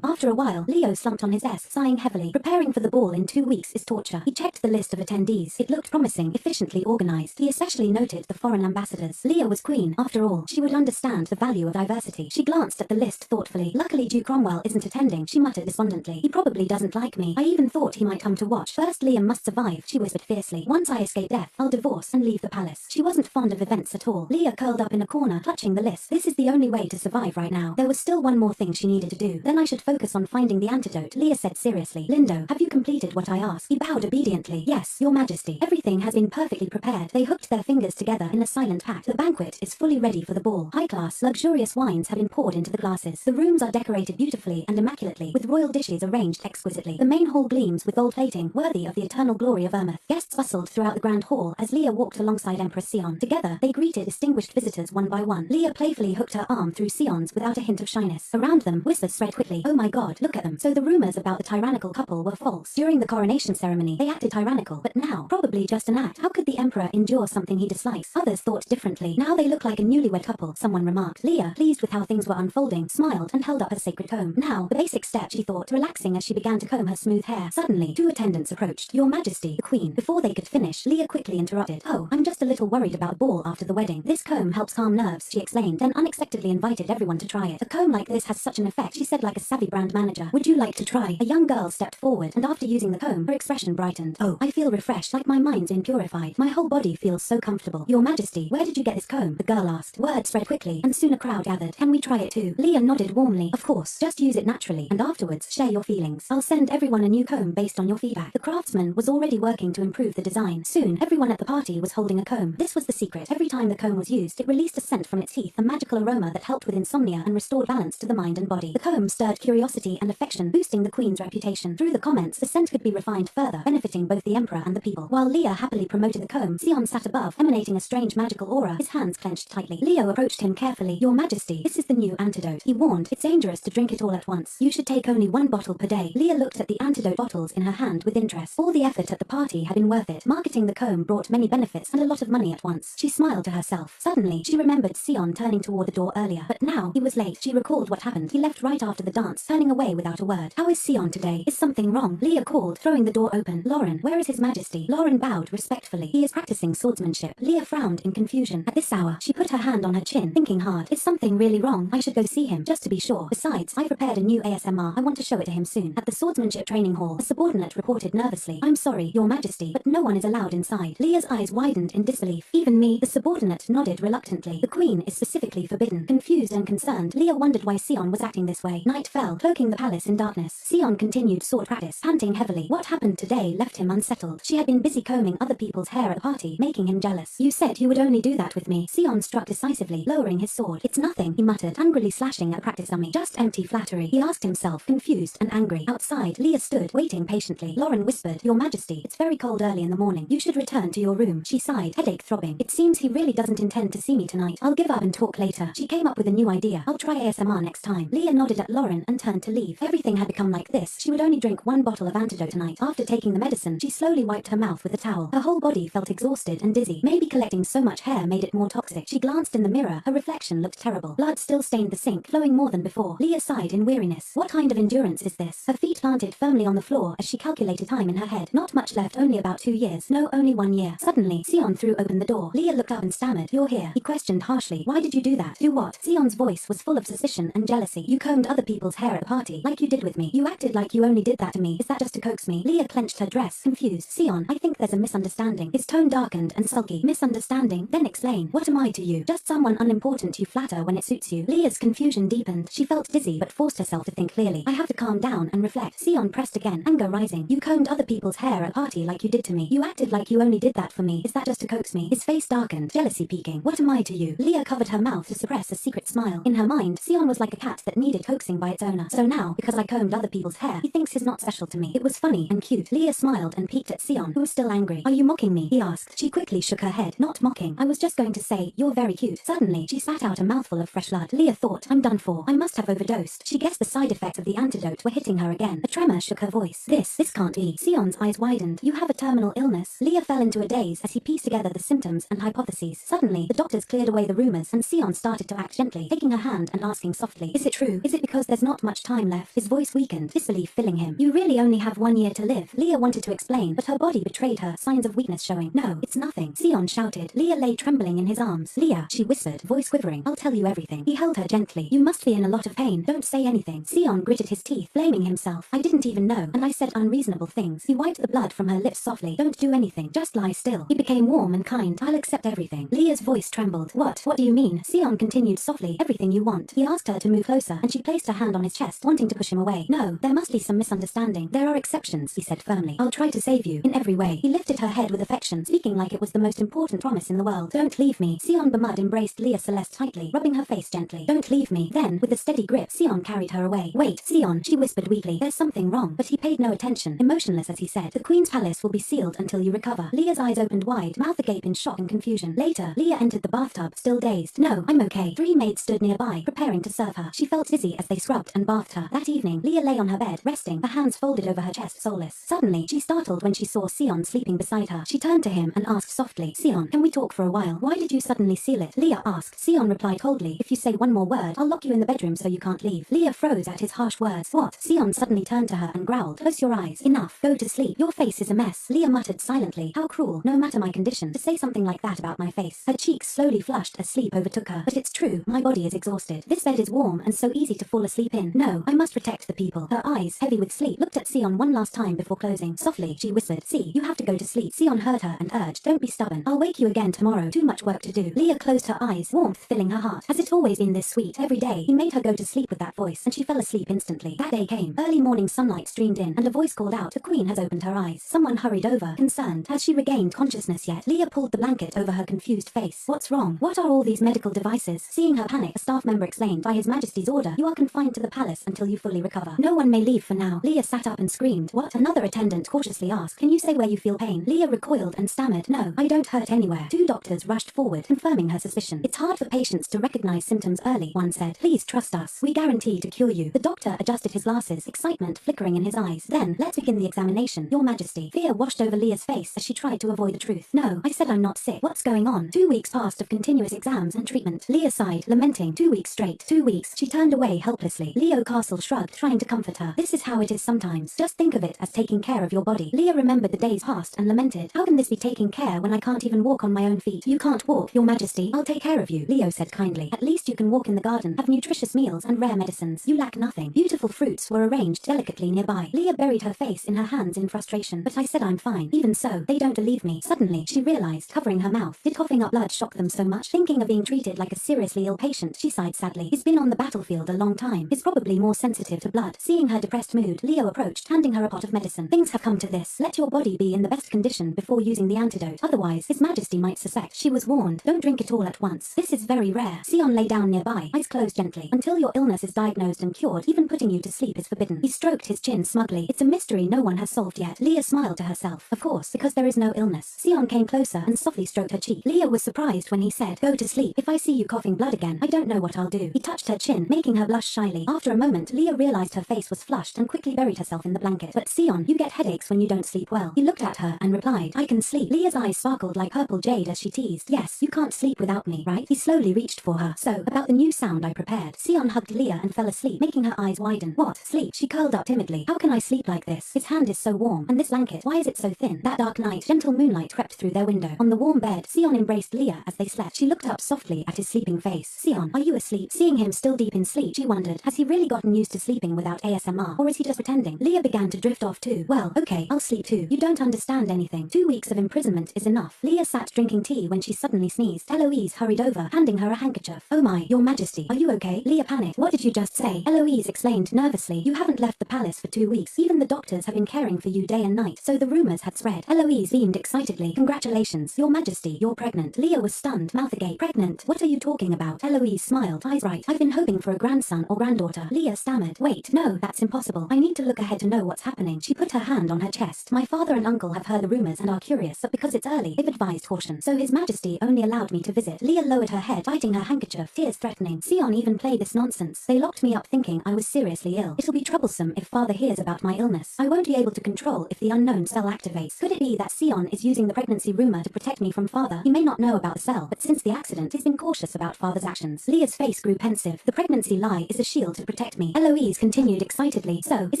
After a while, Leo slumped on his desk, sighing heavily. Preparing for the ball in 2 weeks is torture. He checked the list of attendees. It looked promising, efficiently organized. He especially noted the foreign ambassadors. Leah was queen, after all. She would understand the value of diversity. She glanced at the list thoughtfully. Luckily Duke Cromwell isn't attending, she muttered despondently. He probably doesn't like me. I even thought he might come to watch. First Liam must survive, she whispered fiercely. Once I escape death, I'll divorce and leave the palace. She wasn't fond of events at all. Leah curled up in a corner, clutching the list. This is the only way to survive right now. There was still one more thing she needed to do. Then I should focus on finding the antidote. Leah said seriously. Lindo, have you completed what I asked? He bowed obediently. Yes, your majesty. Everything has been perfectly prepared. They hooked their fingers together in a silent pact. The banquet is fully ready for the ball. High-class, luxurious wines have been poured into the glasses. The rooms are decorated beautifully and immaculately, with royal dishes arranged exquisitely. The main hall gleams with gold plating, worthy of the eternal glory of Ermeth. Guests bustled throughout the grand hall as Leah walked alongside Empress Sion. Together, they greeted distinguished visitors one by one. Leah playfully hooked her arm through Sion's without a hint of shyness. Around them, whispers spread quickly. Oh my god, look at them. So the rumors about the tyrannical couple were false. During the coronation ceremony, they acted tyrannical, but now, probably just an act. How could the emperor endure something he dislikes? Others thought differently. Now they look like a newlywed couple, someone remarked. Leah, pleased with how things were unfolding, smiled and held up her sacred comb. Now, the basic step, she thought, relaxing as she began to comb her smooth hair. Suddenly, 2 attendants approached. Your Majesty, the Queen. Before they could finish, Leah quickly interrupted. Oh, I'm just a little worried about the ball after the wedding. This comb helps calm nerves, she explained, then unexpectedly invited everyone to try it. A comb like this has such an effect, she said like a savvy brand manager. Would you like to try? A young girl stepped forward, and after using the comb, her expression brightened. Oh, I feel refreshed, like my mind's been purified. My whole body feels so comfortable. Your Majesty, where did you get this comb? The girl asked. Word spread quickly, and soon a crowd gathered. Can we try it too? Leah nodded warmly. Of course, just use it naturally, and afterwards, share your feelings. I'll send everyone a new comb based on your feedback. The craftsman was already working to improve the design. Soon, everyone at the party was holding a comb. This was the secret. Every time the comb was used, it released a scent from its teeth, a magical aroma that helped with insomnia and restored balance to the mind and body. The comb stirred curiosity and affection, boosting the queen's reputation. Through the comments, the scent could be refined further, benefiting both the emperor and the people. While Leah happily promoted the comb, Sion sat above, emanating a strange magical aura, his hands clenched tightly. Leo approached him carefully. Your Majesty, this is the new antidote. He warned, it's dangerous to drink it all at once. You should take only 1 bottle per day. Leah looked at the antidote bottles in her hand with interest. All the effort at the party had been worth it. Marketing the comb brought many benefits and a lot of money at once. She smiled to herself. Suddenly, she remembered Sion turning toward the door earlier, but now he was late. She recalled what happened. He left right after the dance, turning away without a word. How is Sion today? Is something wrong? Leah called, throwing the door open. Lauren, where is his majesty? Lauren bowed respectfully. He is practicing swordsmanship. Leah frowned in confusion. At this hour, she put her hand on her chin, thinking hard. Is something really wrong? I should go see him, just to be sure. Besides, I prepared a new ASMR. I want to show it to him soon. At the swordsmanship training hall, a subordinate reported nervously. I'm sorry, your majesty, but no one is allowed inside. Leah's eyes widened in disbelief. Even me? The subordinate nodded reluctantly. The queen is specifically forbidden. Confused and concerned, Leah wondered why Sion was acting this way. Night fell, cloaking the palace in darkness. Sion continued sword practice, panting heavily. What happened today left him unsettled. She had been busy combing other people's hair at the party, making him jealous. You said you would only do that with me. Sion struck decisively, lowering his sword. It's nothing, he muttered, angrily slashing at the practice dummy. Just empty flattery, he asked himself, confused and angry. Outside, Leah stood, waiting patiently. Lauren whispered, Your Majesty, it's very cold early in the morning. You should return to your room. She sighed, headache throbbing. It seems he really doesn't intend to see me tonight. I'll give up and talk later. She came up with a new idea. I'll try ASMR next time. Leah nodded at Lauren and turned to leave. Everything had become like this. She would only drink 1 bottle of antidote tonight. After taking the medicine, she slowly wiped her mouth with a towel. Her whole body felt exhausted and dizzy. Maybe collecting so much hair made it more toxic. She glanced in the mirror. Her reflection looked terrible. Blood still stained the sink, flowing more than before. Leah sighed in weariness. What kind of endurance is this? Her feet planted firmly on the floor as she calculated time in her head. Not much left, only about 2 years. No, only 1 year. Suddenly, Sion threw open the door. Leah looked up and stammered. You're here. He questioned harshly. Why did you do that? Do what? Sion's voice was full of suspicion and jealousy. You combed other people's hair hair at the party, like you did with me. You acted like you only did that to me. Is that just to coax me? Leah clenched her dress, confused. Sion, I think there's a misunderstanding. His tone darkened and sulky. Misunderstanding? Then explain. What am I to you? Just someone unimportant you flatter when it suits you. Leah's confusion deepened. She felt dizzy but forced herself to think clearly. I have to calm down and reflect. Sion pressed again, anger rising. You combed other people's hair at a party like you did to me. You acted like you only did that for me. Is that just to coax me? His face darkened, jealousy peeking. What am I to you? Leah covered her mouth to suppress a secret smile. In her mind, Sion was like a cat that needed coaxing by its owner. So now, because I combed other people's hair, he thinks he's not special to me. It was funny and cute. Leah smiled and peeked at Sion, who was still angry. Are you mocking me? He asked. She quickly shook her head. Not mocking. I was just going to say, you're very cute. Suddenly, she spat out a mouthful of fresh blood. Leah thought, I'm done for. I must have overdosed. She guessed the side effects of the antidote were hitting her again. A tremor shook her voice. This can't be. Sion's eyes widened. You have a terminal illness. Leah fell into a daze as he pieced together the symptoms and hypotheses. Suddenly, the doctors cleared away the rumors and Sion started to act gently, taking her hand and asking softly, is it true? Is it because there's not much time left? His voice weakened, disbelief filling him. You really only have 1 year to live. Leah wanted to explain, but her body betrayed her, signs of weakness showing. No, it's nothing. Sion shouted. Leah lay trembling in his arms. Leah, she whispered, voice quivering. I'll tell you everything. He held her gently. You must be in a lot of pain. Don't say anything. Sion gritted his teeth, blaming himself. I didn't even know, and I said unreasonable things. He wiped the blood from her lips softly. Don't do anything. Just lie still. He became warm and kind. I'll accept everything. Leah's voice trembled. What do you mean? Sion continued softly. Everything you want. He asked her to move closer, and she placed her hand on his chest, wanting to push him away. No, there must be some misunderstanding. There are exceptions, he said firmly. I'll try to save you, in every way. He lifted her head with affection, speaking like it was the most important promise in the world. Don't leave me. Sion Bamud embraced Leah Celeste tightly, rubbing her face gently. Don't leave me. Then, with a steady grip, Sion carried her away. Wait, Sion, she whispered weakly. There's something wrong. But he paid no attention, emotionless as he said. The Queen's palace will be sealed until you recover. Leah's eyes opened wide, mouth agape in shock and confusion. Later, Leah entered the bathtub, still dazed. No, I'm okay. 3 maids stood nearby, preparing to serve her. She felt dizzy as they scrubbed and bathed her. That evening, Leah lay on her bed, resting, her hands folded over her chest, soulless. Suddenly, she startled when she saw Sion sleeping beside her. She turned to him and asked softly, Sion, can we talk for a while? Why did you suddenly seal it? Leah asked. Sion replied coldly, if you say one more word, I'll lock you in the bedroom so you can't leave. Leah froze at his harsh words. What? Sion suddenly turned to her and growled, close your eyes. Enough. Go to sleep. Your face is a mess. Leah muttered silently. How cruel, no matter my condition, to say something like that about my face. Her cheeks slowly flushed as sleep overtook her. But it's true, my body is exhausted. This bed is warm and so easy to fall asleep in. No, I must protect the people. Her eyes, heavy with sleep, looked at Sion one last time before closing. Softly, she whispered, see, you have to go to sleep. Sion heard her and urged, don't be stubborn. I'll wake you again tomorrow. Too much work to do. Leah closed her eyes, warmth filling her heart. Has it always been this sweet? Every day, he made her go to sleep with that voice, and she fell asleep instantly. That day came. Early morning sunlight streamed in, and a voice called out, the Queen has opened her eyes. Someone hurried over, concerned. Has she regained consciousness yet? Leah pulled the blanket over her confused face. What's wrong? What are all these medical devices? Seeing her panic, a staff member explained, by His Majesty's order, you are confined to the palace until you fully recover. No one may leave for now. Leah sat up and screamed. What? Another attendant cautiously asked, can you say where you feel pain? Leah recoiled and stammered, no, I don't hurt anywhere. 2 doctors rushed forward, confirming her suspicion. It's hard for patients to recognize symptoms early, one said. Please trust us. We guarantee to cure you. The doctor adjusted his glasses, excitement flickering in his eyes. Then, let's begin the examination. Your Majesty. Fear washed over Leah's face as she tried to avoid the truth. No, I said I'm not sick. What's going on? 2 weeks passed of continuous exams and treatment. Leah sighed, lamenting. 2 weeks straight. 2 weeks. She turned away helplessly. Leo Castle shrugged, trying to comfort her. This is how it is sometimes. Just think of it as taking care of your body. Leah remembered the days past and lamented. How can this be taking care when I can't even walk on my own feet? You can't walk, Your Majesty. I'll take care of you, Leo said kindly. At least you can walk in the garden, have nutritious meals and rare medicines. You lack nothing. Beautiful fruits were arranged delicately nearby. Leah buried her face in her hands in frustration. But I said I'm fine. Even so, they don't believe me. Suddenly, she realized, covering her mouth. Did coughing up blood shock them so much? Thinking of being treated like a seriously ill patient, she sighed sadly. He's been on the battlefield a long time. He's probably more sensitive to blood. Seeing her depressed mood, Leo approached, handing her a pot of medicine. Things have come to this. Let your body be in the best condition before using the antidote. Otherwise, His Majesty might suspect. She was warned. Don't drink it all at once. This is very rare. Sion lay down nearby, eyes closed gently. Until your illness is diagnosed and cured, even putting you to sleep is forbidden. He stroked his chin smugly. It's a mystery no one has solved yet. Leah smiled to herself. Of course, because there is no illness. Sion came closer and softly stroked her cheek. Leah was surprised when he said, go to sleep. If I see you coughing blood again, I don't know what I'll do. He touched her chin, making her blush shyly. After a moment, Leah realized her face was flushed and quickly buried herself in the blanket. But Sion, you get headaches when you don't sleep well. He looked at her and replied, I can sleep. Leah's eyes sparkled like purple jade as she teased. Yes, you can't sleep without me, right? He slowly reached for her. So, about the new sound I prepared. Sion hugged Leah and fell asleep, making her eyes widen. What? Sleep? She curled up timidly. How can I sleep like this? His hand is so warm. And this blanket, why is it so thin? That dark night, gentle moonlight crept through their window. On the warm bed, Sion embraced Leah as they slept. She looked up softly at his sleeping face. Sion, are you asleep? Seeing him still deep in sleep, she wondered, has he really gotten used to sleeping without ASMR, or is he just pretending? Leah began to drift off too. Well, okay, I'll sleep too. You don't understand anything. 2 weeks of imprisonment is enough. Leah sat drinking tea when she suddenly sneezed. Eloise hurried over, handing her a handkerchief. Oh my, your majesty, are you okay? Leah panicked. What did you just say? Eloise explained nervously. You haven't left the palace for 2 weeks. Even the doctors have been caring for you day and night, so the rumors had spread. Eloise beamed excitedly. Congratulations, your majesty, you're pregnant. Leah was stunned, mouth agape. Pregnant? What are you talking about? Eloise smiled, eyes bright. I've been hoping for a grandson or granddaughter. Leah stammered. Wait, no, that's impossible. I need to look ahead to know what's happening. She put her hand on her chest. My father and uncle have heard the rumors and are curious, but because it's early, they've advised caution. So his majesty only allowed me to visit. Leah lowered her head, biting her handkerchief, tears threatening. Sion even played this nonsense. They locked me up thinking I was seriously ill. It'll be troublesome if father hears about my illness. I won't be able to control if the unknown cell activates. Could it be that Sion is using the pregnancy rumor to protect me from father? He may not know about the cell, but since the accident, he's been cautious about father's actions. Leah's face grew pensive. The pregnancy lie is a shield to protect me. Eloise continued excitedly. So, is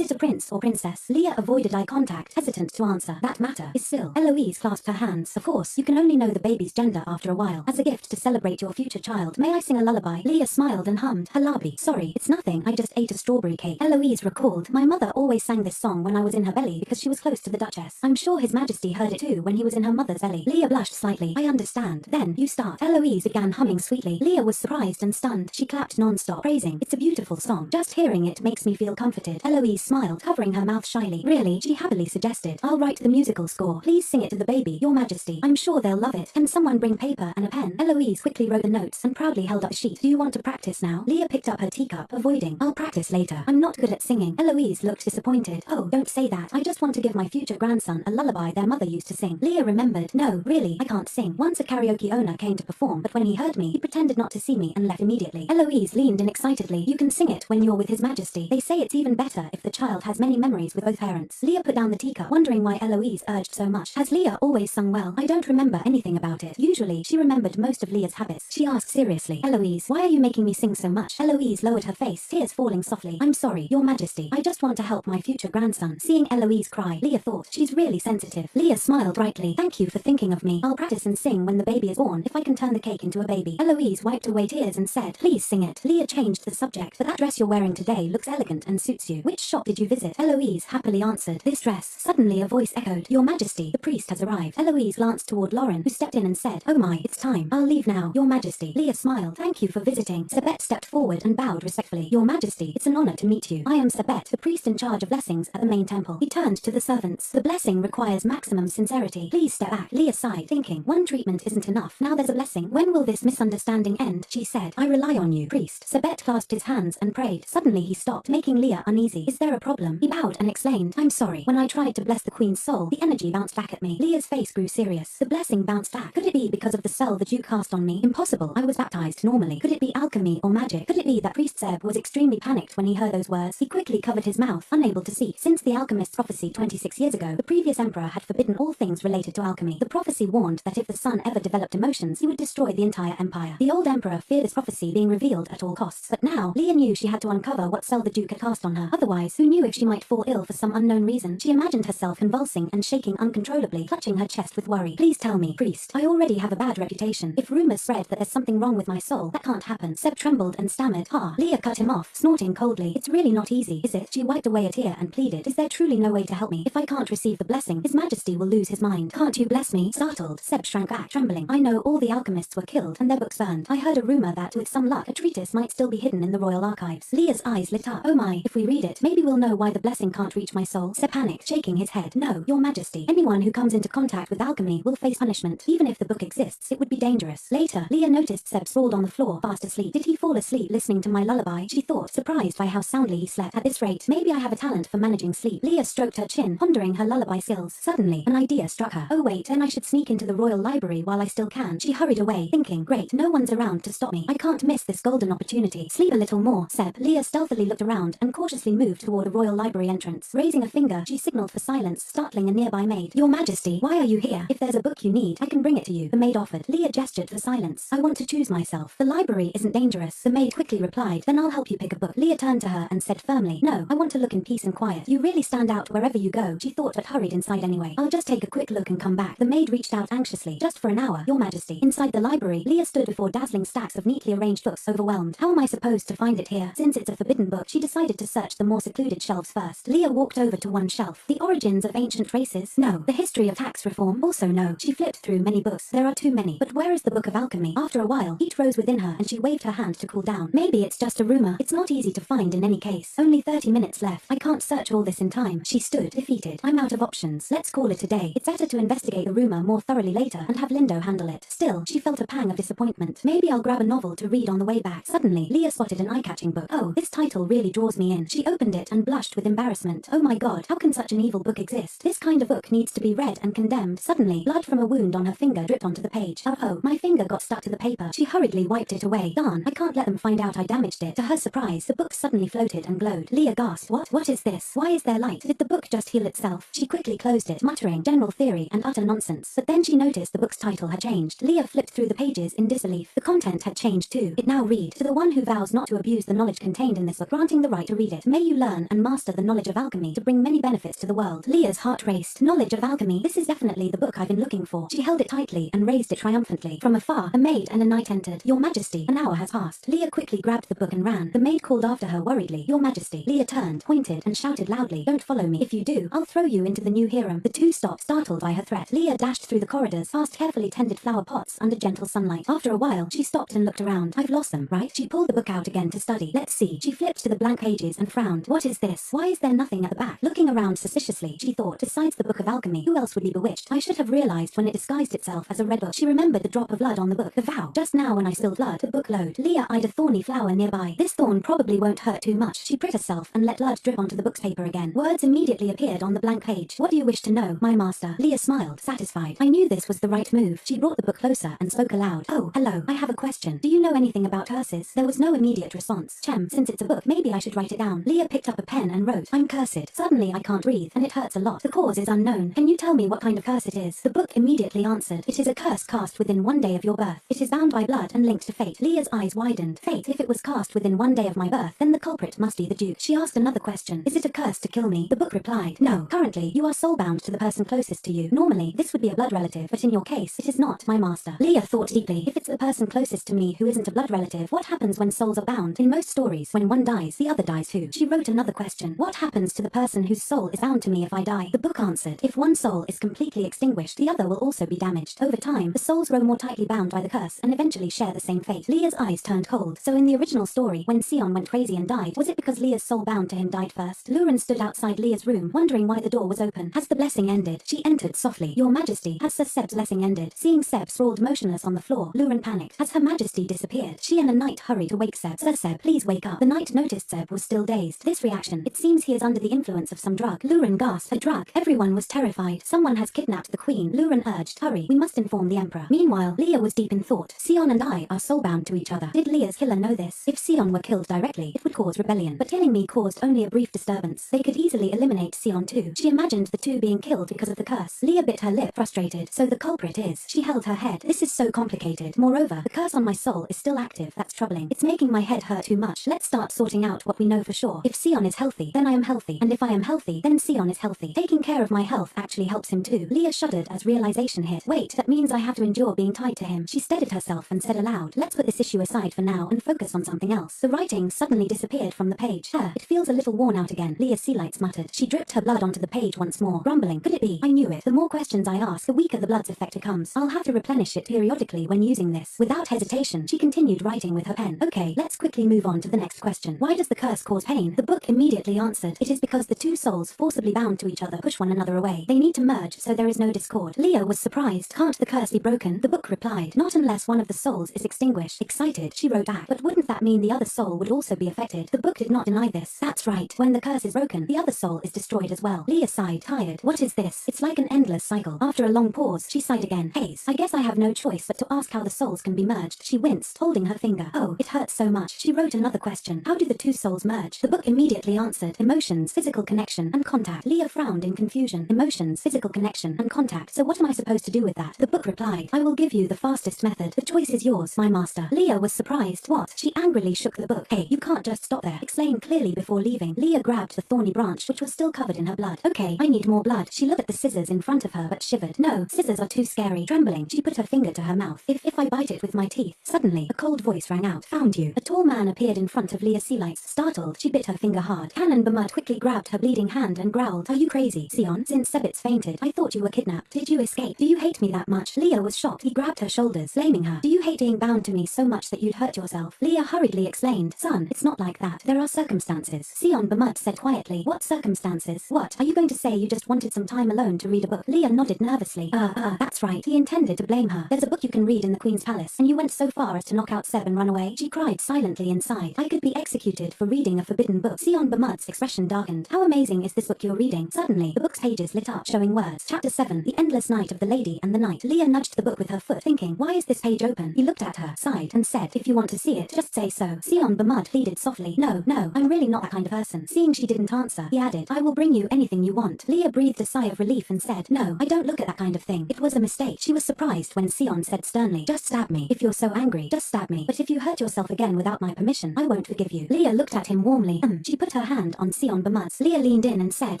it a prince or princess? Leah avoided eye contact, hesitant to answer. That matter is still. Eloise clasped her hands. Of course, you can only know the baby's gender after a while. As a gift to celebrate your future child, may I sing a lullaby? Leah smiled and hummed. Halabi. Sorry, it's nothing. I just ate a strawberry cake. Eloise recalled. My mother always sang this song when I was in her belly because she was close to the Duchess. I'm sure his majesty heard it too when he was in her mother's belly. Leah blushed slightly. I understand. Then, you start. Eloise began humming sweetly. Leah was surprised and stunned. She clapped non-stop, praising. It's a beautiful song. Just hearing it makes me feel comforted. Eloise smiled, covering her mouth shyly. Really? She happily suggested. I'll write the musical score. Please sing it to the baby, your majesty. I'm sure they'll love it. Can someone bring paper and a pen? Eloise quickly wrote the notes and proudly held up a sheet. Do you want to practice now? Leah picked up her teacup, avoiding. I'll practice later. I'm not good at singing. Eloise looked disappointed. Oh, don't say that. I just want to give my future grandson a lullaby their mother used to sing. Leah remembered. No, really, I can't sing. Once a karaoke owner came to perform, but when he heard me, he pretended not to see me and left immediately. Eloise leaned in excitedly. You can sing it when you're with his majesty. They say it's even better if the child has many memories with both parents. Leah put down the teacup, wondering why Eloise urged so much. Has Leah always sung well? I don't remember anything about it. Usually, she remembered most of Leah's habits. She asked seriously. Eloise, why are you making me sing so much? Eloise lowered her face, tears falling softly. I'm sorry, your majesty. I just want to help my future grandson. Seeing Eloise cry, Leah thought, she's really sensitive. Leah smiled brightly. Thank you for thinking of me. I'll practice and sing when the baby is born, if I can turn the cake into a baby. Eloise wiped away tears and said, please sing it. Leah changed the subject. But that dress you're wearing today looks elegant and suits you. Which shop did you visit? Eloise happily answered, this dress. Suddenly a voice echoed, your majesty, the priest has arrived. Eloise glanced toward Lauren, who stepped in and said, oh my, it's time. I'll leave now, your majesty. Leah smiled. Thank you for visiting. Sebet stepped forward and bowed respectfully. Your majesty, it's an honor to meet you. I am Sebet, the priest in charge of blessings at the main temple. He turned to the servants. The blessing requires maximum sincerity. Please step back. Leah sighed, thinking, one treatment isn't enough. Now there's a blessing. When will this misunderstanding end? She said, I rely on you, priest. Sebet clasped his hands and prayed. Suddenly he stopped, making Leah uneasy. Is there a problem? He bowed and explained, I'm sorry. When I tried to bless the queen's soul, the energy bounced back at me. Leah's face grew serious. The blessing bounced back. Could it be because of the spell the Duke cast on me? Impossible. I was baptized normally. Could it be alchemy or magic? Could it be that priest Seb was extremely panicked when he heard those words? He quickly covered his mouth, unable to see. Since the alchemist's prophecy 26 years ago, the previous emperor had forbidden all things related to alchemy. The prophecy warned that if the son ever developed emotions, he would destroy the entire empire. The old emperor feared this prophecy being revealed at all costs. But now, Leah knew she had to uncover what spell the Duke had cast on her. Otherwise, who knew if she might fall ill for some unknown reason? She imagined herself convulsing and shaking uncontrollably, clutching her chest with worry. Please tell me, priest. I already have a bad reputation. If rumors spread that there's something wrong with my soul, that can't happen. Seb trembled and stammered. Leah cut him off, snorting coldly. It's really not easy, is it? She wiped away a tear and pleaded. Is there truly no way to help me? If I can't receive the blessing, his majesty will lose his mind. Can't you bless me? Startled, Seb shrank back, trembling. I know all the alchemists were killed and their books burned. I heard a rumor that, with some luck, a treatise might still be hidden in the royal archives. Leah's eyes lit up. Oh my, if we read it, maybe we'll know why the blessing can't reach my soul. Seb panicked, shaking his head. No, your majesty. Anyone who comes into contact with alchemy will face punishment. Even if the book exists, it would be dangerous. Later, Leah noticed Seb sprawled on the floor, fast asleep. Did he fall asleep listening to my lullaby? She thought, surprised by how soundly he slept. At this rate, maybe I have a talent for managing sleep. Leah stroked her chin, pondering her lullaby skills. Suddenly, an idea struck her. Oh wait, then I should sneak into the royal library while I still can. She hurried away, thinking, great, no one's around to stop me. I can't miss this golden opportunity. Sleep a little more, Seb. Leah stealthily looked around and cautiously moved toward the royal library entrance. Raising a finger, she signaled for silence, startling a nearby maid. Your majesty, why are you here? If there's a book you need, I can bring it to you, the maid offered. Leah gestured for silence. I want to choose myself. The library isn't dangerous, the maid quickly replied. Then I'll help you pick a book. Leah turned to her and said firmly, no, I want to look in peace and quiet. You really stand out wherever you go, she thought, but hurried inside anyway. I'll just take a quick look and come back. The maid reached out anxiously. Just for an hour, your majesty. Inside the library, Leah stood before dazzling stacks of neatly arranged books, overwhelmed. How am I supposed to find it here? since it's a forbidden book, she decided to search the more secluded shelves first. Leah walked over to one shelf. The origins of ancient races? No. The history of tax reform? Also no. She flipped through many books. There are too many. But where is the book of alchemy? After a while, heat rose within her and she waved her hand to cool down. Maybe it's just a rumor. It's not easy to find in any case. Only 30 minutes left. I can't search all this in time. She stood, defeated. I'm out of options. Let's call it a day. It's better to investigate the rumor more thoroughly later and have Lindo handle it. Still, she felt a pang of disappointment. Maybe I'll grab a novel to read on the way back. Suddenly, Leah spotted an eye-catching book. Oh, this title really draws me in. She opened it and blushed with embarrassment. Oh my god, how can such an evil book exist? This kind of book needs to be read and condemned. Suddenly, blood from a wound on her finger dripped onto the page. Oh, my finger got stuck to the paper. She hurriedly wiped it away. Darn, I can't let them find out I damaged it. To her surprise, the book suddenly floated and glowed. Leah gasped. What is this? Why is there light? Did the book just heal itself? She quickly closed it, muttering general theory and utter nonsense. But then she noticed the book's title had changed. Leah flipped through the pages in disbelief. The content had changed too. It now read, "To the one who vows not to abuse the knowledge contained in this book, granting the right to read it. May you learn and master the knowledge of alchemy to bring many benefits to the world." Leah's heart raced. Knowledge of alchemy? This is definitely the book I've been looking for. She held it tightly and raised it triumphantly. From afar, a maid and a knight entered. "Your Majesty, an hour has passed." Leah quickly grabbed the book and ran. The maid called after her worriedly. "Your Majesty." Leah turned, pointed, and shouted loudly, "Don't follow me. If you do, I'll throw you into the new harem." The two stopped, startled by her threat. Leah dashed through the corridors, past carefully tended flower pots under gentle sunlight. After a while, she stopped and looked around. "I've lost them, right?" She pulled the book out again to study. "Let's see." She flipped to the blank pages and frowned. "What is this? Why is there nothing at the back?" Looking around suspiciously, she thought, besides the book of alchemy, who else would be bewitched? I should have realized when it disguised itself as a red book. She remembered the drop of blood on the book. The vow. Just now when I spilled blood, the book glowed. Leah eyed a thorny flower nearby. This thorn probably won't hurt too much. She pricked herself and let blood drip onto the book's paper again. Words immediately appeared on the blank page. "What do you wish to know, my master?" Leah smiled, satisfied. I knew this was the right move. She brought the book closer and spoke aloud. "Oh, hello. I have a question. Do you know anything about curses?" There was no immediate response. Since it's a book, maybe I should write it down." Leah picked up a pen and wrote, "I'm cursed. Suddenly I can't breathe, and it hurts a lot. The cause is unknown. Can you tell me what kind of curse it is?" The book immediately answered, "It is a curse cast within 1 day of your birth. It is bound by blood and linked to fate." Leah's eyes widened. "Fate? If it was cast within 1 day of my birth, then the culprit must be the Duke." She asked another question. "Is it a curse to kill me?" The book replied, "No. Currently, you are soulbound to the person closest to you. Normally, this would be a blood relative, but in your case, it is not, my master." Leah thought deeply. If it's the person closest to me who isn't a blood relative, what happens when souls are bound? In most stories, when one dies, the other dies too. She wrote another question. "What happens to the person whose soul is bound to me if I die?" The book answered, "If one soul is completely extinguished, the other will also be damaged. Over time, the souls grow more tightly bound by the curse and eventually share the same fate." Leah's eyes turned cold. So in the original story, when Sion went crazy and died, was it because Leah's soul bound to him died first? Luren stood outside Leah's room, wondering why the door was open. Has the blessing ended? She entered softly. "Your Majesty, has Sir Seb's blessing ended?" Seeing Seb sprawled motionless on the floor, Luren panicked. Has Her Majesty disappeared? She and a knight hurried to wake Seb. "Sir Seb, please wake up." The knight noticed Seb was still dazed. This reaction, it seems he is under the influence of some drug. Luren gasped. A drug? Everyone was terrified. Someone has kidnapped the queen. Luren urged, "Hurry, we must inform the emperor." Meanwhile, Leah was deep in thought. Sion and I are soulbound to each other. Did Leah's killer know this? If Sion were killed directly, it would cause rebellion. But killing me caused only a brief disturbance. They could easily eliminate Sion too. She imagined the two being killed because of the curse. Leah bit her lip, frustrated. So the culprit is. She held her head. This is so complicated. Moreover, the curse on my soul is still active. That's troubling. It's making my head hurt too much. Let's start sorting out what we know for sure. If Sion is healthy, then I am healthy. And if I am healthy, then Sion is healthy. Taking care of my health actually helps him too. Leah shuddered as realization hit. Wait, that means I have to endure being tied to him. She steadied herself and said aloud, "Let's put this issue aside for now and focus on something else." The writing suddenly disappeared from the page. It feels a little worn out again," Leah's sea lights muttered. She dripped her blood onto the page once more, grumbling. "Could it be? I knew it. The more questions I ask, the weaker the blood's effect becomes. I'll have to replenish it periodically when using this." Without hesitation, she continued writing with her pen. "Okay, let's quickly move on to the next question. Why does the curse cause pain?" The book immediately answered, "It is because the two souls forcibly bound to each other push one another away. They need to merge so there is no discord." Leah was surprised. "Can't the curse be broken?" The book replied, "Not unless one of the souls is extinguished." Excited, she wrote back, "But wouldn't that mean the other soul would also be affected?" The book did not deny this. "That's right. When the curse is broken, the other soul is destroyed as well." Leah sighed, tired. "What is this? It's like an endless cycle." After a long pause, she sighed again. "Haze, I guess I have no choice but to ask how the souls can be merged." She winced, holding her finger. "Oh, it hurts so much." She wrote another question. "How do the two souls merge?" The book immediately answered, "Emotions, physical connection, and contact." Leah frowned in confusion. "Emotions, physical connection, and contact. So what am I supposed to do with that?" The book replied, "I will give you the fastest method. The choice is yours, my master." Leah was surprised. "What?" She angrily shook the book. "Hey, you can't just stop there. Explain clearly before leaving." Leah grabbed the thorny branch, which was still covered in her blood. "Okay, I need more blood." She looked at the scissors in front of her but shivered. "No, scissors are too scary." Trembling, she put her finger to her mouth. If I bite it with my teeth." Suddenly, a cold voice rang out. "Found you." A tall man appeared in front front of Leah Sealights. Startled, she bit her finger hard. Canon Bamud quickly grabbed her bleeding hand and growled, "Are you crazy, Sion? Since Sebitz fainted, I thought you were kidnapped. Did you escape? Do you hate me that much?" Leah was shocked. He grabbed her shoulders, blaming her. "Do you hate being bound to me so much that you'd hurt yourself?" Leah hurriedly explained, "Son, it's not like that. There are circumstances." Sion Bamud said quietly, "What circumstances? What, are you going to say you just wanted some time alone to read a book?" Leah nodded nervously. That's right." He intended to blame her. "There's a book you can read in the Queen's palace, and you went so far as to knock out Seb and run away." She cried silently inside. "I could be executed for reading a forbidden book." Sion Bamud's expression darkened. "How amazing is this book you're reading?" Suddenly, the book's pages lit up, showing words. Chapter 7, The Endless Night of the Lady and the Knight. Leah nudged the book with her foot, thinking, why is this page open? He looked at her, sighed, and said, "If you want to see it, just say so." Sion Bamud pleaded softly, No, I'm really not that kind of person." Seeing she didn't answer, he added, "I will bring you anything you want." Leah breathed a sigh of relief and said, "No, I don't look at that kind of thing. It was a mistake." She was surprised when Sion said sternly, "Just stab me. If you're so angry, just stab me. But if you hurt yourself again without my permission, I won't forgive you." Leah looked at him warmly. She put her hand on Sion Bamud's. Leah leaned in and said,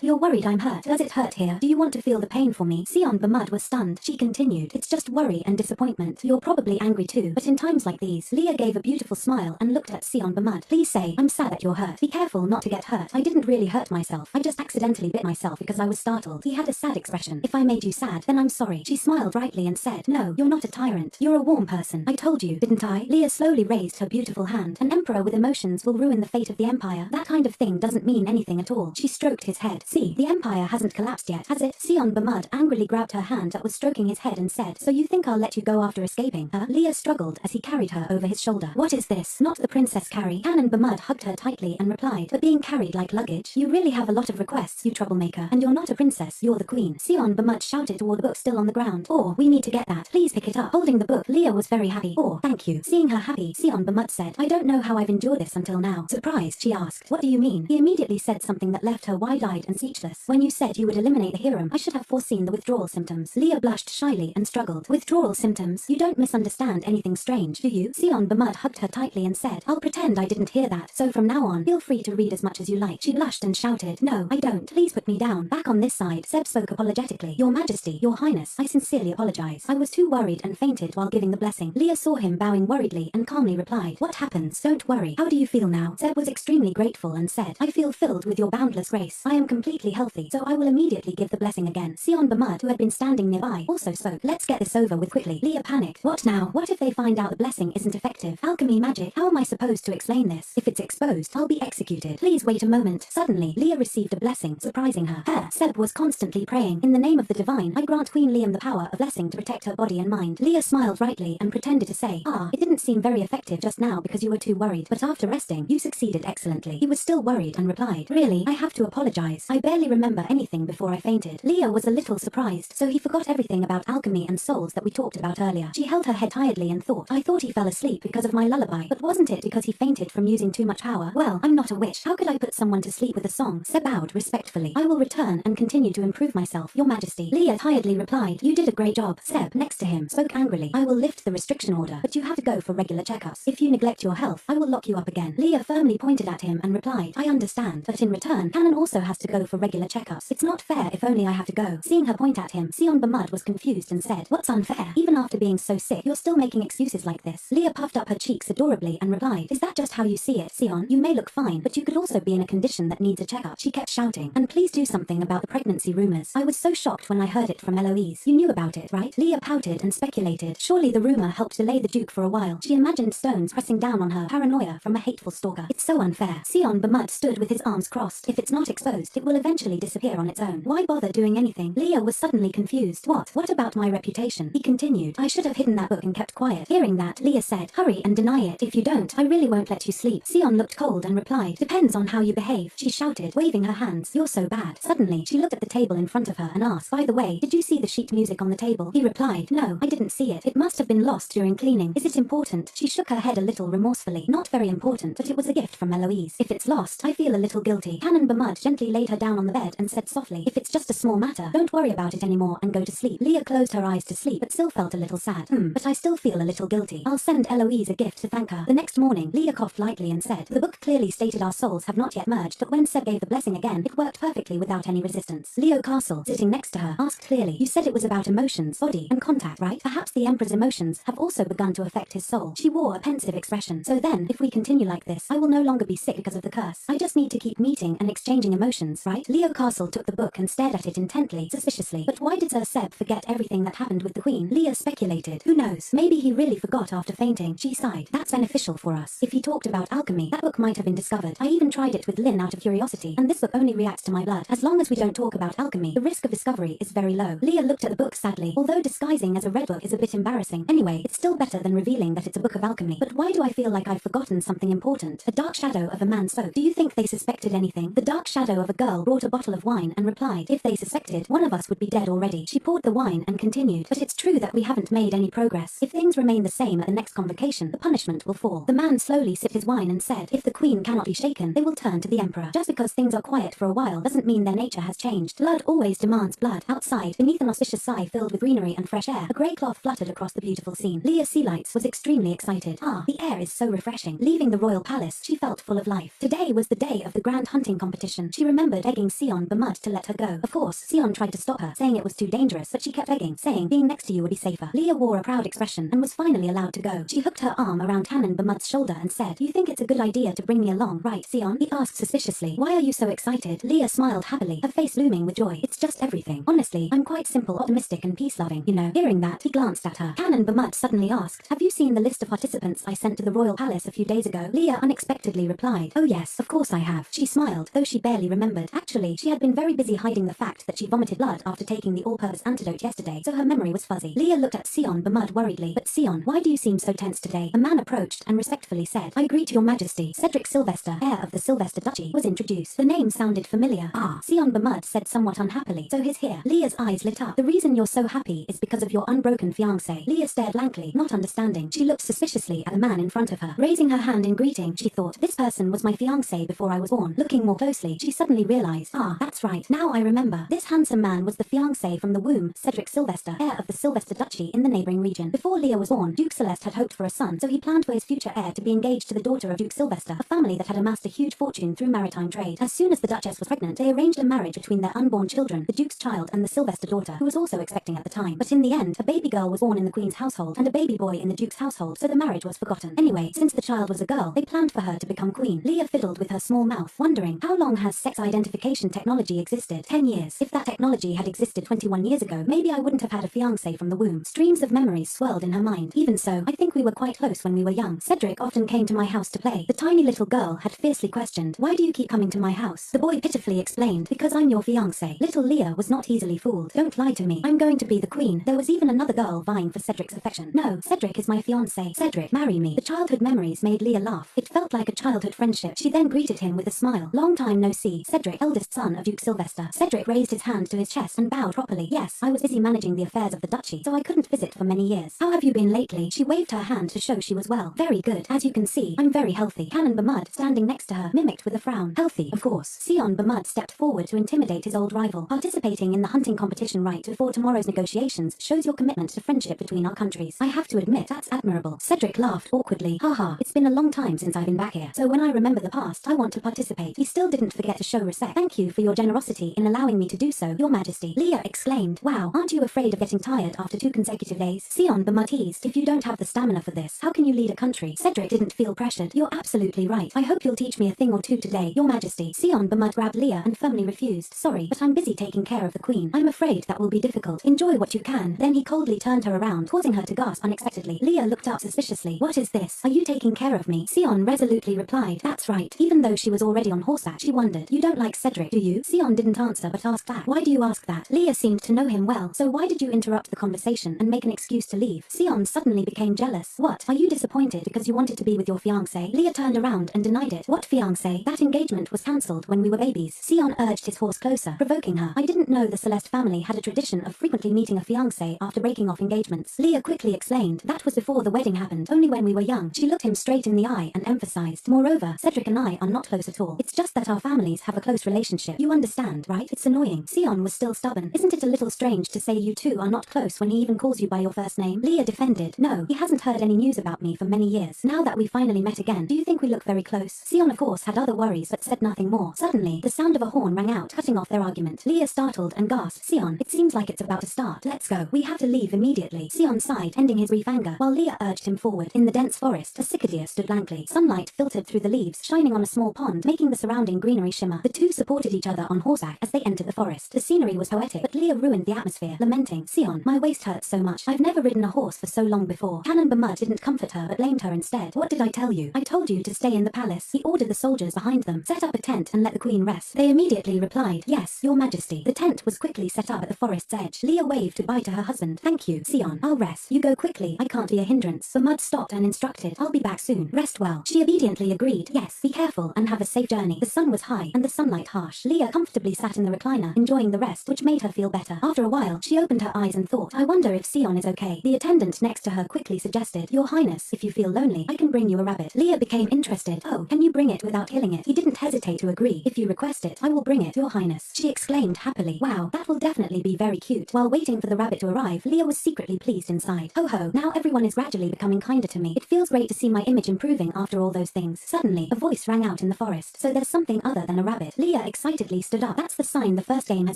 "You're worried I'm hurt. Does it hurt here? Do you want to feel the pain for me?" Sion Bamud was stunned. She continued, "It's just worry and disappointment. You're probably angry too, but in times like these." Leah gave a beautiful smile and looked at Sion Bamud. "Please say, I'm sad that you're hurt. Be careful not to get hurt. I didn't really hurt myself. I just accidentally bit myself because I was startled." He had a sad expression. "If I made you sad, then I'm sorry." She smiled brightly and said, "No, you're not a tyrant. You're a warm person. I told you, didn't I?" Leah slowly raised her beautiful hand. "An emperor with emotions will ruin the fate of the empire. That kind of thing doesn't mean anything at all." She stroked his head. "See, the empire hasn't collapsed yet, has it?" Sion Bamud angrily grabbed her hand that was stroking his head and said, "So you think I'll let you go after escaping, huh?" Leah struggled as he carried her over his shoulder. "What is this? Not the Princess Carrie." Canon Bamud hugged her tightly and replied, "But being carried like luggage? You really have a lot of requests, you troublemaker. And you're not a princess, you're the queen." Sion Bamud shouted toward the book still on the ground. "Oh, we need to get that. Please pick it up." Holding the book, Leah was very happy. "Oh, thank you." Seeing her happy, Sion Bamud said, "I don't know how I've endured this until now." Surprised, she asked, "What do you mean?" He immediately said something that left her wide-eyed and speechless. "When you said you would eliminate the heroine, I should have foreseen the withdrawal symptoms." Leah blushed shyly and struggled. "Withdrawal symptoms? You don't misunderstand anything strange, do you?" Sion Bamud hugged her tightly and said, "I'll pretend I didn't hear that. So from now on, feel free to read as much as you like." She blushed and shouted, "No, I don't. Please put me down." Back on this side, Seb spoke apologetically. "Your Majesty, Your Highness, I sincerely apologize. I was too worried and fainted while giving the blessing." Leah saw him bowing worriedly and calmly replied, "What happens? Don't worry. How do you feel now?" Seb was extremely grateful and said, "I feel filled with your boundless grace. I am completely healthy, so I will immediately give the blessing again." Sion Bamud, who had been standing nearby, also spoke, "Let's get this over with quickly." Leah panicked. "What now? What if they find out the blessing isn't effective? Alchemy magic? How am I supposed to explain this? If it's exposed, I'll be executed." "Please wait a moment." Suddenly, Leah received a blessing, surprising her. Seb was constantly praying, "In the name of the divine, I grant Queen Liam the power of blessing to protect her body and mind." Leah smiled brightly and pretended to say, It didn't seem very effective just now because you were too worried, but after resting, you succeeded excellently." He was still worried and replied, "Really, I have to apologize. I barely remember anything before I fainted." Leah was a little surprised, so he forgot everything about alchemy and souls that we talked about earlier. She held her head tiredly and thought, "I thought he fell asleep because of my lullaby, but wasn't it because he fainted from using too much power? Well, I'm not a witch. How could I put someone to sleep with a song?" Seb bowed respectfully. "I will return and continue to improve myself, Your Majesty." Leah tiredly replied, "You did a great job." Seb, next to him, spoke angrily, "I will lift the restriction order, but you have to go for regular checkups. If you neglect your health, I will lock you up again." Leah firmly pointed at him and replied, "I understand, but in return, Canon also has to go for regular checkups. It's not fair if only I have to go." Seeing her point at him, Sion Bamud was confused and said, "What's unfair? Even after being so sick, you're still making excuses like this." Leah puffed up her cheeks adorably and replied, "Is that just how you see it, Sion? You may look fine, but you could also be in a condition that needs a checkup." She kept shouting, "And please do something about the pregnancy rumors. I was so shocked when I heard it from Eloise. You knew about it, right?" Leah pouted and speculated. Surely the rumor helped delay the Duke for a while. She imagined stones pressing down on her, paranoia from a hateful stalker. "It's so unfair." Sion Bamud stood with his arms crossed. "If it's not exposed, it will eventually disappear on its own. Why bother doing anything?" Leah was suddenly confused. What about my reputation?" He continued, "I should have hidden that book and kept quiet." Hearing that, Leah said, "Hurry and deny it. If you don't, I really won't let you sleep." Sion looked cold and replied, "Depends on how you behave." She shouted, waving her hands, "You're so bad." Suddenly, she looked at the table in front of her and asked, "By the way, did you see the sheet music on the table?" He replied, "No, I didn't see it. It must have been lost during cleaning." "Is it important?" She shook her head a little remorsefully. "Not very important, but it was a gift from Eloise. If it's lost, I feel a little guilty." Canon Bamud gently laid her down on the bed and said softly, "If it's just a small matter, don't worry about it anymore and go to sleep." Leah closed her eyes to sleep but still felt a little sad. But I still feel a little guilty. I'll send Eloise a gift to thank her." The next morning, Leah coughed lightly and said, "The book clearly stated our souls have not yet merged, but when Seb gave the blessing again, it worked perfectly without any resistance." Leo Castle, sitting next to her, asked clearly, "You said it was about emotions, body, and contact, right? Perhaps the Emperor's emotions have also begun to affect his soul." She wore a pensive expression. "So then, if we continue continue like this, I will no longer be sick because of the curse. I just need to keep meeting and exchanging emotions, right? Leo Castle took the book and stared at it intently, suspiciously. But why did Sir Seb forget everything that happened with the Queen? Leah speculated. Who knows? Maybe he really forgot after fainting. She sighed. That's beneficial for us. If he talked about alchemy, that book might have been discovered. I even tried it with Lynn out of curiosity, and this book only reacts to my blood. As long as we don't talk about alchemy, the risk of discovery is very low. Leah looked at the book sadly. Although disguising as a red book is a bit embarrassing. Anyway, it's still better than revealing that it's a book of alchemy. But why do I feel like I've forgotten something important? A dark shadow of a man spoke. Do you think they suspected anything? The dark shadow of a girl brought a bottle of wine and replied, if they suspected, one of us would be dead already. She poured the wine and continued, but it's true that we haven't made any progress. If things remain the same at the next convocation, the punishment will fall. The man slowly sipped his wine and said, if the Queen cannot be shaken, they will turn to the Emperor. Just because things are quiet for a while doesn't mean their nature has changed. Blood always demands blood. Outside, beneath an auspicious sky filled with greenery and fresh air, a grey cloth fluttered across the beautiful scene. Leah Sealights was extremely excited. The air is so refreshing. Leaving the royal palace, she felt full of life. Today was the day of the grand hunting competition. She remembered begging Sion Bamud to let her go. Of course, Sion tried to stop her, saying it was too dangerous, but she kept begging, saying, being next to you would be safer. Leah wore a proud expression and was finally allowed to go. She hooked her arm around Canon Bamud's shoulder and said, you think it's a good idea to bring me along, right, Sion? He asked suspiciously. Why are you so excited? Leah smiled happily, her face blooming with joy. It's just everything. Honestly, I'm quite simple, optimistic and peace-loving, you know. Hearing that, he glanced at her. Canon Bamud suddenly asked, have you seen the list of participants I sent to the royal palace a few days ago? Leah unexpectedly replied, oh yes, of course I have. She smiled, though she barely remembered. Actually, she had been very busy hiding the fact that she vomited blood after taking the all-purpose antidote yesterday, so her memory was fuzzy. Leah looked at Sion Bamud worriedly. But Sion, why do you seem so tense today? A man approached and respectfully said, I greet your majesty. Cedric Sylvester, heir of the Sylvester Duchy, was introduced. The name sounded familiar. Sion Bamud said somewhat unhappily. So he's here. Leah's eyes lit up. The reason you're so happy is because of your unbroken fiancé. Leah stared blankly, not understanding. She looked suspiciously at the man in front of her. Raising her hand in greeting, she thought, this person was my fiancé before I was born. Looking more closely, she suddenly realized, that's right. Now I remember. This handsome man was the fiancé from the womb, Cedric Sylvester, heir of the Sylvester Duchy in the neighboring region. Before Leah was born, Duke Celeste had hoped for a son, so he planned for his future heir to be engaged to the daughter of Duke Sylvester, a family that had amassed a huge fortune through maritime trade. As soon as the Duchess was pregnant, they arranged a marriage between their unborn children, the Duke's child and the Sylvester daughter, who was also expecting at the time. But in the end, a baby girl was born in the Queen's household and a baby boy in the Duke's household, so the marriage was forgotten. Anyway, since the child was a girl, they planned for her to become queen. Leah fiddled with her small mouth, wondering, how long has sex identification technology existed? 10 years. If that technology had existed 21 years ago, maybe I wouldn't have had a fiancé from the womb. Streams of memories swirled in her mind. Even so, I think we were quite close when we were young. Cedric often came to my house to play. The tiny little girl had fiercely questioned, why do you keep coming to my house? The boy pitifully explained, because I'm your fiancé. Little Leah was not easily fooled. Don't lie to me. I'm going to be the queen. There was even another girl vying for Cedric's affection. No, Cedric is my fiancé. Cedric, marry me. The childhood memories made Leah laugh. It felt like a childhood friendship. She then greeted him with a smile. Long time no see. Cedric, eldest son of Duke Sylvester. Cedric raised his hand to his chest and bowed properly. Yes, I was busy managing the affairs of the duchy, so I couldn't visit for many years. How have you been lately? She waved her hand to show she was well. Very good. As you can see, I'm very healthy. Canon Bamud, standing next to her, mimicked with a frown. Healthy, of course. Sion Bamud stepped forward to intimidate his old rival. Participating in the hunting competition right before tomorrow's negotiations shows your commitment to friendship between our countries. I have to admit, that's admirable. Cedric laughed awkwardly. Haha, it's been a long time since I've been back here, so when I remember the past, I want to participate. He still didn't forget to show respect. Thank you for your generosity in allowing me to do so, your majesty. Leah exclaimed. Wow, aren't you afraid of getting tired after 2 consecutive days? Sion Bamud teased. If you don't have the stamina for this, how can you lead a country? Cedric didn't feel pressured. You're absolutely right. I hope you'll teach me a thing or two today, your majesty. Sion Bamud grabbed Leah and firmly refused. Sorry, but I'm busy taking care of the queen. I'm afraid that will be difficult. Enjoy what you can. Then he coldly turned her around, causing her to gasp unexpectedly. Leah looked up suspiciously. What is this? Are you taking care of me? Sion resolutely replied. That's right. Even though she was already on horseback, she wondered. You don't like Cedric, do you? Sion didn't answer but asked back. Why do you ask that? Leah seemed to know him well, so why did you interrupt the conversation and make an excuse to leave? Sion suddenly became jealous. What? Are you disappointed because you wanted to be with your fiancé? Leah turned around and denied it. What fiancé? That engagement was cancelled when we were babies. Sion urged his horse closer, provoking her. I didn't know the Celeste family had a tradition of frequently meeting a fiancé after breaking off engagements. Leah quickly explained. That was before the wedding happened, only when we were young. She looked him straight in the eye and emphasized. Moreover, Cedric and I are not close at all. It's just that our families have a close relationship. You understand, right? It's annoying. Sion was still stubborn. Isn't it a little strange to say you two are not close when he even calls you by your first name? Leah defended. No, he hasn't heard any news about me for many years. Now that we finally met again, do you think we look very close? Sion of course had other worries but said nothing more. Suddenly, the sound of a horn rang out, cutting off their argument. Leah startled and gasped. Sion, it seems like it's about to start. Let's go. We have to leave immediately. Sion sighed, ending his brief anger, while Leah urged him forward. In the dense forest, a cicada stood stood blankly. Sunlight filtered through the leaves, shining on a small pond, making the surrounding greenery shimmer. The two supported each other on horseback as they entered the forest. The scenery was poetic, but Leah ruined the atmosphere, lamenting, "Sion, my waist hurts so much. I've never ridden a horse for so long before." Canon Bamud didn't comfort her but blamed her instead. "What did I tell you? I told you to stay in the palace." He ordered the soldiers behind them, "Set up a tent and let the queen rest." They immediately replied, "Yes, your majesty." The tent was quickly set up at the forest's edge. Leah waved goodbye to her husband. "Thank you, Sion. I'll rest. You go quickly. I can't be a hindrance." Bamud stopped and instructed, "I'll be back soon. Rest well." She obediently agreed. "Yes, be careful and have a safe journey." The sun was high and the sunlight harsh. Leah comfortably sat in the recliner, enjoying the rest, which made her feel better. After a while, she opened her eyes and thought, "I wonder if Sion is okay." The attendant next to her quickly suggested, "Your Highness, if you feel lonely, I can bring you a rabbit." Leah became interested. "Oh, can you bring it without killing it?" He didn't hesitate to agree. "If you request it, I will bring it, Your Highness." She exclaimed happily, "Wow, that will definitely be very cute." While waiting for the rabbit to arrive, Leah was secretly pleased inside. "Ho ho, now everyone is gradually becoming kinder to me. It feels great to see my image improving after all those things." Suddenly, a voice rang out in the forest. "So there's something other than a rabbit." Leah excitedly stood up. "That's the sign the first game has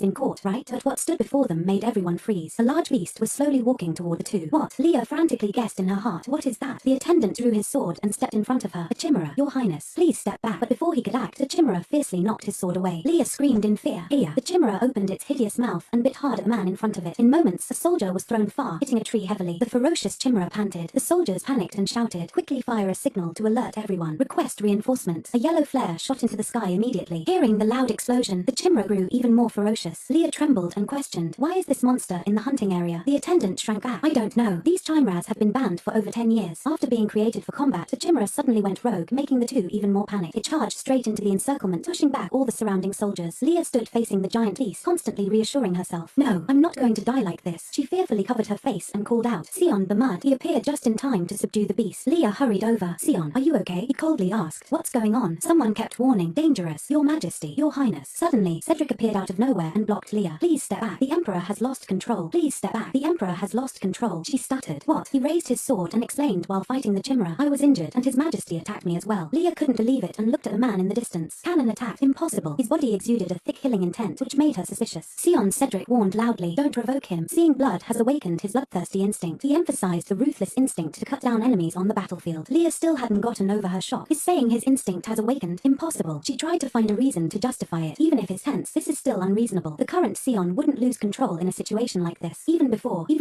been caught, right?" But what stood before them made everyone freeze. A large beast was slowly walking toward the two. "What?" Leah frantically guessed in her heart. "What is that?" The attendant drew his sword and stepped in front of her. "A chimera, Your Highness. Please step back." But before he could act, the chimera fiercely knocked his sword away. Leah screamed in fear. "Aya!" The chimera opened its hideous mouth and bit hard at the man in front of it. In moments, a soldier was thrown far, hitting a tree heavily. The ferocious chimera panted. The soldiers panicked and shouted, "Quickly fire a signal to alert everyone. Request reinforcements." A yellow flare shot into the sky immediately. Hearing the loud explosion, the chimera grew even more ferocious. Leah trembled and questioned, "Why is this monster in the hunting area?" The attendant shrank back. "I don't know. These chimeras have been banned for over 10 years. After being created for combat, the chimera suddenly went rogue, making the two even more panicked. It charged straight into the encirclement, pushing back all the surrounding soldiers. Leah stood facing the giant beast, constantly reassuring herself, "No, I'm not going to die like this." She fearfully covered her face and called out, "Sion Bamud." He appeared just in time to subdue the beast. Leah hurried over. "Sion, are you okay?" He coldly asked. "What's going on?" Someone kept warning, "Dangerous, Your Majesty, Your Highness." Suddenly, Cedric appeared out of nowhere and blocked Leah. "Please step back. The Emperor has lost control. Please step back. The Emperor has lost control." She stuttered. "What?" He raised his sword and explained while fighting the chimera, "I was injured and His Majesty attacked me as well." Leah couldn't believe it and looked at the man in the distance. Cannon attacked. Impossible. His body exuded a thick killing intent, which made her suspicious. "Sion," Cedric warned loudly, "don't provoke him." Seeing blood has awakened his bloodthirsty instinct. He emphasized the ruthless instinct to cut down enemies on the battlefield. Leah still hadn't gotten over her shock. His saying his instinct has awakened? Impossible. She tried to find a reason to justify it, even if it's tense. This is still unreasonable. The current Sion wouldn't lose control in a situation like this. Even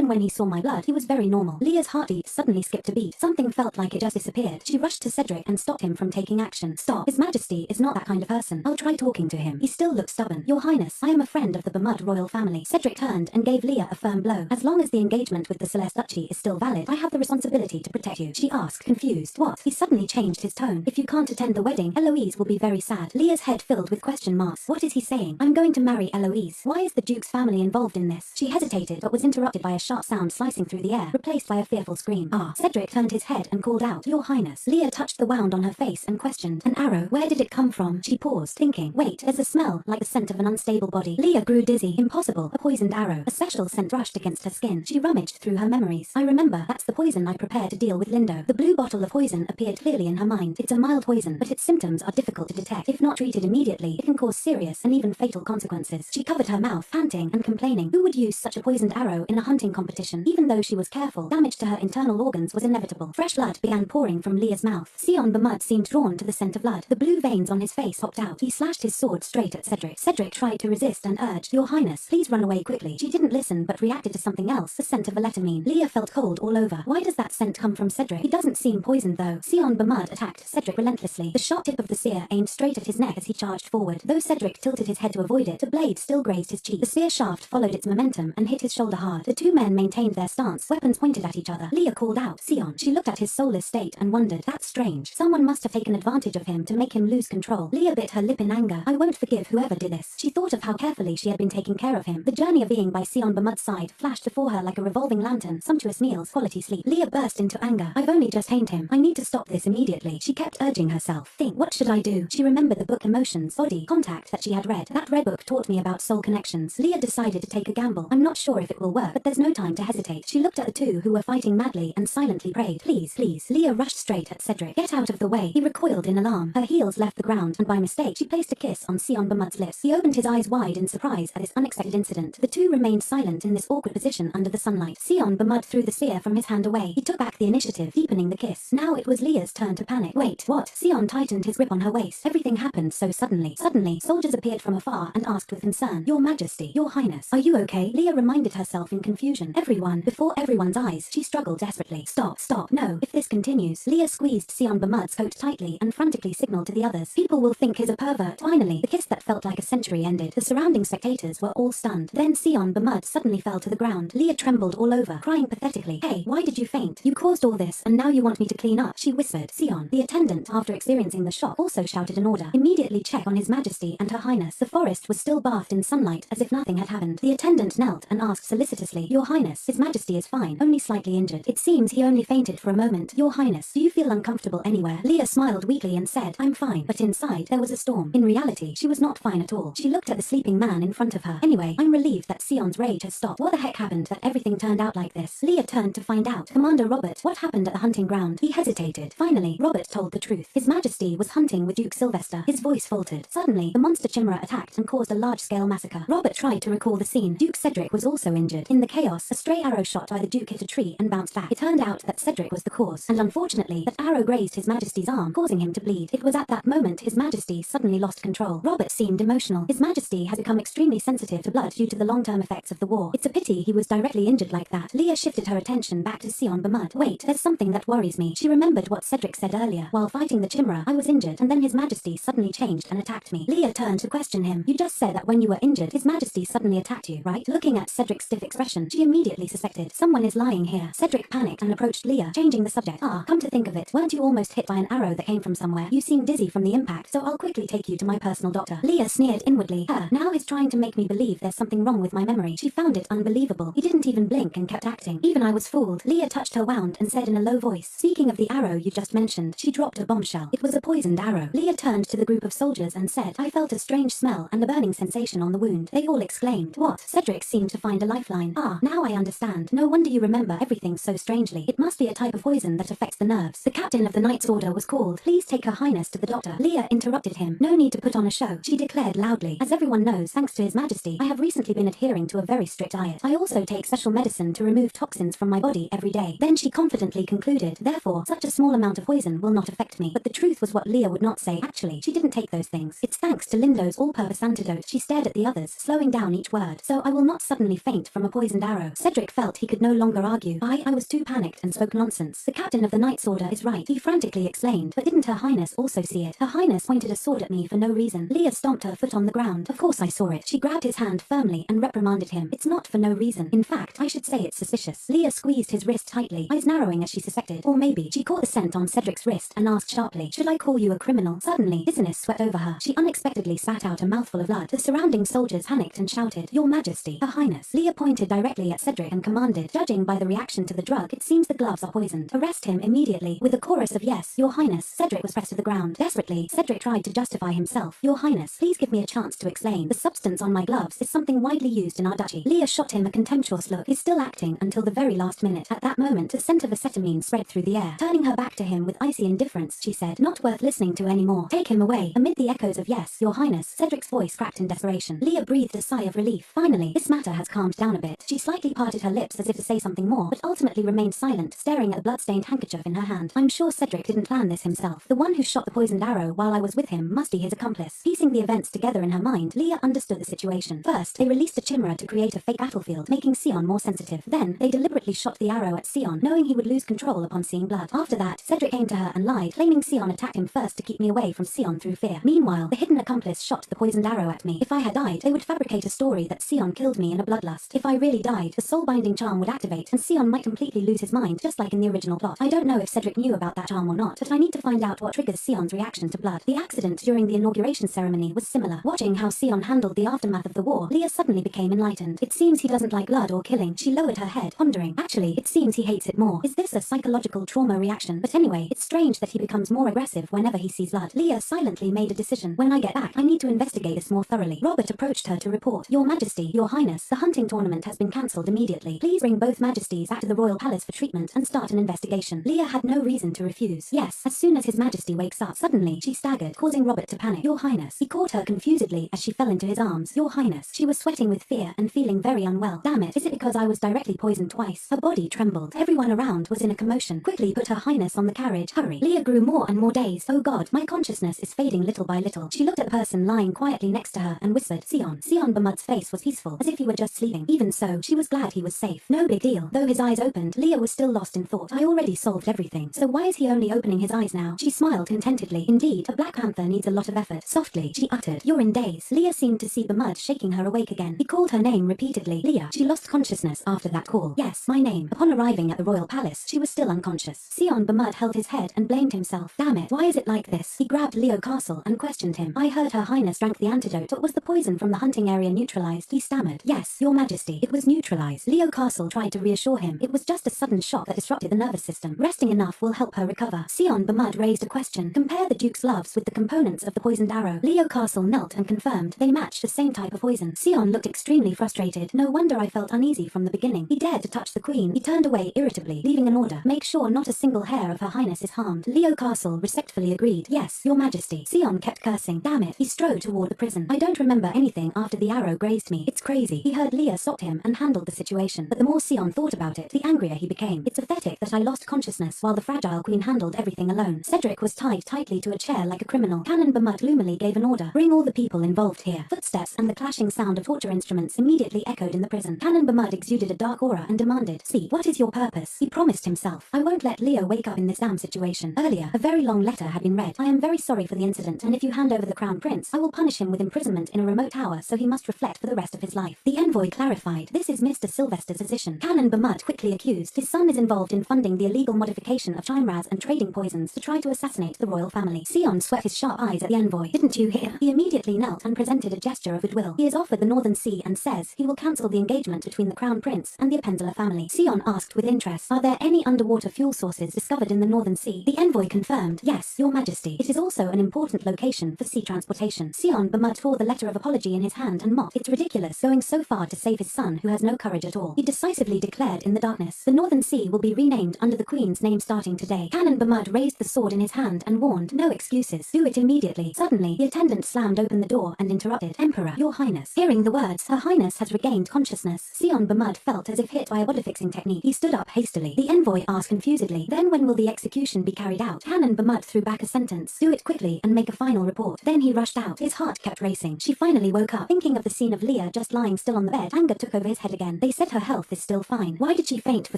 when he saw my blood, he was very normal. Leah's heartbeat suddenly skipped a beat. Something felt like it just disappeared. She rushed to Cedric and stopped him from taking action. "Stop. His Majesty is not that kind of person. I'll try talking to him." He still looked stubborn. "Your Highness, I am a friend of the Bamud royal family." Cedric turned and gave Leah a firm blow. "As long as the engagement with the Celeste Duchy is still valid, I have the responsibility to protect you." She asked, confused. "What?" He suddenly changed his tone. "If you can't attend the wedding, Eloise will be very sad." Leah's head filled with question marks. What is he saying? "I'm going to marry Eloise. Why is the Duke's family involved in this?" She hesitated but was interrupted by a sharp sound slicing through the air, replaced by a fearful scream. "Ah!" Cedric turned his head and called out, "Your Highness." Leah touched the wound on her face and questioned, "An arrow? Where did it come from?" She paused, thinking, "Wait, there's a smell like the scent of an unstable body." Leah grew dizzy. Impossible. A poisoned arrow. A special scent brushed against her skin. She rummaged through her memories. "I remember. That's the poison I prepared to deal with Lindo." The blue bottle of poison appeared clearly in her mind. It's a mild poison, but its symptoms are difficult to detect. If not treated immediately, it can cause serious and even fatal consequences. She covered her mouth, panting and complaining. Who would use such a poisoned arrow in a hunting competition? Even though she was careful, damage to her internal organs was inevitable. Fresh blood began pouring from Leah's mouth. Sion Bamud seemed drawn to the scent of blood. The blue veins on his face popped out. He slashed his sword straight at Cedric. Cedric tried to resist and urged, "Your Highness, please run away quickly." She didn't listen but reacted to something else, the scent of Valetamine. Leah felt cold all over. Why does that scent come from Cedric? He doesn't seem poisoned though. Sion Bamud attacked Cedric relentlessly. The sharp tip of the spear aimed straight at his neck as he charged forward. Though Cedric tilted his head to avoid it, the blade still grazed his cheek. The spear shaft followed its momentum and hit his shoulder hard. The two men maintained their stance, weapons pointed at each other. Leah called out, "Sion." She looked at his soulless state and wondered, that's strange. Someone must have taken advantage of him to make him lose control. Leah bit her lip in anger. "I won't forgive whoever did this." She thought of how carefully she had been taking care of him. The journey of being by Sion Bamud's side flashed before her like a revolving lantern. Sumptuous meals, quality sleep. Leah burst into anger. "I've only just tamed him. I need to stop this immediately." She kept urging herself. What should I do? She remembered the book Emotions, Body, Contact that she had read. That red book taught me about soul connections. Leah decided to take a gamble. "I'm not sure if it will work, but there's no time to hesitate." She looked at the two who were fighting madly and silently prayed, "Please, please." Leah rushed straight at Cedric. "Get out of the way." He recoiled in alarm. Her heels left the ground and by mistake she placed a kiss on Sion Bamud's lips. He opened his eyes wide in surprise at this unexpected incident. The two remained silent in this awkward position under the sunlight. Sion Bamud threw the spear from his hand away. He took back the initiative, deepening the kiss. Now it was was Leah's turn to panic. Wait, what? Sion tightened his grip on her waist. Everything happened so suddenly. Suddenly, soldiers appeared from afar and asked with concern, Your Majesty, Your Highness, are you okay? Leah reminded herself in confusion. Everyone, before everyone's eyes, she struggled desperately. Stop, no, if this continues. Leah squeezed Sion Bermud's coat tightly and frantically signaled to the others. People will think he's a pervert. Finally, the kiss that felt like a century ended. The surrounding spectators were all stunned. Then Sion Bermud suddenly fell to the ground. Leah trembled all over, crying pathetically. Hey, why did you faint? You caused all this, and now you want me to clean up, she whispered. Sion, the attendant, after experiencing the shock, also shouted an order. Immediately check on His Majesty and Her Highness. The forest was still bathed in sunlight, as if nothing had happened. The attendant knelt and asked solicitously, Your Highness, His Majesty is fine, only slightly injured. It seems he only fainted for a moment. Your Highness, do you feel uncomfortable anywhere? Leah smiled weakly and said, I'm fine. But inside, there was a storm. In reality, she was not fine at all. She looked at the sleeping man in front of her. Anyway, I'm relieved that Sion's rage has stopped. What the heck happened that everything turned out like this? Leah turned to find out. Commander Robert, what happened at the hunting ground? He hesitated. Finally, Robert told the truth. His Majesty was hunting with Duke Sylvester. His voice faltered. Suddenly, the monster chimera attacked and caused a large-scale massacre. Robert tried to recall the scene. Duke Cedric was also injured. In the chaos, a stray arrow shot by the Duke hit a tree and bounced back. It turned out that Cedric was the cause, and unfortunately, that arrow grazed His Majesty's arm, causing him to bleed. It was at that moment His Majesty suddenly lost control. Robert seemed emotional. His Majesty has become extremely sensitive to blood due to the long-term effects of the war. It's a pity he was directly injured like that. Leah shifted her attention back to Sion Bermud. Wait, there's something that worries me. She remembered what Cedric said earlier. While fighting the chimera, I was injured, and then His Majesty suddenly changed and attacked me. Leah turned to question him. You just said that when you were injured, His Majesty suddenly attacked you, right? Looking at Cedric's stiff expression, she immediately suspected someone is lying here. Cedric panicked and approached Leah, changing the subject. Come to think of it, weren't you almost hit by an arrow that came from somewhere? You seem dizzy from the impact, so I'll quickly take you to my personal doctor. Leah sneered inwardly. Now he's trying to make me believe there's something wrong with my memory. She found it unbelievable. He didn't even blink and kept acting. Even I was fooled. Leah touched her wound and said in a low voice, Speaking of the arrow you just mentioned, she dropped a bombshell. It was a poisoned arrow. Leah turned to the group of soldiers and said, I felt a strange smell and a burning sensation on the wound. They all exclaimed. What? Cedric seemed to find a lifeline. Now I understand. No wonder you remember everything so strangely. It must be a type of poison that affects the nerves. The captain of the Knight's Order was called. Please take Her Highness to the doctor. Leah interrupted him. No need to put on a show, she declared loudly. As everyone knows, thanks to His Majesty, I have recently been adhering to a very strict diet. I also take special medicine to remove toxins from my body every day. Then she confidently concluded, therefore, such a small amount of poison will not affect me. But the truth was what Leah would not say. Actually, she didn't take those things. It's thanks to Lindo's all-purpose antidote. She stared at the others, slowing down each word. So I will not suddenly faint from a poisoned arrow. Cedric felt he could no longer argue. I was too panicked and spoke nonsense. The captain of the Knight's Order is right, he frantically explained. But didn't Her Highness also see it? Her Highness pointed a sword at me for no reason. Leah stomped her foot on the ground. Of course I saw it. She grabbed his hand firmly and reprimanded him. It's not for no reason. In fact, I should say it's suspicious. Leah squeezed his wrist tightly, eyes narrowing as she suspected. Or maybe, she caught the scent on Cedric's wrist and asked sharply, should I call you a criminal? Suddenly, dizziness swept over her. She unexpectedly spat out a mouthful of blood. The surrounding soldiers panicked and shouted, Your Majesty, Her Highness. Leah pointed directly at Cedric and commanded, judging by the reaction to the drug, it seems the gloves are poisoned. Arrest him immediately. With a chorus of yes, Your Highness, Cedric was pressed to the ground. Desperately, Cedric tried to justify himself. Your Highness, please give me a chance to explain. The substance on my gloves is something widely used in our duchy. Leah shot him a contemptuous look. He's still acting until the very last minute. At that moment, a scent of acetamine spread through the air. Turning her back to him with icy indifference, she said, not worth listening to anymore. Take him away. Amid the echoes of yes, Your Highness, Cedric's voice cracked in desperation. Leah breathed a sigh of relief. Finally, this matter has calmed down a bit. She slightly parted her lips as if to say something more, but ultimately remained silent, staring at the blood-stained handkerchief in her hand. I'm sure Cedric didn't plan this himself. The one who shot the poisoned arrow while I was with him must be his accomplice. Piecing the events together in her mind, Leah understood the situation. First, they released a chimera to create a fake battlefield, making Sion more sensitive. Then, they deliberately shot the arrow at Sion, knowing he would lose control upon seeing blood. After that, Cedric came to her and lied, claiming Sion attacked him first to keep me away from Sion through fear. Meanwhile, the hidden accomplice shot the poisoned arrow at me. If I had died, they would fabricate a story that Sion killed me in a bloodlust. If I really died, the soul-binding charm would activate, and Sion might completely lose his mind, just like in the original plot. I don't know if Cedric knew about that charm or not, but I need to find out what triggers Sion's reaction to blood. The accident during the inauguration ceremony was similar. Watching how Sion handled the aftermath of the war, Leah suddenly became enlightened. It seems he doesn't like blood or killing. She lowered her head, pondering. Actually, it seems he hates it more. Is this a psychological trauma reaction? But anyway, it's strange that he becomes more aggressive whenever he sees blood. Leah silently made a decision. When I get back, I need to investigate this more thoroughly. Robert approached her to report. Your Majesty, Your Highness, the hunting tournament has been cancelled immediately. Please bring both Majesties back to the Royal Palace for treatment and start an investigation. Leah had no reason to refuse. Yes, as soon as His Majesty wakes up. Suddenly, she staggered, causing Robert to panic. Your Highness. He caught her confusedly as she fell into his arms. Your Highness. She was sweating with fear and feeling very unwell. Damn it, is it because I was directly poisoned twice? Her body trembled. Everyone around was in a commotion. Quickly put Her Highness highness on the carriage. Hurry. Leah grew more and more dazed. Oh god, my consciousness is fading little by little. She looked at the person lying quietly next to her and whispered, Sion. Sion Bamud's face was peaceful, as if he were just sleeping. Even so, she was glad he was safe. No big deal. Though his eyes opened, Leah was still lost in thought. I already solved everything, so why is he only opening his eyes now? She smiled contentedly. Indeed, a black panther needs a lot of effort. Softly, she uttered, You're in daze. Leah seemed to see Bamud shaking her awake again. He called her name repeatedly. Leah. She lost consciousness after that call. Yes, my name. Upon arriving at the royal palace, she was still unconscious. Sion Bamud held his head and blamed himself. Damn it, why is it like this? He grabbed Leo Castle and questioned him. I heard her highness drank the antidote, but was the poison from the hunting area neutralized? He stammered. Yes, your majesty, it was neutralized. Leo Castle tried to reassure him. It was just a sudden shock that disrupted the nervous system. Resting enough will help her recover. Sion Bamud raised a question. Compare the Duke's gloves with the components of the poisoned arrow. Leo Castle knelt and confirmed they matched the same type of poison. Sion looked extremely frustrated. No wonder I felt uneasy from the beginning. He dared to touch the queen. He turned away irritably, leaving an order. Make sure not a single hair of her highness is harmed. Leo Castle respectfully agreed. Yes, your majesty. Sion kept cursing. Damn it. He strode toward the prison. I don't remember anything after the arrow grazed me. It's crazy. He heard Leah stop him and handled the situation. But the more Sion thought about it, the angrier he became. It's pathetic that I lost consciousness while the fragile queen handled everything alone. Cedric was tied tightly to a chair like a criminal. Canon Bamud gloomily gave an order. Bring all the people involved here. Footsteps and the clashing sound of torture instruments immediately echoed in the prison. Canon Bamud exuded a dark aura and demanded, Speak. What is your purpose? He promised himself. I won't let Leo wake up in this damn situation. Earlier, a very long letter had been read. I am very sorry for the incident, and if you hand over the crown prince, I will punish him with imprisonment in a remote tower so he must reflect for the rest of his life. The envoy clarified. This is Mr. Sylvester's position. Canon Bamud quickly accused. His son is involved in funding the illegal modification of chimras and trading poisons to try to assassinate the royal family. Sion swept his sharp eyes at the envoy. Didn't you hear? He immediately knelt and presented a gesture of goodwill. He is offered the Northern Sea and says he will cancel the engagement between the crown prince and the Appenzeller family. Sion asked with interest, Are there any underwater fuel sources discovered in the Northern Sea? The envoy confirmed, Yes, your majesty. It is also an important location for sea transportation. Sion Bamud tore the letter of apology in his hand and mocked. It's ridiculous, going so far to save his son who has no courage at all. He decisively declared in the darkness, The Northern Sea will be renamed under the queen's name starting today. Canon Bamud raised the sword in his hand and warned, No excuses. Do it immediately. Suddenly, the attendant slammed open the door and interrupted, Emperor, your highness. Hearing the words, Her highness has regained consciousness. Sion Bamud felt as if hit by a body-fixing technique. He stood up hastily. The envoy asked confusedly, Then when will the execution be carried out? Canon Bamud threw back a sentence. Do it quickly and make a final report. Then he rushed out. His heart kept racing. She finally woke up. Thinking of the scene of Leah just lying still on the bed, anger took over his head again. They said her health is still fine. Why did she faint for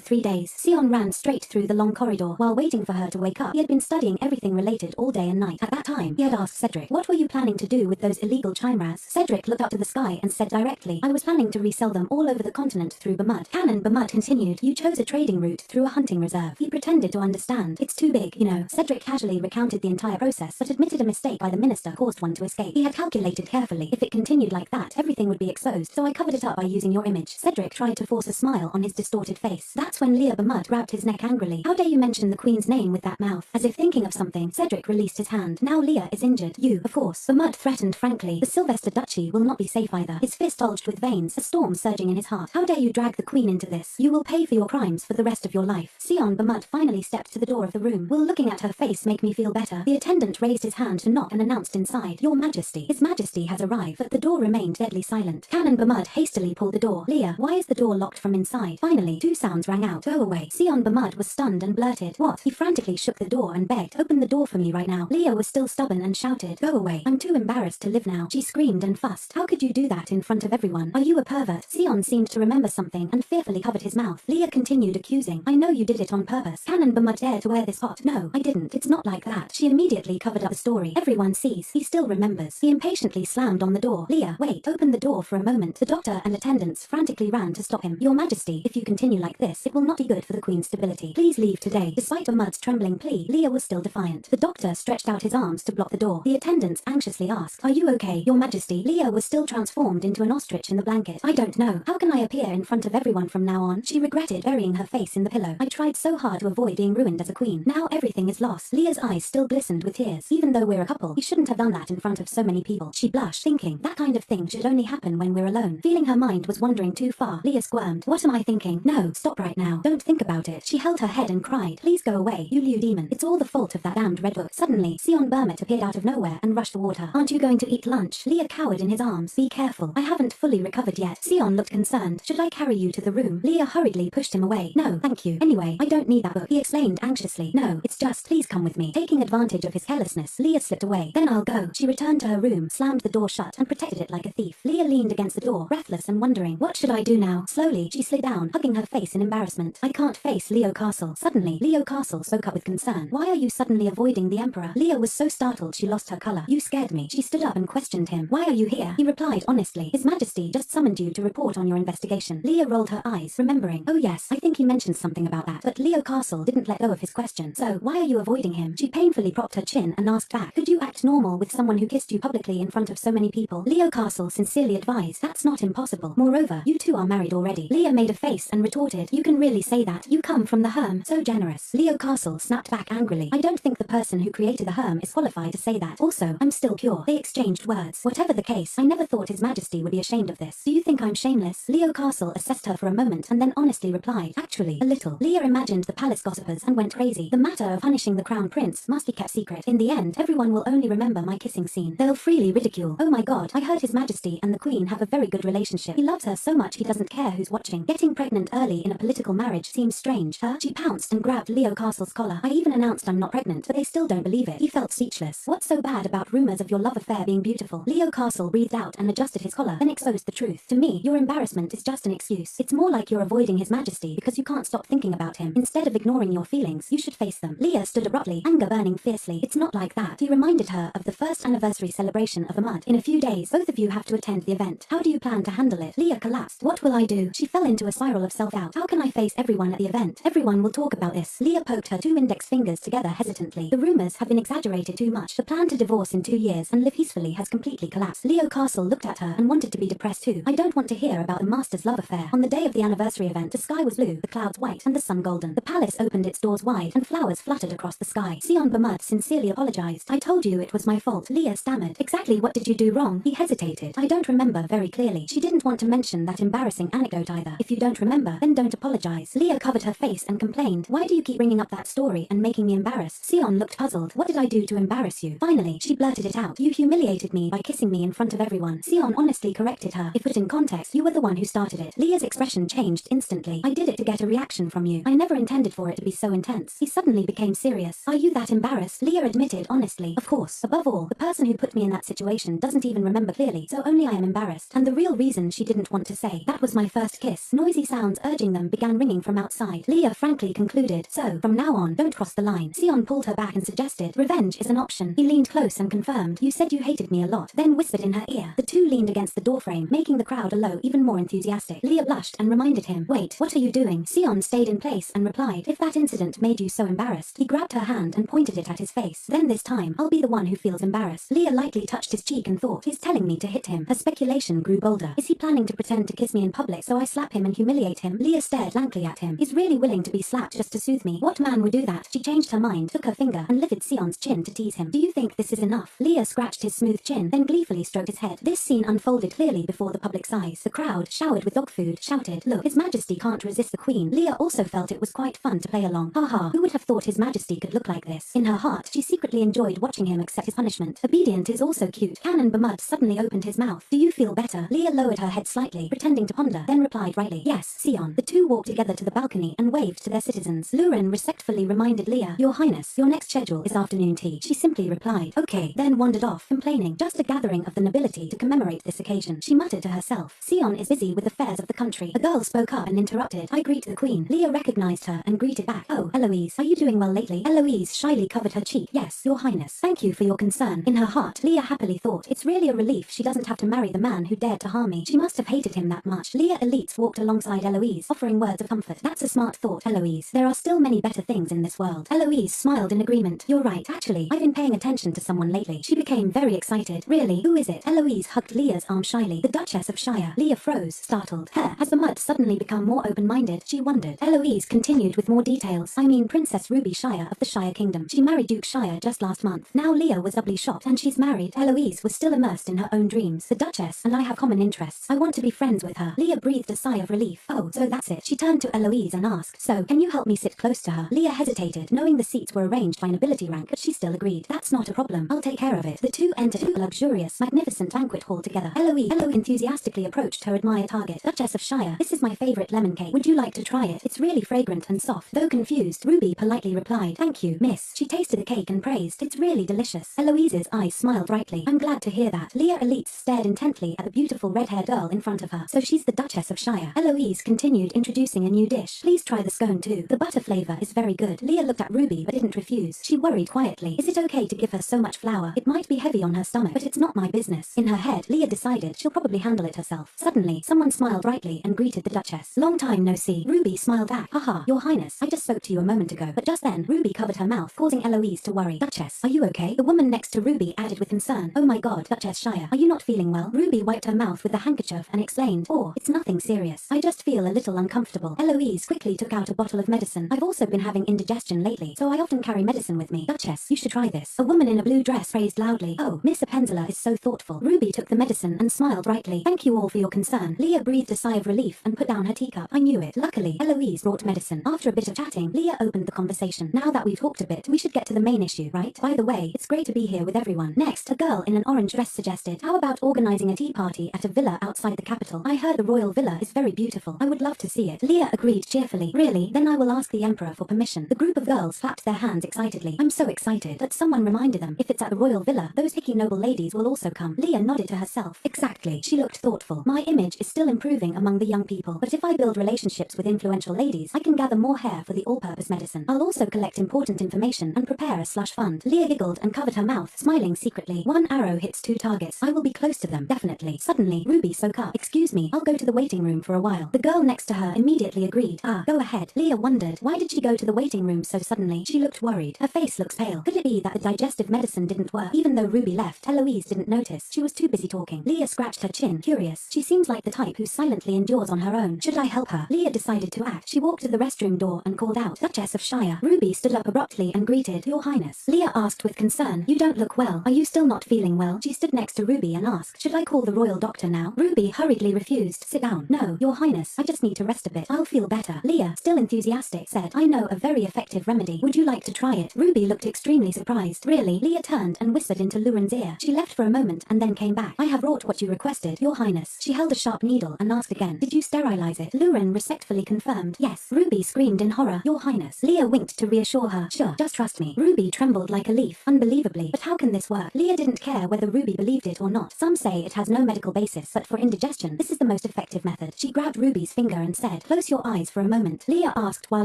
3 days? Sion ran straight through the long corridor. While waiting for her to wake up, he had been studying everything related all day and night. At that time, he had asked Cedric, What were you planning to do with those illegal chimras? Cedric looked up to the sky and said directly, I was planning to resell them all over the continent through Bamud. Canon Bamud continued, You chose a trading route through a hunting reserve. He pretended to understand. It's too big, you know. Cedric casually recounted the entire process, but admitted a mistake by the minister caused one to escape. He had calculated carefully. If it continued like that, everything would be exposed, so I covered it up by using your image. Cedric tried to force a smile on his distorted face. That's when Leah Bamud grabbed his neck angrily. How dare you mention the queen's name with that mouth? As if thinking of something, Cedric released his hand. Now Leah is injured. You, of course. Bamud threatened frankly. The Sylvester Duchy will not be safe either. His fist bulged with veins, a storm surging in his heart. How dare you drag the queen into this? You will pay for your crimes for the rest of your life. Sion Bamud finally stepped to the door of the room. Will looking at her face make me feel better? The attendant raised his hand to knock and announced inside, Your Majesty. His Majesty has arrived, but the door remained deadly silent. Canon Bamud hastily pulled the door. Leah, why is the door locked from inside? Finally, 2 sounds rang out. Go away. Sion Bamud was stunned and blurted, What? He frantically shook the door and begged, Open the door for me right now. Leah was still stubborn and shouted, Go away. I'm too embarrassed to live now. She screamed and fussed. How could you do that in front of everyone? Are you a pervert? Sion seemed to remember something and fearfully covered his mouth. Leah continued accusing, I know you did it on purpose. Canon Bamud dared to wear this hot. No, I didn't. It's not like that. She immediately covered up the story. Everyone sees. He still remembers. He impatiently slammed on the door. Leah, wait. Open the door for a moment. The doctor and attendants frantically ran to stop him. Your Majesty, if you continue like this, it will not be good for the queen's stability. Please leave today. Despite Bamud's trembling plea, Leah was still defiant. The doctor stretched out his arms to block the door. The attendants anxiously asked, Are you okay, Your Majesty? Leah was still transformed into an ostrich in the blanket. I don't know. How can I appear in front of everyone from now on? She regretted burying her face in the pillow. I tried so hard to avoid being ruined as a queen. Now everything is lost. Leah's eyes still glistened with tears. Even though we're a couple, we shouldn't have done that in front of so many people. She blushed, thinking, that kind of thing should only happen when we're alone. Feeling her mind was wandering too far, Leah squirmed. What am I thinking? No, stop right now. Don't think about it. She held her head and cried, Please go away, you Liu demon. It's all the fault of that damned red book. Suddenly, Sion Burmett appeared out of nowhere and rushed toward her. Aren't you going to eat lunch? Leah cowered in his arms. Be careful. I haven't fully recovered yet. Sion looked concerned. Should I carry you to the room? Leah hurriedly pushed him away. No, thank you. Anyway, I don't need that book. He explained anxiously. No, it's just, please come with me. Taking advantage of his carelessness, Leah slipped away. Then I'll go. She returned to her room, slammed the door shut, and protected it like a thief. Leah leaned against the door, breathless and wondering, what should I do now? Slowly, she slid down, hugging her face in embarrassment. I can't face Leo Castle. Suddenly, Leo Castle spoke up with concern. Why are you suddenly avoiding the Emperor? Leah was so startled she lost her color. You scared me. She stood up and questioned him. Why are you here? He replied honestly. His Majesty just summoned you to report on your investigation. Leah rolled her eyes, remembering. Oh yes, I think he mentioned something about that. But Leo Castle didn't let go of his question. So, why are you avoiding him? She painfully propped her chin and asked back. Could you act normal with someone who kissed you publicly in front of so many people? Leo Castle sincerely advised. That's not impossible. Moreover, you two are married already. Leah made a face and retorted. You can really say that. You come from the Herm. So generous. Leo Castle snapped back angrily. I don't think the person who created the Herm is qualified to say that. Also, I'm still pure. They exchanged words. Whatever the case, I never thought His Majesty would be ashamed of this. Do you think I'm shameless? Leo Castle assessed her for a moment and then honestly replied. Actually, a little. Leah imagined the palace gossipers and went crazy. The matter of punishing the crown prince must be kept secret. In the end, everyone will only remember my kissing scene. They'll freely ridicule. Oh my god, I heard His Majesty and the Queen have a very good relationship. He loves her so much he doesn't care who's watching. Getting pregnant early in a political marriage seems strange. Her? She pounced and grabbed Leo Castle's collar. I even announced I'm not pregnant, but they still don't believe it. He felt speechless. What's so bad about rumors of your love affair being beautiful? Leo Castle breathed out and adjusted his collar, then exposed the truth. To me, your embarrassment is just an excuse. It's more like you're avoiding His Majesty because you can't stop thinking about him. Instead of ignoring your feelings, you should face them. Leah stood abruptly, anger burning fiercely. It's not like that. He reminded her of the first anniversary celebration of Ahmad. In a few days, both of you have to attend the event. How do you plan to handle it? Leah collapsed. What will I do? She fell into a spiral of self-doubt. How can I face everyone at the event? Everyone will talk about this. Leah poked her two index fingers together hesitantly. The rumors have been exaggerated too much. The plan to divorce in 2 years and live peacefully has completely collapsed. Leo Castle looked at her and wanted to be depressed too. I don't want to hear about the master's love affair. On the day of the anniversary event, the sky was blue, the clouds white, and the sun golden. The palace opened its doors wide, and flowers fluttered across the sky. Sion Bamud sincerely apologized. I told you it was my fault. Leah stammered. Exactly what did you do wrong? He hesitated. I don't remember very clearly. She didn't want to mention that embarrassing anecdote either. If you don't remember, then don't apologize. Leah covered her face and complained. Why do you keep bringing up that story and making me embarrassed? Sion looked puzzled. What did I do to embarrass you? Finally, she blurted it out. You humiliated me by kissing me in front of everyone. Sion honestly corrected her. If put in context, you were the one who started it. Leah's expression changed instantly. I did it to get a reaction from you. I never intended for it to be so intense. He suddenly became serious. Are you that embarrassed? Leah admitted honestly. Of course. Above all, the person who put me in that situation doesn't even remember clearly, so only I am embarrassed. And the real reason she didn't want to say. That was my first kiss. Noisy sounds urging them began ringing from outside. Leah frankly concluded. So, from now on, don't cross the line. Sion pulled her back and suggested, revenge is an option. He leaned close and confirmed. You said you hated me a lot, then whispered in her ear. The two leaned against the doorframe, making the crowd below even more enthusiastic. Leah blushed and reminded him, wait, what are you doing? Sion stayed in place and replied, if that incident made you so embarrassed. He grabbed her hand and pointed it at his face. Then this time, I'll be the one who feels embarrassed. Leah lightly touched his cheek and thought, he's telling me to hit him. Her speculation grew bolder. Is he planning to pretend to kiss me in public so I slap him and humiliate him? Leah stared blankly at him. He's really willing to be slapped just to soothe me. What man would do that? She changed her mind, took her finger, and lifted Sion's chin to tease him. Do you think this is enough? Leah scratched his smooth chin, then gleefully stroked his head. This scene unfolded clearly before the public's eyes. The crowd, showered with dog food, shouted, look, His Majesty can't resist the Queen. Leah also felt it was quite fun to play along. Haha, who would have thought His Majesty could look like this? In her heart, she secretly enjoyed watching him accept his punishment. Obedient is also cute. Canon Bamud suddenly opened his mouth. Do you feel better? Leah lowered her head slightly, pretending to ponder, then replied brightly, yes, Sion. The two walked together to the balcony and waved to their citizens. Luren respectfully reminded Leah, Your Highness, your next schedule is afternoon tea. She simply replied, okay, then wandered off, complaining, just a gathering of the nobility to commemorate this occasion. She muttered to herself, Sion is busy with affairs of the country. A girl spoke up and interrupted, I greet the Queen. Leah recognized her and greeted back, oh, Eloise, are you doing well lately? Eloise shyly covered her cheek. Yes, Your Highness. Thank you for your concern. In her heart, Leah happily thought, it's really a relief she doesn't have to marry the man who dared to harm me. She must have hated him that much. Leah Elites walked alongside Eloise, offering words of comfort. That's a smart thought, Eloise. There are still many better things in this world. Eloise smiled in agreement. You're right, actually. I've been paying attention to someone lately. She became very excited. Really? Who is it? Eloise hugged Leah's arm shyly. The Duchess of Shire. Leah froze, startled. Has the mud suddenly become more open-minded? She wondered. Eloise continued with more details. I mean Princess Ruby Shire of the Shire Kingdom. She married Duke Shire just last month. Now Leah was doubly shocked, and she's married. Eloise was still immersed in her own dreams. The Duchess and I have common interests. I want to be friends with her. Leah breathed a sigh of relief. Oh, so that's it. She turned to Eloise and asked, so, can you help me sit close to her? Leah hesitated, knowing the seats were arranged by nobility rank, but she still agreed. That's not a problem. I'll take care of it. The two entered a luxurious, magnificent banquet hall together. Eloise enthusiastically approached her admired target. Duchess of Shire, this is my favorite lemon cake. Would you like to try it? It's really fragrant and soft. Though confused, Ruby politely replied, thank you, miss. She tasted the cake and praised, it's really delicious. Eloise's eyes smiled brightly. I'm glad to hear that. Leah Elite stared intently at the beautiful red-haired girl in front of her. So she's the Duchess of Shire. Eloise continued introducing a new dish. Please try the scone too. The butter flavor is very good. Leah looked at Ruby but didn't refuse. She worried quietly. Is it okay to give her so much flour? It might be heavy on her stomach, but it's not my business. In her head, Leah decided she'll probably handle it herself. Suddenly, someone smiled brightly and greeted the Duchess. Long time no see. Ruby smiled back. Haha, your highness. I just spoke to you a moment ago. But just then, Ruby covered her mouth, causing Eloise to worry. Duchess, are you okay? The woman next to Ruby added with concern. Oh my god, Duchess Shire, are you not feeling well? Ruby wiped her mouth with a handkerchief and explained, oh, it's nothing serious. I just feel a little uncomfortable. Eloise quickly took out a bottle of medicine. I've also been having indigestion lately, so I often carry medicine with me. Duchess, you should try this. A woman in a blue dress praised loudly. Oh, Miss Apenzela is so thoughtful. Ruby took the medicine and smiled brightly. Thank you all for your concern. Leah breathed a sigh of relief and put down her teacup. I knew it. Luckily, Eloise brought medicine. After a bit of chatting, Leah opened the conversation. Now that we've talked a bit, we should get to the main issue, right? By the way, it's great to be here with everyone. Next, a girl in an orange dress suggested, how about organizing a tea party at a villa outside the capital? I heard the royal villa is very beautiful. I would love to see it. Leah agreed cheerfully. Really? Then I will ask the emperor for permission. The group of girls clapped their hands excitedly. I'm so excited. But someone reminded them, if it's at the royal villa, those hickey noble ladies will also come. Leah nodded to herself. Exactly. She looked thoughtful. My image is still improving among the young people, but if I build relationships with influential ladies, I can gather more hair for the all-purpose medicine. I'll also collect important information and prepare a slush fund. Leah giggled and covered her mouth, smiling secretly. One arrow hits two targets. I will be close to them, definitely. Suddenly, Ruby spoke up. Excuse me, I'll go to the waiting room for a while. The girl next to her immediately agreed. Ah, go ahead. Leah wondered, why did she go to the waiting room so suddenly? She looked worried. Her face looked pale. Could it be that the digestive medicine didn't work? Even though Ruby left, Eloise didn't notice. She was too busy talking. Leah scratched her chin, curious. She seems like the type who silently endures on her own. Should I help her? Leah decided to act. She walked to the restroom door and called out, Duchess of Shire. Ruby stood up abruptly and greeted, Your Highness. Leah asked with concern, you don't look well. Are you still not feeling well? She stood next to Ruby and asked, should I call the royal doctor now? Ruby hurriedly refused. Sit down. No, Your Highness. I just need to rest a bit. I'll feel better. Leah, still enthusiastic, said, I know a very effective remedy. Would you like to try it? Ruby looked extremely surprised. Really? Leah turned and whispered into Luren's ear. She left for a moment and then came back. I have wrought what you requested, Your Highness. She held a sharp needle and asked again, did you sterilize it? Luren respectfully confirmed, yes. Ruby screamed in horror, Your Highness. Leah winked to reassure her, sure, just trust me. Ruby trembled like a leaf, unbelievably. But how can this work? Leah didn't care whether Ruby believed it or not. Some say it has no medical basis, but for indigestion, this is the most effective method. She grabbed Ruby's finger and said, close your eyes for a moment. Leah asked while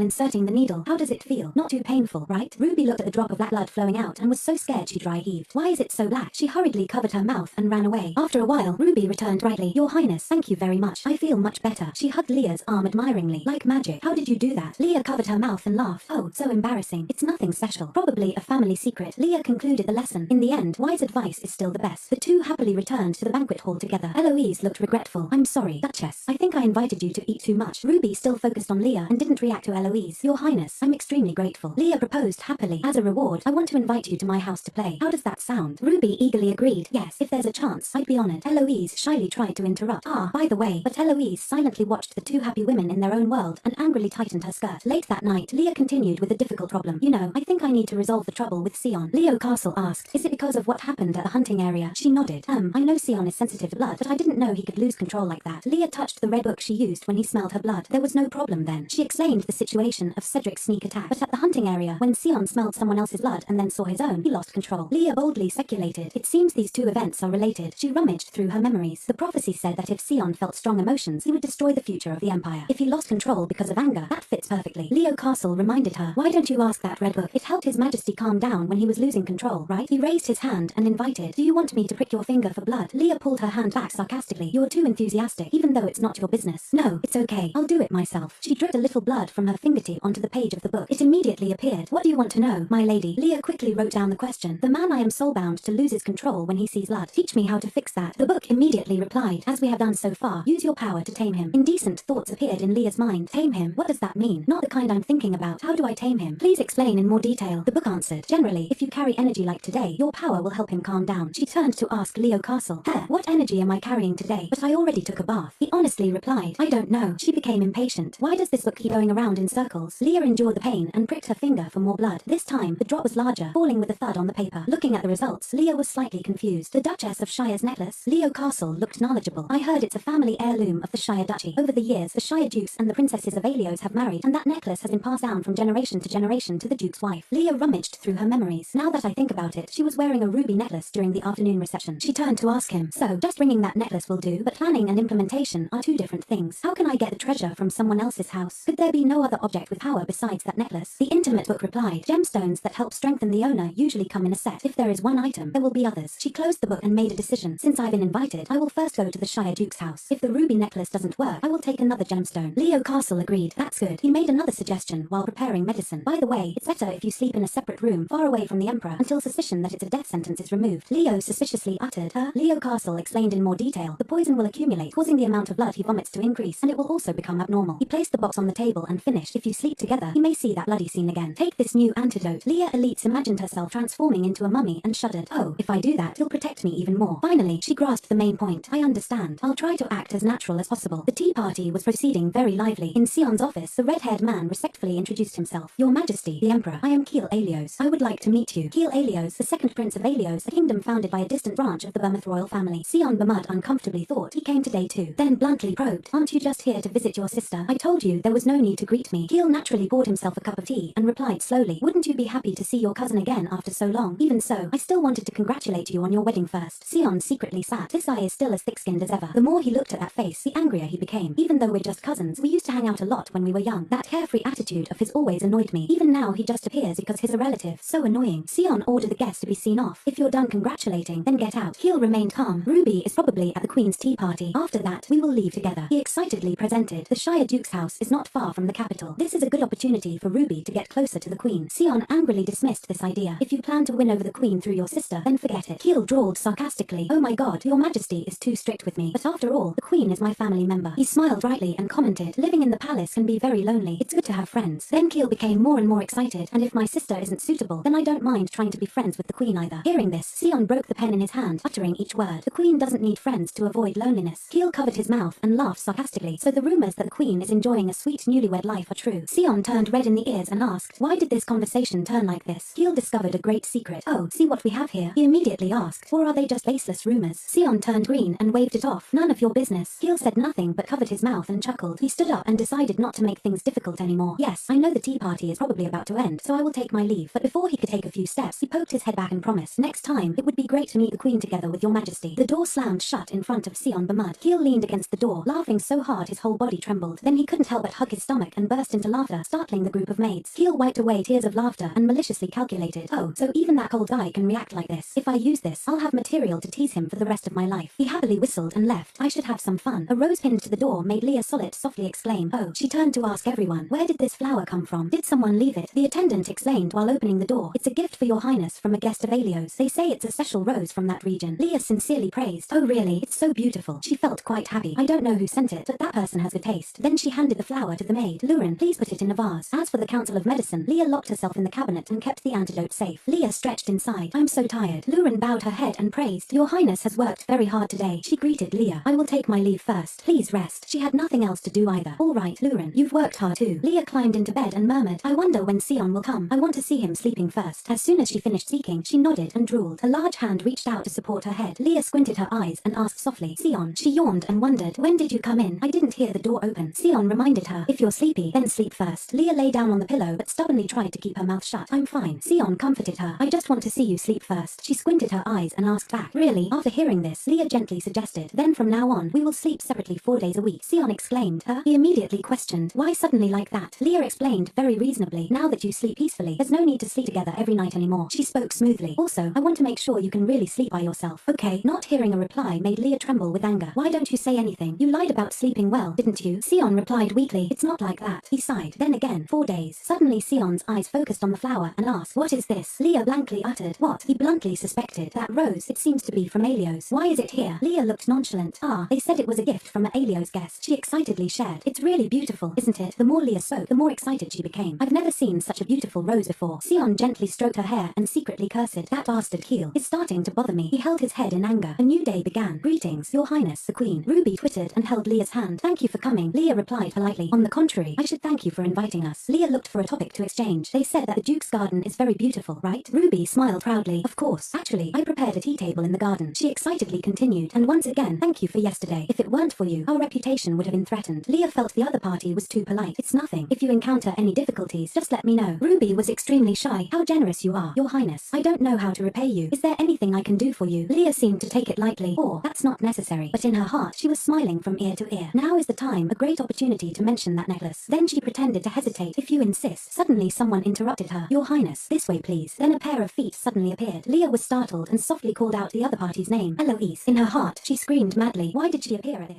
inserting the needle, how does it feel? Not too painful, right? Ruby looked at the drop of black blood flowing out and was so scared she dry heaved. Why is it so black? She hurriedly covered her mouth and ran away. After a while, Ruby returned brightly. Your Highness, thank you very much. I feel much better. She hugged Leah's arm admiringly. Like magic. How did you do that? Leah covered her mouth and laughed. Oh, so embarrassing. It's nothing special. Probably a family secret. Leah concluded the lesson. In the end, wise advice is still the best. The two happily returned to the banquet hall together. Eloise looked regretful. I'm sorry, Duchess. I think I invited you to eat too much. Ruby still focused on Leah and didn't react to Eloise. Your Highness, I'm extremely grateful. Leah proposed happily. As a reward, I want to invite you to my house to play. How does that sound? Ruby eagerly agreed. Yes, if there's a chance, I'd be honored. Eloise shyly tried to interrupt. Ah, by the way, but Eloise silently watched the two happy women in their own world and angrily tightened her skirt. Late that night, Leah continued with a difficult problem. You know, I think I need to resolve the trouble with Sion. Leo Castle asked, is it because of what happened at the hunting area? She nodded. I know Sion is sensitive to blood, but I didn't know he could lose control like that. Leah touched the red book she used when he smelled her blood. There was no problem then. She explained the situation of Cedric's sneak attack, but at the hunting area, when Sion smelled someone else's blood and then saw his own, he lost control. Leah boldly speculated, it seems these two events are related. She rummaged through her memories. The prophecy said that if Sion felt strong emotions, he would destroy the future of the Empire. If he lost control because of anger, that fits perfectly. Leo Castle reminded her, why don't you ask that red book? It helped His Majesty calm down when he was losing control, right? He raised his hand and invited, do you want me to prick your finger for blood? Leah pulled her hand back sarcastically. You're too enthusiastic, even though it's not your business. No, it's okay. I'll do it myself. She dripped a little blood from her fingertip onto the page of the book. It immediately appeared. What do you want to know, my lady? Leah quickly wrote down the question. The man I am soulbound to loses control when he sees blood. Teach me how to fix that. The book immediately replied, as we have done so far, use your power to tame him. Indecent thoughts appeared in Leah's mind. Tame him? What does that mean? Not the kind I'm thinking about. How do I tame him? Please explain in more detail. The book answered, generally, if you carry energy like today, your power will help him calm down. She turned to ask Leo Castle, what energy am I carrying today? today, but I already took a bath. He honestly replied, I don't know. She became impatient. Why does this book keep going around in circles? Leah endured the pain and pricked her finger for more blood. This time, the drop was larger, falling with a thud on the paper. Looking at the results, Leah was slightly confused. The Duchess of Shire's necklace? Leo Castle looked knowledgeable. I heard it's a family heirloom of the Shire Duchy. Over the years, the Shire Dukes and the princesses of Aelios have married, and that necklace has been passed down from generation to generation to the Duke's wife. Leah rummaged through her memories. Now that I think about it, she was wearing a ruby necklace during the afternoon reception. She turned to ask him, so, just bringing that necklace will do, but planning and implementation are two different things. How can I get the treasure from someone else's house? Could there be no other object with power besides that necklace? The intimate book replied, gemstones that help strengthen the owner usually come in a set. If there is one item, there will be others. She closed the book and made a decision. Since I've been invited, I will first go to the Shire Duke's house. If the ruby necklace doesn't work, I will take another gemstone. Leo Castle agreed. That's good. He made another suggestion while preparing medicine. By the way, it's better if you sleep in a separate room, far away from the Emperor, until suspicion that it's a death sentence is removed. Leo suspiciously uttered, Leo Castle explained in more detail. The poison will accumulate, causing the amount of blood he vomits to increase, and it will also become abnormal. He placed the box on the table and finished. If you sleep together, you may see that bloody scene again. Take this new antidote. Leah Elites imagined herself transforming into a mummy and shuddered. Oh, if I do that, he'll protect me even more. Finally, she grasped the main point. I understand. I'll try to act as natural as possible. The tea party was proceeding very lively. In Sion's office, the red-haired man respectfully introduced himself. Your Majesty, the Emperor, I am Kiel Aelios. I would like to meet you. Kiel Aelios, the second prince of Aelios, a kingdom founded by a distant branch of the Bermuth royal family. Sion Bermud uncomfortably thought he came today too. Then bluntly probed, aren't you just here to visit your sister? I told you there was no need to greet me. Kiel naturally poured himself a cup of tea and replied slowly, wouldn't you be happy to see your cousin again after so long? Even so, I still wanted to congratulate you on your wedding first. Sion secretly sat. This guy is still as thick-skinned as ever. The more he looked at that face, the angrier he became. Even though we're just cousins, we used to hang out a lot when we were young. That carefree attitude of his always annoyed me. Even now he just appears because he's a relative. So annoying. Sion ordered the guests to be seen off. If you're done congratulating, then get out. Kiel remained calm. Ruby is probably at the Queen's tea party. After that, we will leave together. He excitedly presented. The Shire Duke's house is not far from the capital. This is a good opportunity for Ruby to get closer to the Queen. Sion angrily dismissed this idea. If you plan to win over the Queen through your sister, then forget it. Kiel drawled sarcastically. Oh my god, your Majesty is too strict with me. But after all, the Queen is my family member. He smiled brightly and commented, living in the palace can be very lonely. It's good to have friends. Then Kiel became more and more excited, and if my sister isn't suitable, then I don't mind trying to be friends with the Queen either. Hearing this, Sion broke the pen in his hand, uttering each word. The Queen doesn't need friends to avoid loneliness. Kiel covered his mouth and laughed sarcastically. So the rumors that the Queen is enjoying a sweet newlywed life are true. Sion turned red in the ears and asked, why did this conversation turn like this? Kiel discovered a great secret. Oh, see what we have here? He immediately asked, or are they just baseless rumors? Sion turned green and waved it off. None of your business. Kiel said nothing but covered his mouth and chuckled. He stood up and decided not to make things difficult anymore. Yes, I know the tea party is probably about to end, so I will take my leave. But before he could take a few steps, he poked his head back and promised, next time, it would be great to meet the Queen together with your Majesty. The door slammed shut in front of Sion Bermud. Kiel leaned against the door, laughing so hard his whole body trembled. Then he couldn't help but hug his stomach and burst into laughter, startling the group of maids. Kiel wiped away tears of laughter and maliciously calculated, oh, so even that cold guy can react like this. If I use this, I'll have material to tease him for the rest of my life. He happily whistled and left. I should have some fun. A rose pinned to the door made Leah Solid softly exclaim, oh. She turned to ask everyone, where did this flower come from? Did someone leave it? The attendant explained while opening the door, it's a gift for your highness from a guest of Aelios. They say it's a special rose from that region. Leah sincerely praised, oh really, it's so beautiful. She felt quite happy. I don't know who sent it, but that person has good taste. Then she handed the flower to the maid. Lurin, please put it in a vase. As for the Council of Medicine, Leah locked herself in the cabinet and kept the antidote safe. Leah stretched inside. I'm so tired. Lurin bowed her head and praised, your highness has worked very hard today. She greeted Leah. I will take my leave first. Please rest. She had nothing else to do either. All right, Lurin, you've worked hard too. Leah climbed into bed and murmured, I wonder when Sion will come. I want to see him sleeping first. As soon as she finished speaking, she nodded and drooled. A large hand reached out to support her head. Leah squinted her eyes and asked softly, Sion. She yawned and wondered, when did you come in? I didn't hear the door open. Sion reminded her, if you're sleepy, then sleep first. Leah lay down on the pillow but stubbornly tried to keep her mouth shut. I'm fine. Sion comforted her. I just want to see you sleep first. She squinted her eyes and asked back, really? After hearing this, Leah gently suggested, then from now on, we will sleep separately 4 days a week. Sion exclaimed, He immediately questioned, why suddenly like that? Leah explained, very reasonably, now that you sleep peacefully, there's no need to sleep together every night anymore. She spoke smoothly. Also, I want to make sure you can really sleep by yourself. Okay. Not hearing a reply made Leah tremble with anger. Why don't you say anything? You lied about sleeping well, didn't you? Sion replied weakly, it's not like that. He sighed. Then again, 4 days. Suddenly Sion's eyes focused on the flower and asked, what is this? Leah blankly uttered, what? He bluntly suspected, that rose, it seems to be from Aelios. Why is it here? Leah looked nonchalant. They said it was a gift from an Aelios guest. She excitedly shared, it's really beautiful, isn't it? The more Leah spoke, the more excited she became. I've never seen such a beautiful rose before. Sion gently stroked her hair and secretly cursed, that bastard Kiel is starting to bother me. He held his head in anger. A new day began. Greetings. Greetings, Your Highness, the Queen. Ruby twittered and held Leah's hand. Thank you for coming. Leah replied politely. On the contrary, I should thank you for inviting us. Leah looked for a topic to exchange. They said that the Duke's garden is very beautiful, right? Ruby smiled proudly. Of course. Actually, I prepared a tea table in the garden. She excitedly continued. And once again, thank you for yesterday. If it weren't for you, our reputation would have been threatened. Leah felt the other party was too polite. It's nothing. If you encounter any difficulties, just let me know. Ruby was extremely shy. How generous you are, Your Highness. I don't know how to repay you. Is there anything I can do for you? Leah seemed to take it lightly. Or, that's not necessary. But in her heart, she was smiling from ear to ear. Now is the time, a great opportunity to mention that necklace. Then she pretended to hesitate. If you insist. Suddenly someone interrupted her. Your Highness, this way please. Then a pair of feet suddenly appeared. Leah was startled and softly called out the other party's name. Eloise. In her heart, she screamed madly. Why did she appear at this?